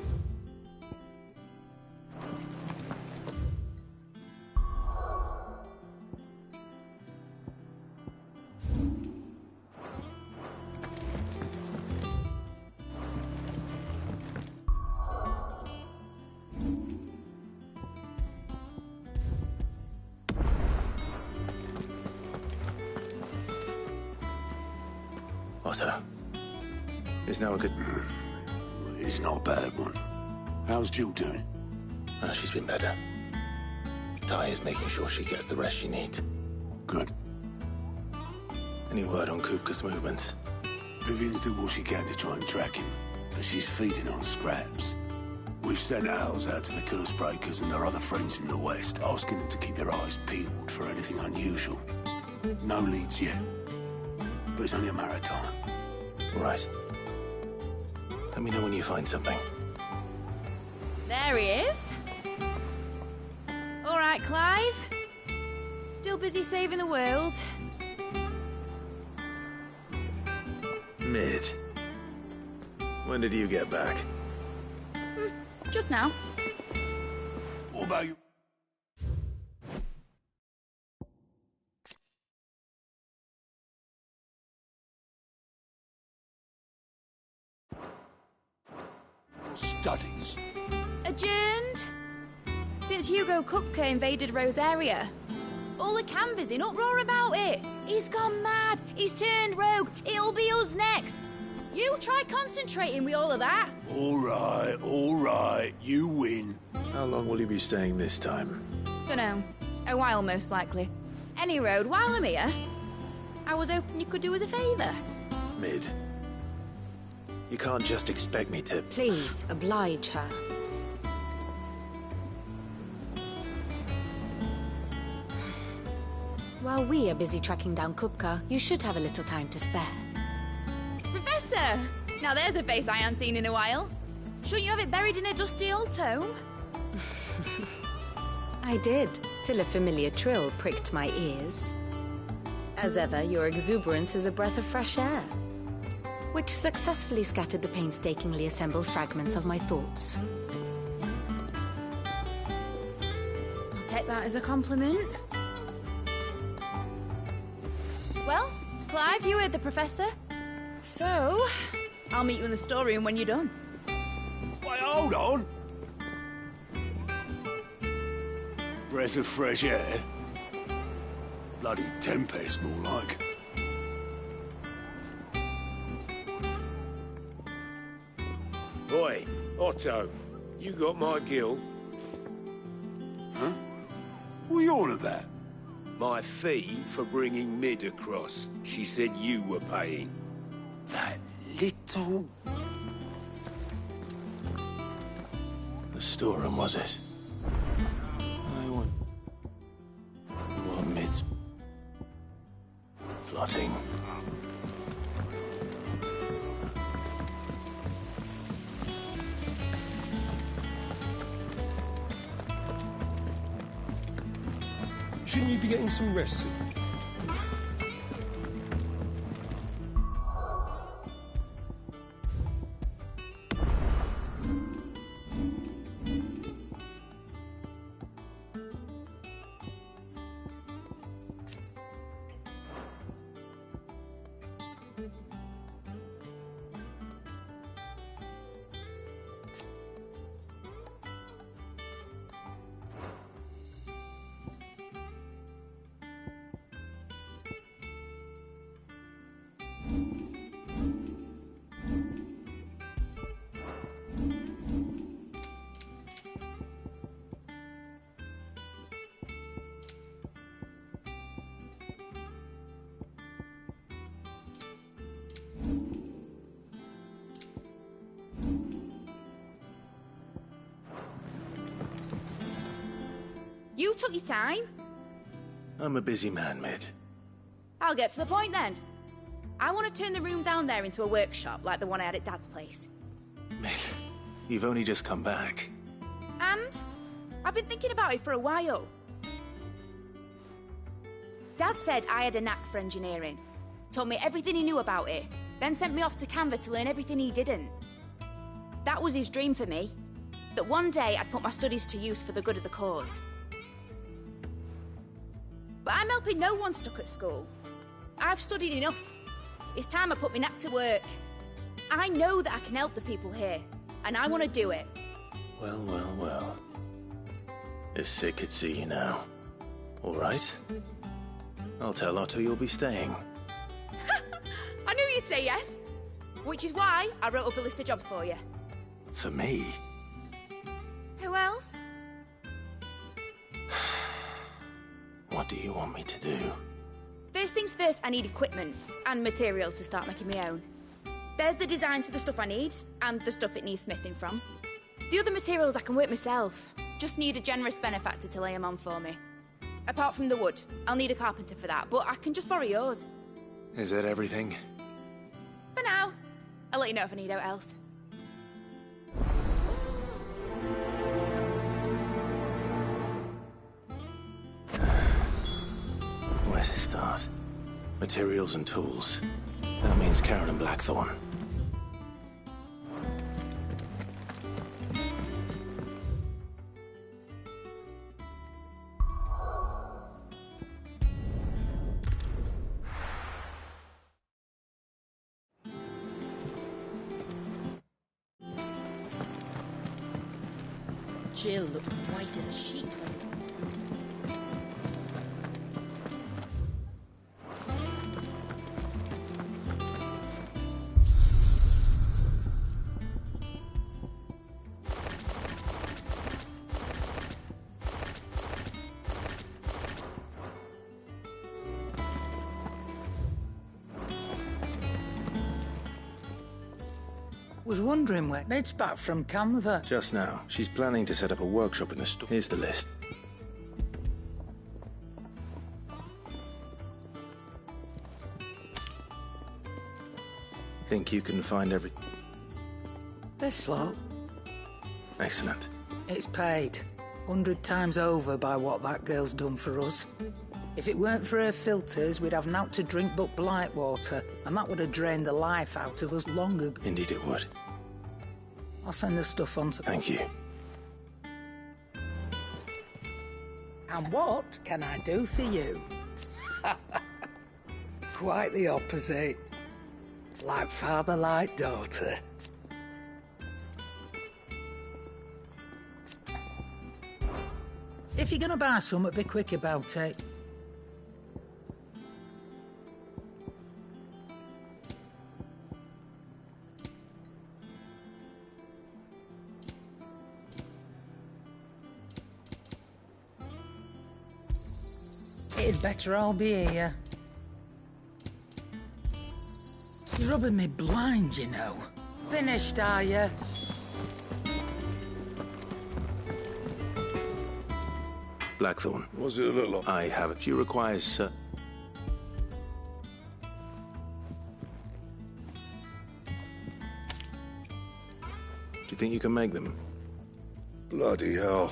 Otto, is now a good... It's not a bad one. How's Jill doing? She's been better. Ty is making sure she gets the rest she needs. Good. Any word on Kupka's movements? Vivian's doing what she can to try and track him, but she's feeding on scraps. We've sent ours out to the Cursebreakers and their other friends in the West, asking them to keep their eyes peeled for anything unusual. No leads yet, but it's only a matter of time. Right. Let me know when you find something. There he is. All right, Clive. Still busy saving the world. Mid. When did you get back? Just now. What about you? Studies. Adjourned. Since Hugo Kupka invaded Rosaria. All the Canvas in uproar about it. He's gone mad. He's turned rogue. It'll be us next. You try concentrating with all of that. All right. You win. How long will you be staying this time? Dunno. A while, most likely. Any road, while I'm here, I was hoping you could do us a favour. Mid. You can't just expect me to... Please, oblige her. While we are busy tracking down Kupka, you should have a little time to spare. Professor! Now there's a face I haven't seen in a while. Shouldn't you have it buried in a dusty old tome? I did, till a familiar trill pricked my ears. As ever, your exuberance is a breath of fresh air, which successfully scattered the painstakingly assembled fragments of my thoughts. I'll take that as a compliment. Well, Clive, you heard the Professor. So, I'll meet you in the storeroom when you're done. Wait, hold on! Breath of fresh air? Bloody tempest, more like. Oi, Otto, you got my gill? Huh? What are you on about? My fee for bringing Mid across. She said you were paying. That little... The storeroom, was it? I want... What Mid's... plotting. Shouldn't you be getting some rest soon? You took your time. I'm a busy man, Mid. I'll get to the point then. I want to turn the room down there into a workshop like the one I had at Dad's place. Mid, you've only just come back. And I've been thinking about it for a while. Dad said I had a knack for engineering. Told me everything he knew about it, then sent me off to Canva to learn everything he didn't. That was his dream for me. That one day I'd put my studies to use for the good of the cause. But I'm helping no one stuck at school. I've studied enough. It's time I put my knack to work. I know that I can help the people here, and I want to do it. Well, well, well. If Sid could see you now. All right. I'll tell Otto you'll be staying. I knew you'd say yes. Which is why I wrote up a list of jobs for you. For me? Who else? What do you want me to do? First things first, I need equipment and materials to start making my own. There's the designs for the stuff I need, and the stuff it needs smithing from. The other materials I can work myself. Just need a generous benefactor to lay them on for me. Apart from the wood, I'll need a carpenter for that, but I can just borrow yours. Is that everything? For now. I'll let you know if I need out else. Where to start? Materials and tools. That means Karen and Blackthorn. Jill looked white as a sheet. Was wondering where Mid's back from Canva. Just now. She's planning to set up a workshop in the store. Here's the list. Think you can find every... This lot? Excellent. It's paid 100 times over by what that girl's done for us. If it weren't for her filters, we'd have naught to drink but blight water, and that would have drained the life out of us long ago. Indeed it would. I'll send the stuff on to... Thank you. And what can I do for you? Quite the opposite. Like father, like daughter. If you're gonna buy something, be quick about it. It'd better all be here. You're rubbing me blind, you know. Finished, are you? Blackthorn. What's it look like? I have it. She requires, Do you think you can make them? Bloody hell.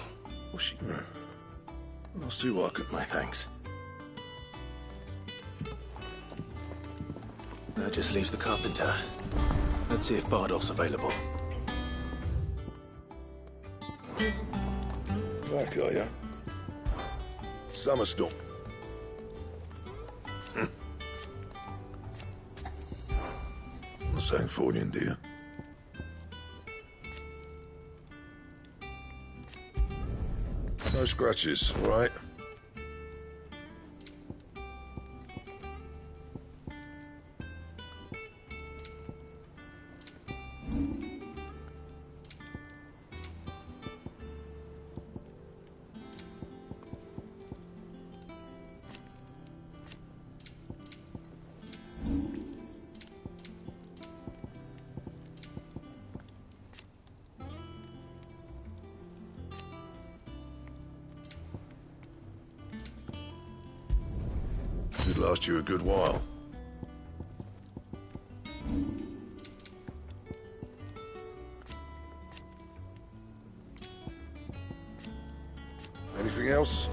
What's she... I'll see what I can... My thanks. That just leaves the carpenter. Let's see if Bardolph's available. Back, are ya? Summer storm. Not saying for you, dear. No scratches, all right? Should last you a good while. Anything else?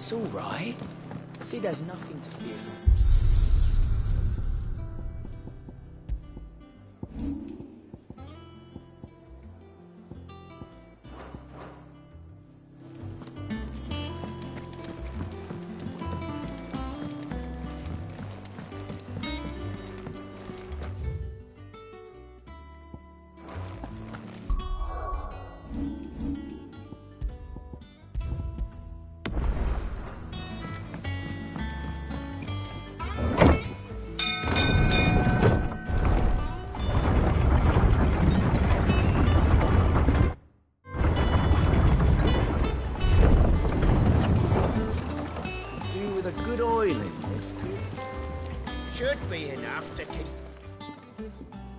It's all right. See, there's nothing to fear from. Should be enough to keep.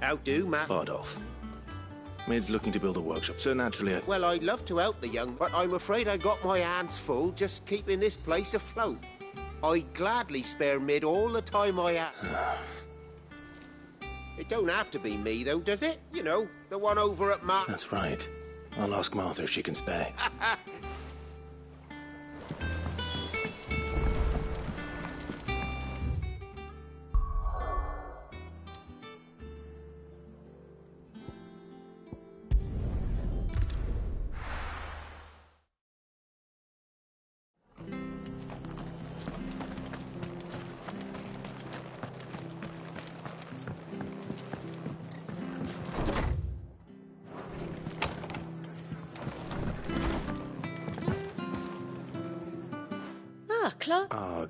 How do, Matt? Bardolph. Mid's looking to build a workshop, so naturally Well, I'd love to help the young, but I'm afraid I got my hands full just keeping this place afloat. I'd gladly spare Mid all the time I have. It don't have to be me, though, does it? You know, the one over at That's right. I'll ask Martha if she can spare. Clark? Our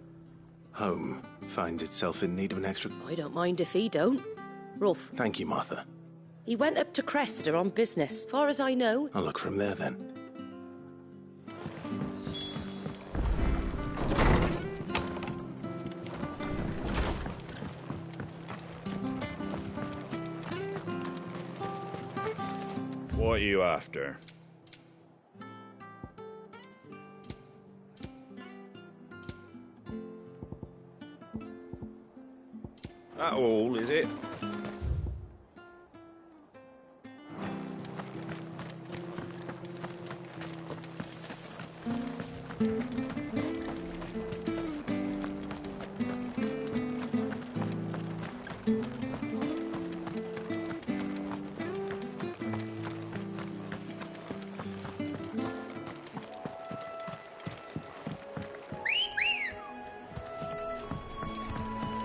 home finds itself in need of an extra... I don't mind if he don't. Rolf. Thank you, Martha. He went up to Cressida on business, far as I know. I'll look from there, then. What are you after? That all, is it?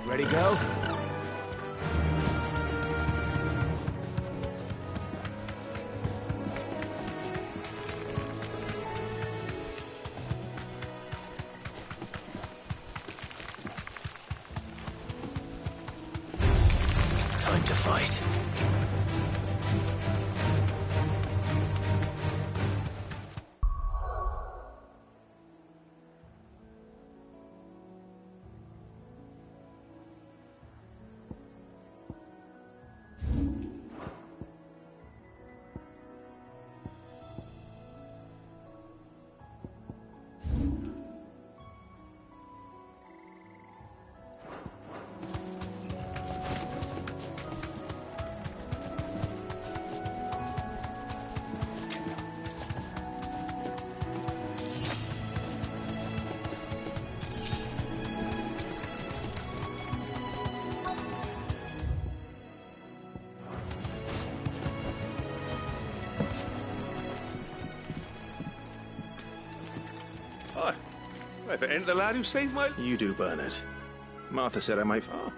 Ready, go? Time to fight. Hi. Ever enter the lad who saved my... You do, Bernard. Martha said I might... Oh.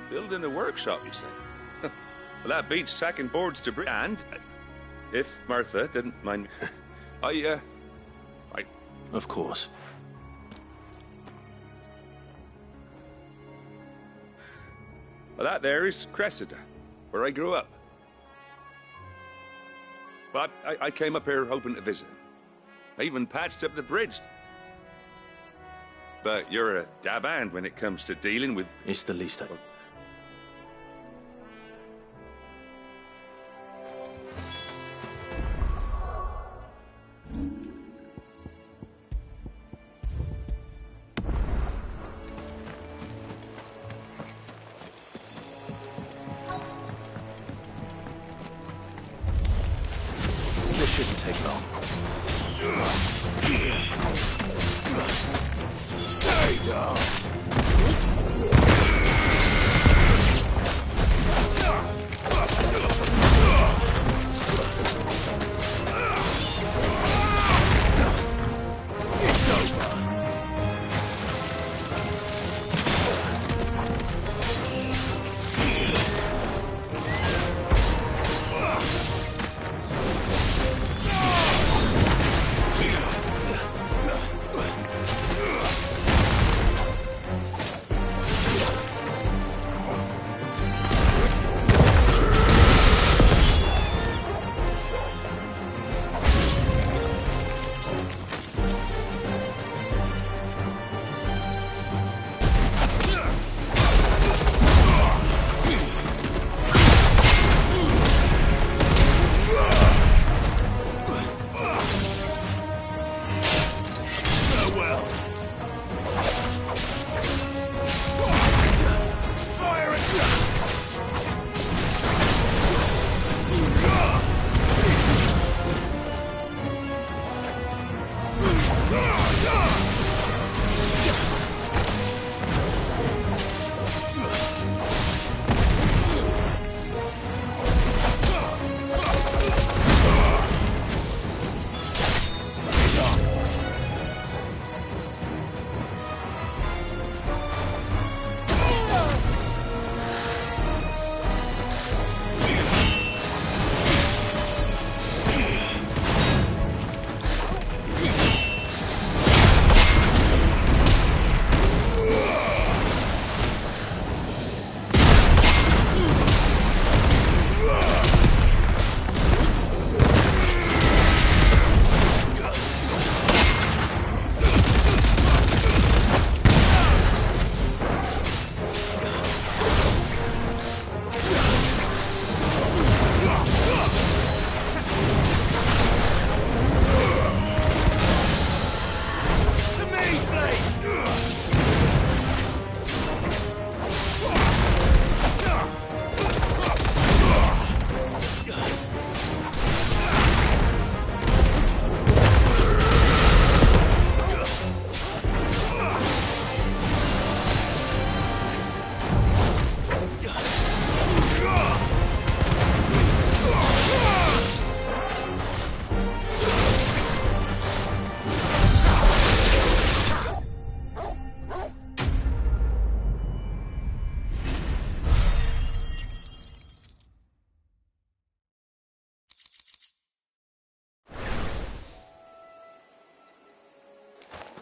Building a workshop, you say? Well, that beats tacking boards to bridge. And if Martha didn't mind, I. Of course. Well, that there is Cressida, where I grew up. But I came up here hoping to visit. I even patched up the bridge. But you're a dab hand when it comes to dealing with... It's the least I... This shouldn't take long. Stay down! It's over!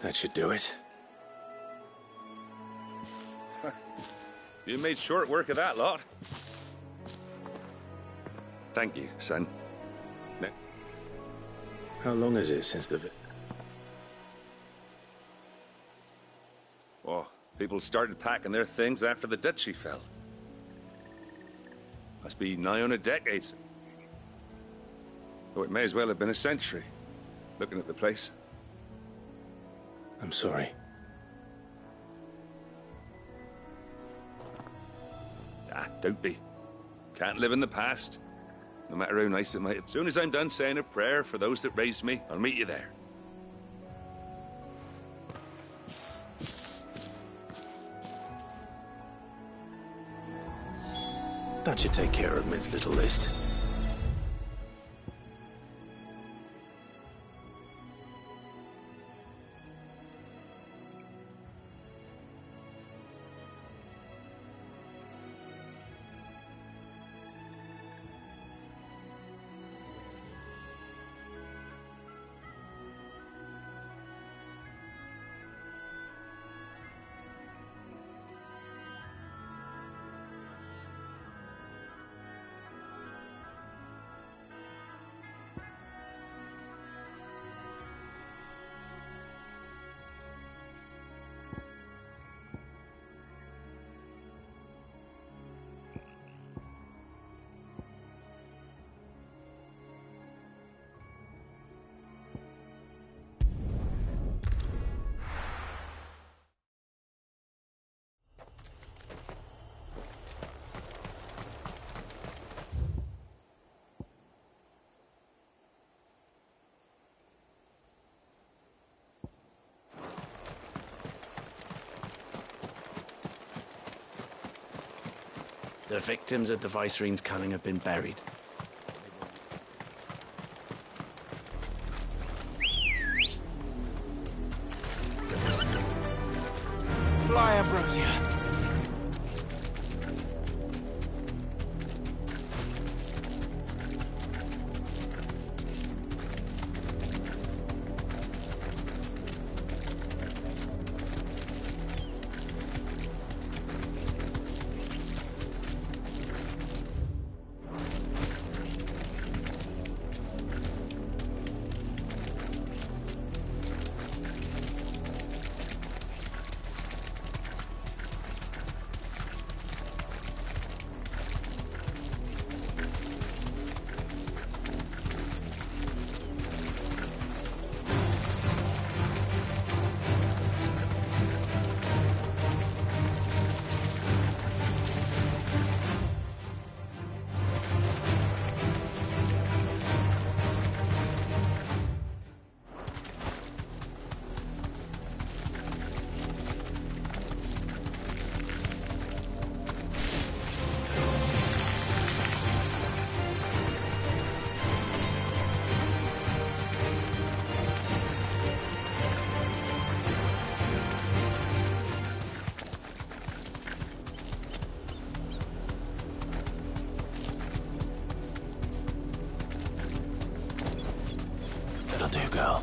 That should do it. You made short work of that lot. Thank you, son. How long is it since the... Oh, people started packing their things after the duchy fell. Must be nigh on a decade. Oh, it may as well have been a century, looking at the place. I'm sorry. Ah, don't be. Can't live in the past. No matter how nice it might. As soon as I'm done saying a prayer for those that raised me, I'll meet you there. That should take care of Mid's little list. The victims at the Viceroy's culling have been buried. Fly, Ambrosia. That'll do, girl.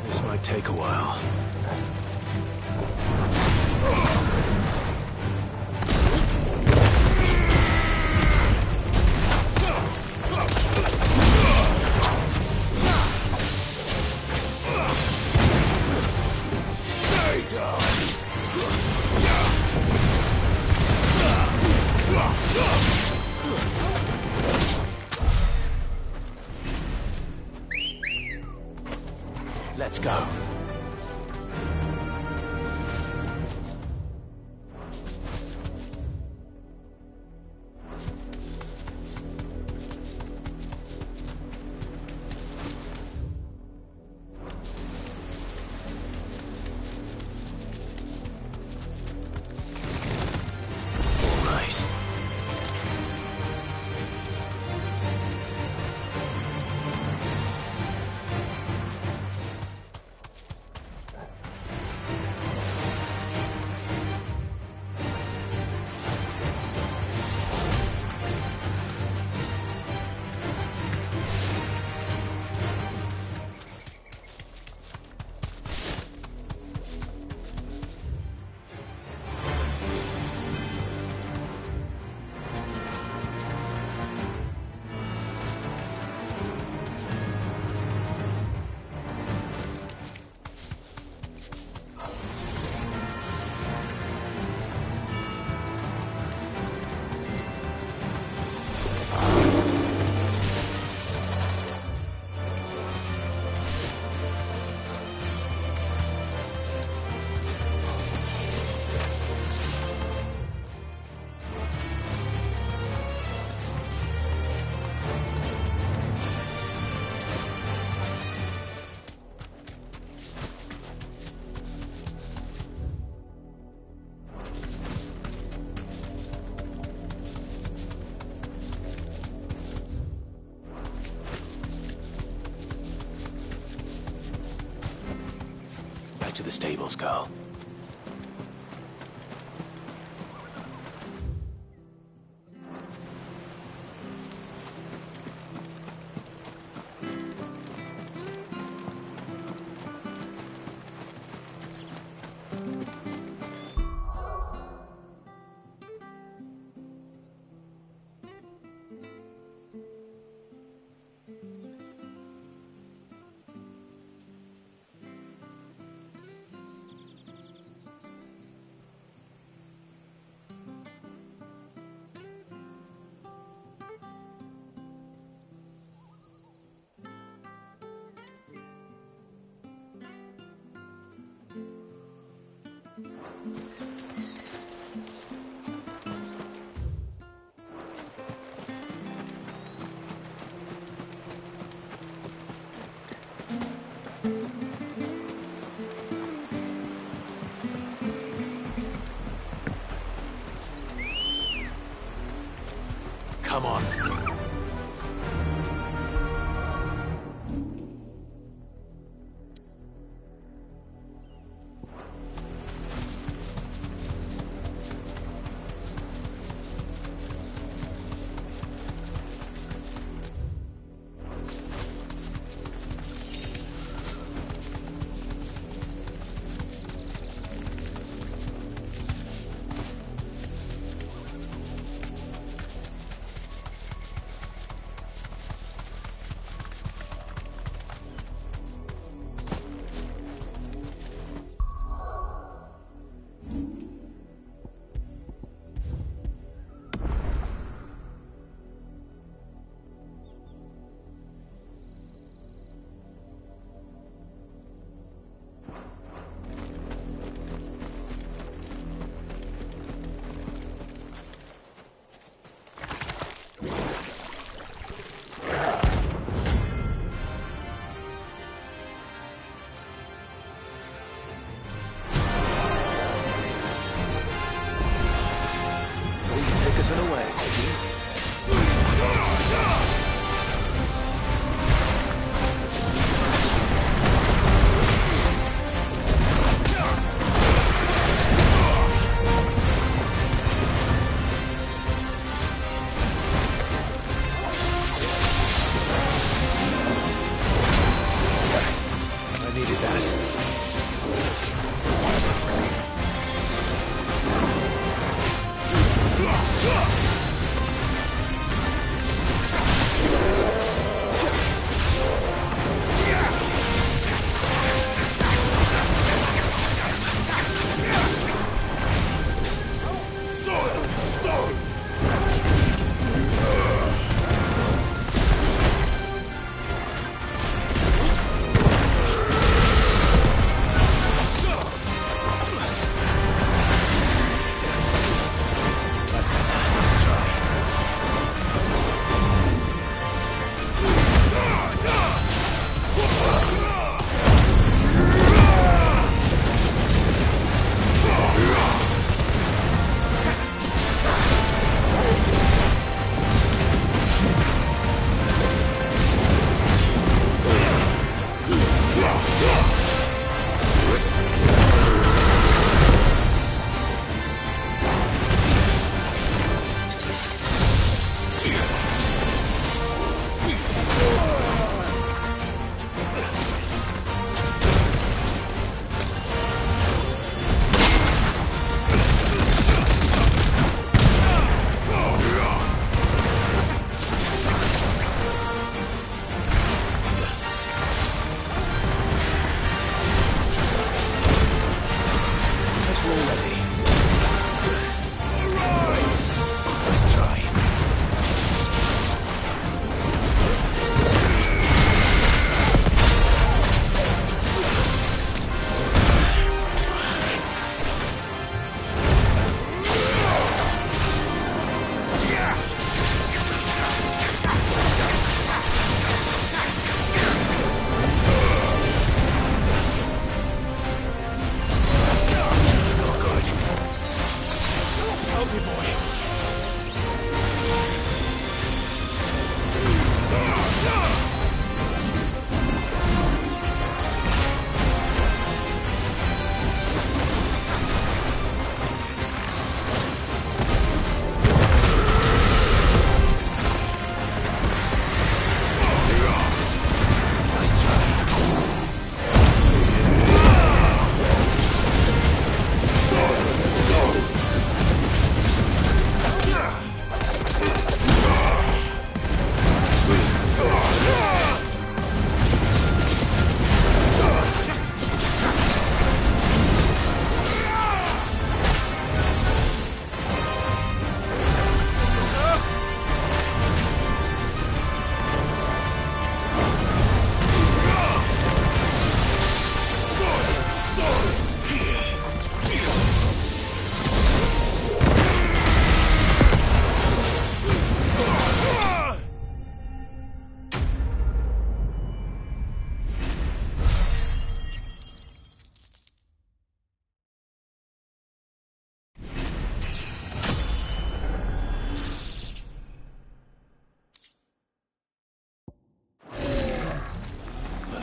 This might take a while. Let's go. Back to the stables, girl. Come on.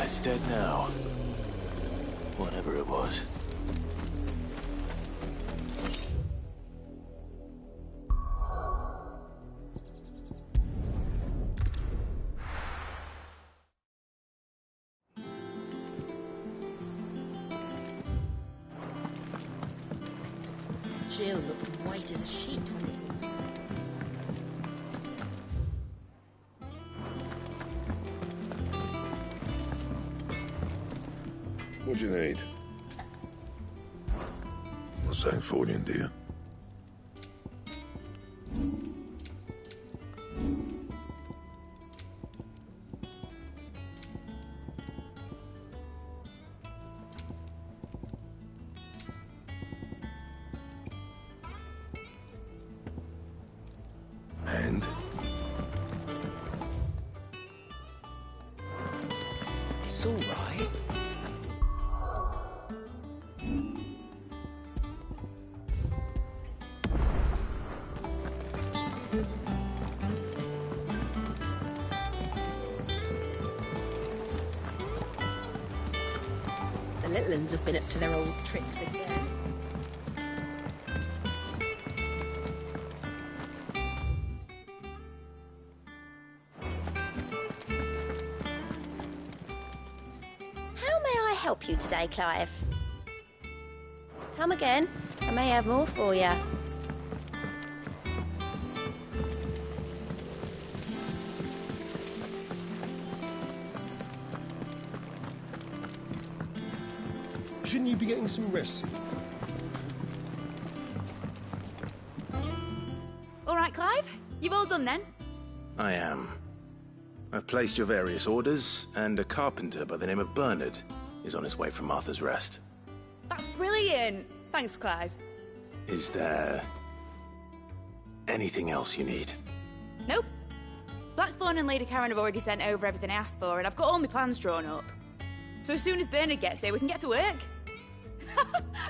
it's dead now. Whatever it was. Jill looked white as a sheet when it was. What do you need? Not saying fortune, do you? And? It's all right. The little uns have been up to their old tricks again. How may I help you today, Clive? Come again. I may have more for you. Shouldn't you be getting some rest? All right, Clive. You've all done then? I am. I've placed your various orders, and a carpenter by the name of Bernard is on his way from Martha's Rest. That's brilliant. Thanks, Clive. Is there anything else you need? Nope. Blackthorn and Lady Karen have already sent over everything I asked for, and I've got all my plans drawn up. So as soon as Bernard gets here, we can get to work.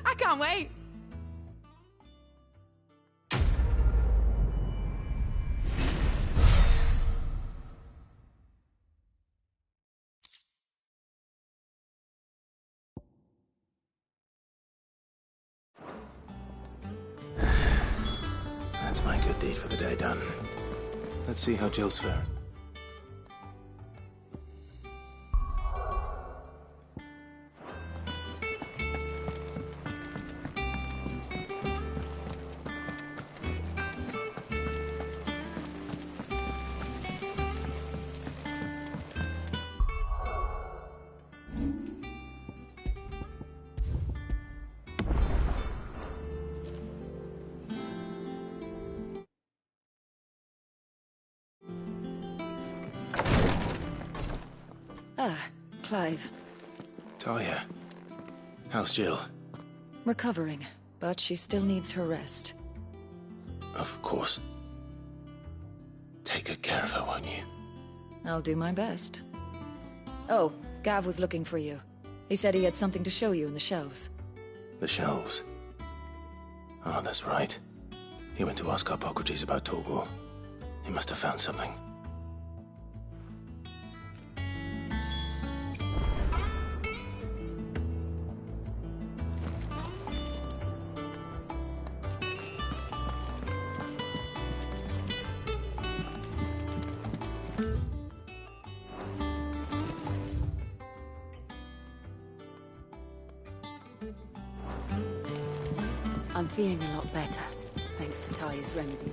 I can't wait. That's my good deed for the day done. Let's see how Jill's faring. Ah, Clive. Talia, how's Jill? Recovering, but she still needs her rest. Of course. Take good care of her, won't you? I'll do my best. Oh, Gav was looking for you. He said he had something to show you in the shelves. The shelves. Oh, that's right. He went to ask Harpocrates about Torgor. He must have found something. I'm feeling a lot better, thanks to Talia's remedy.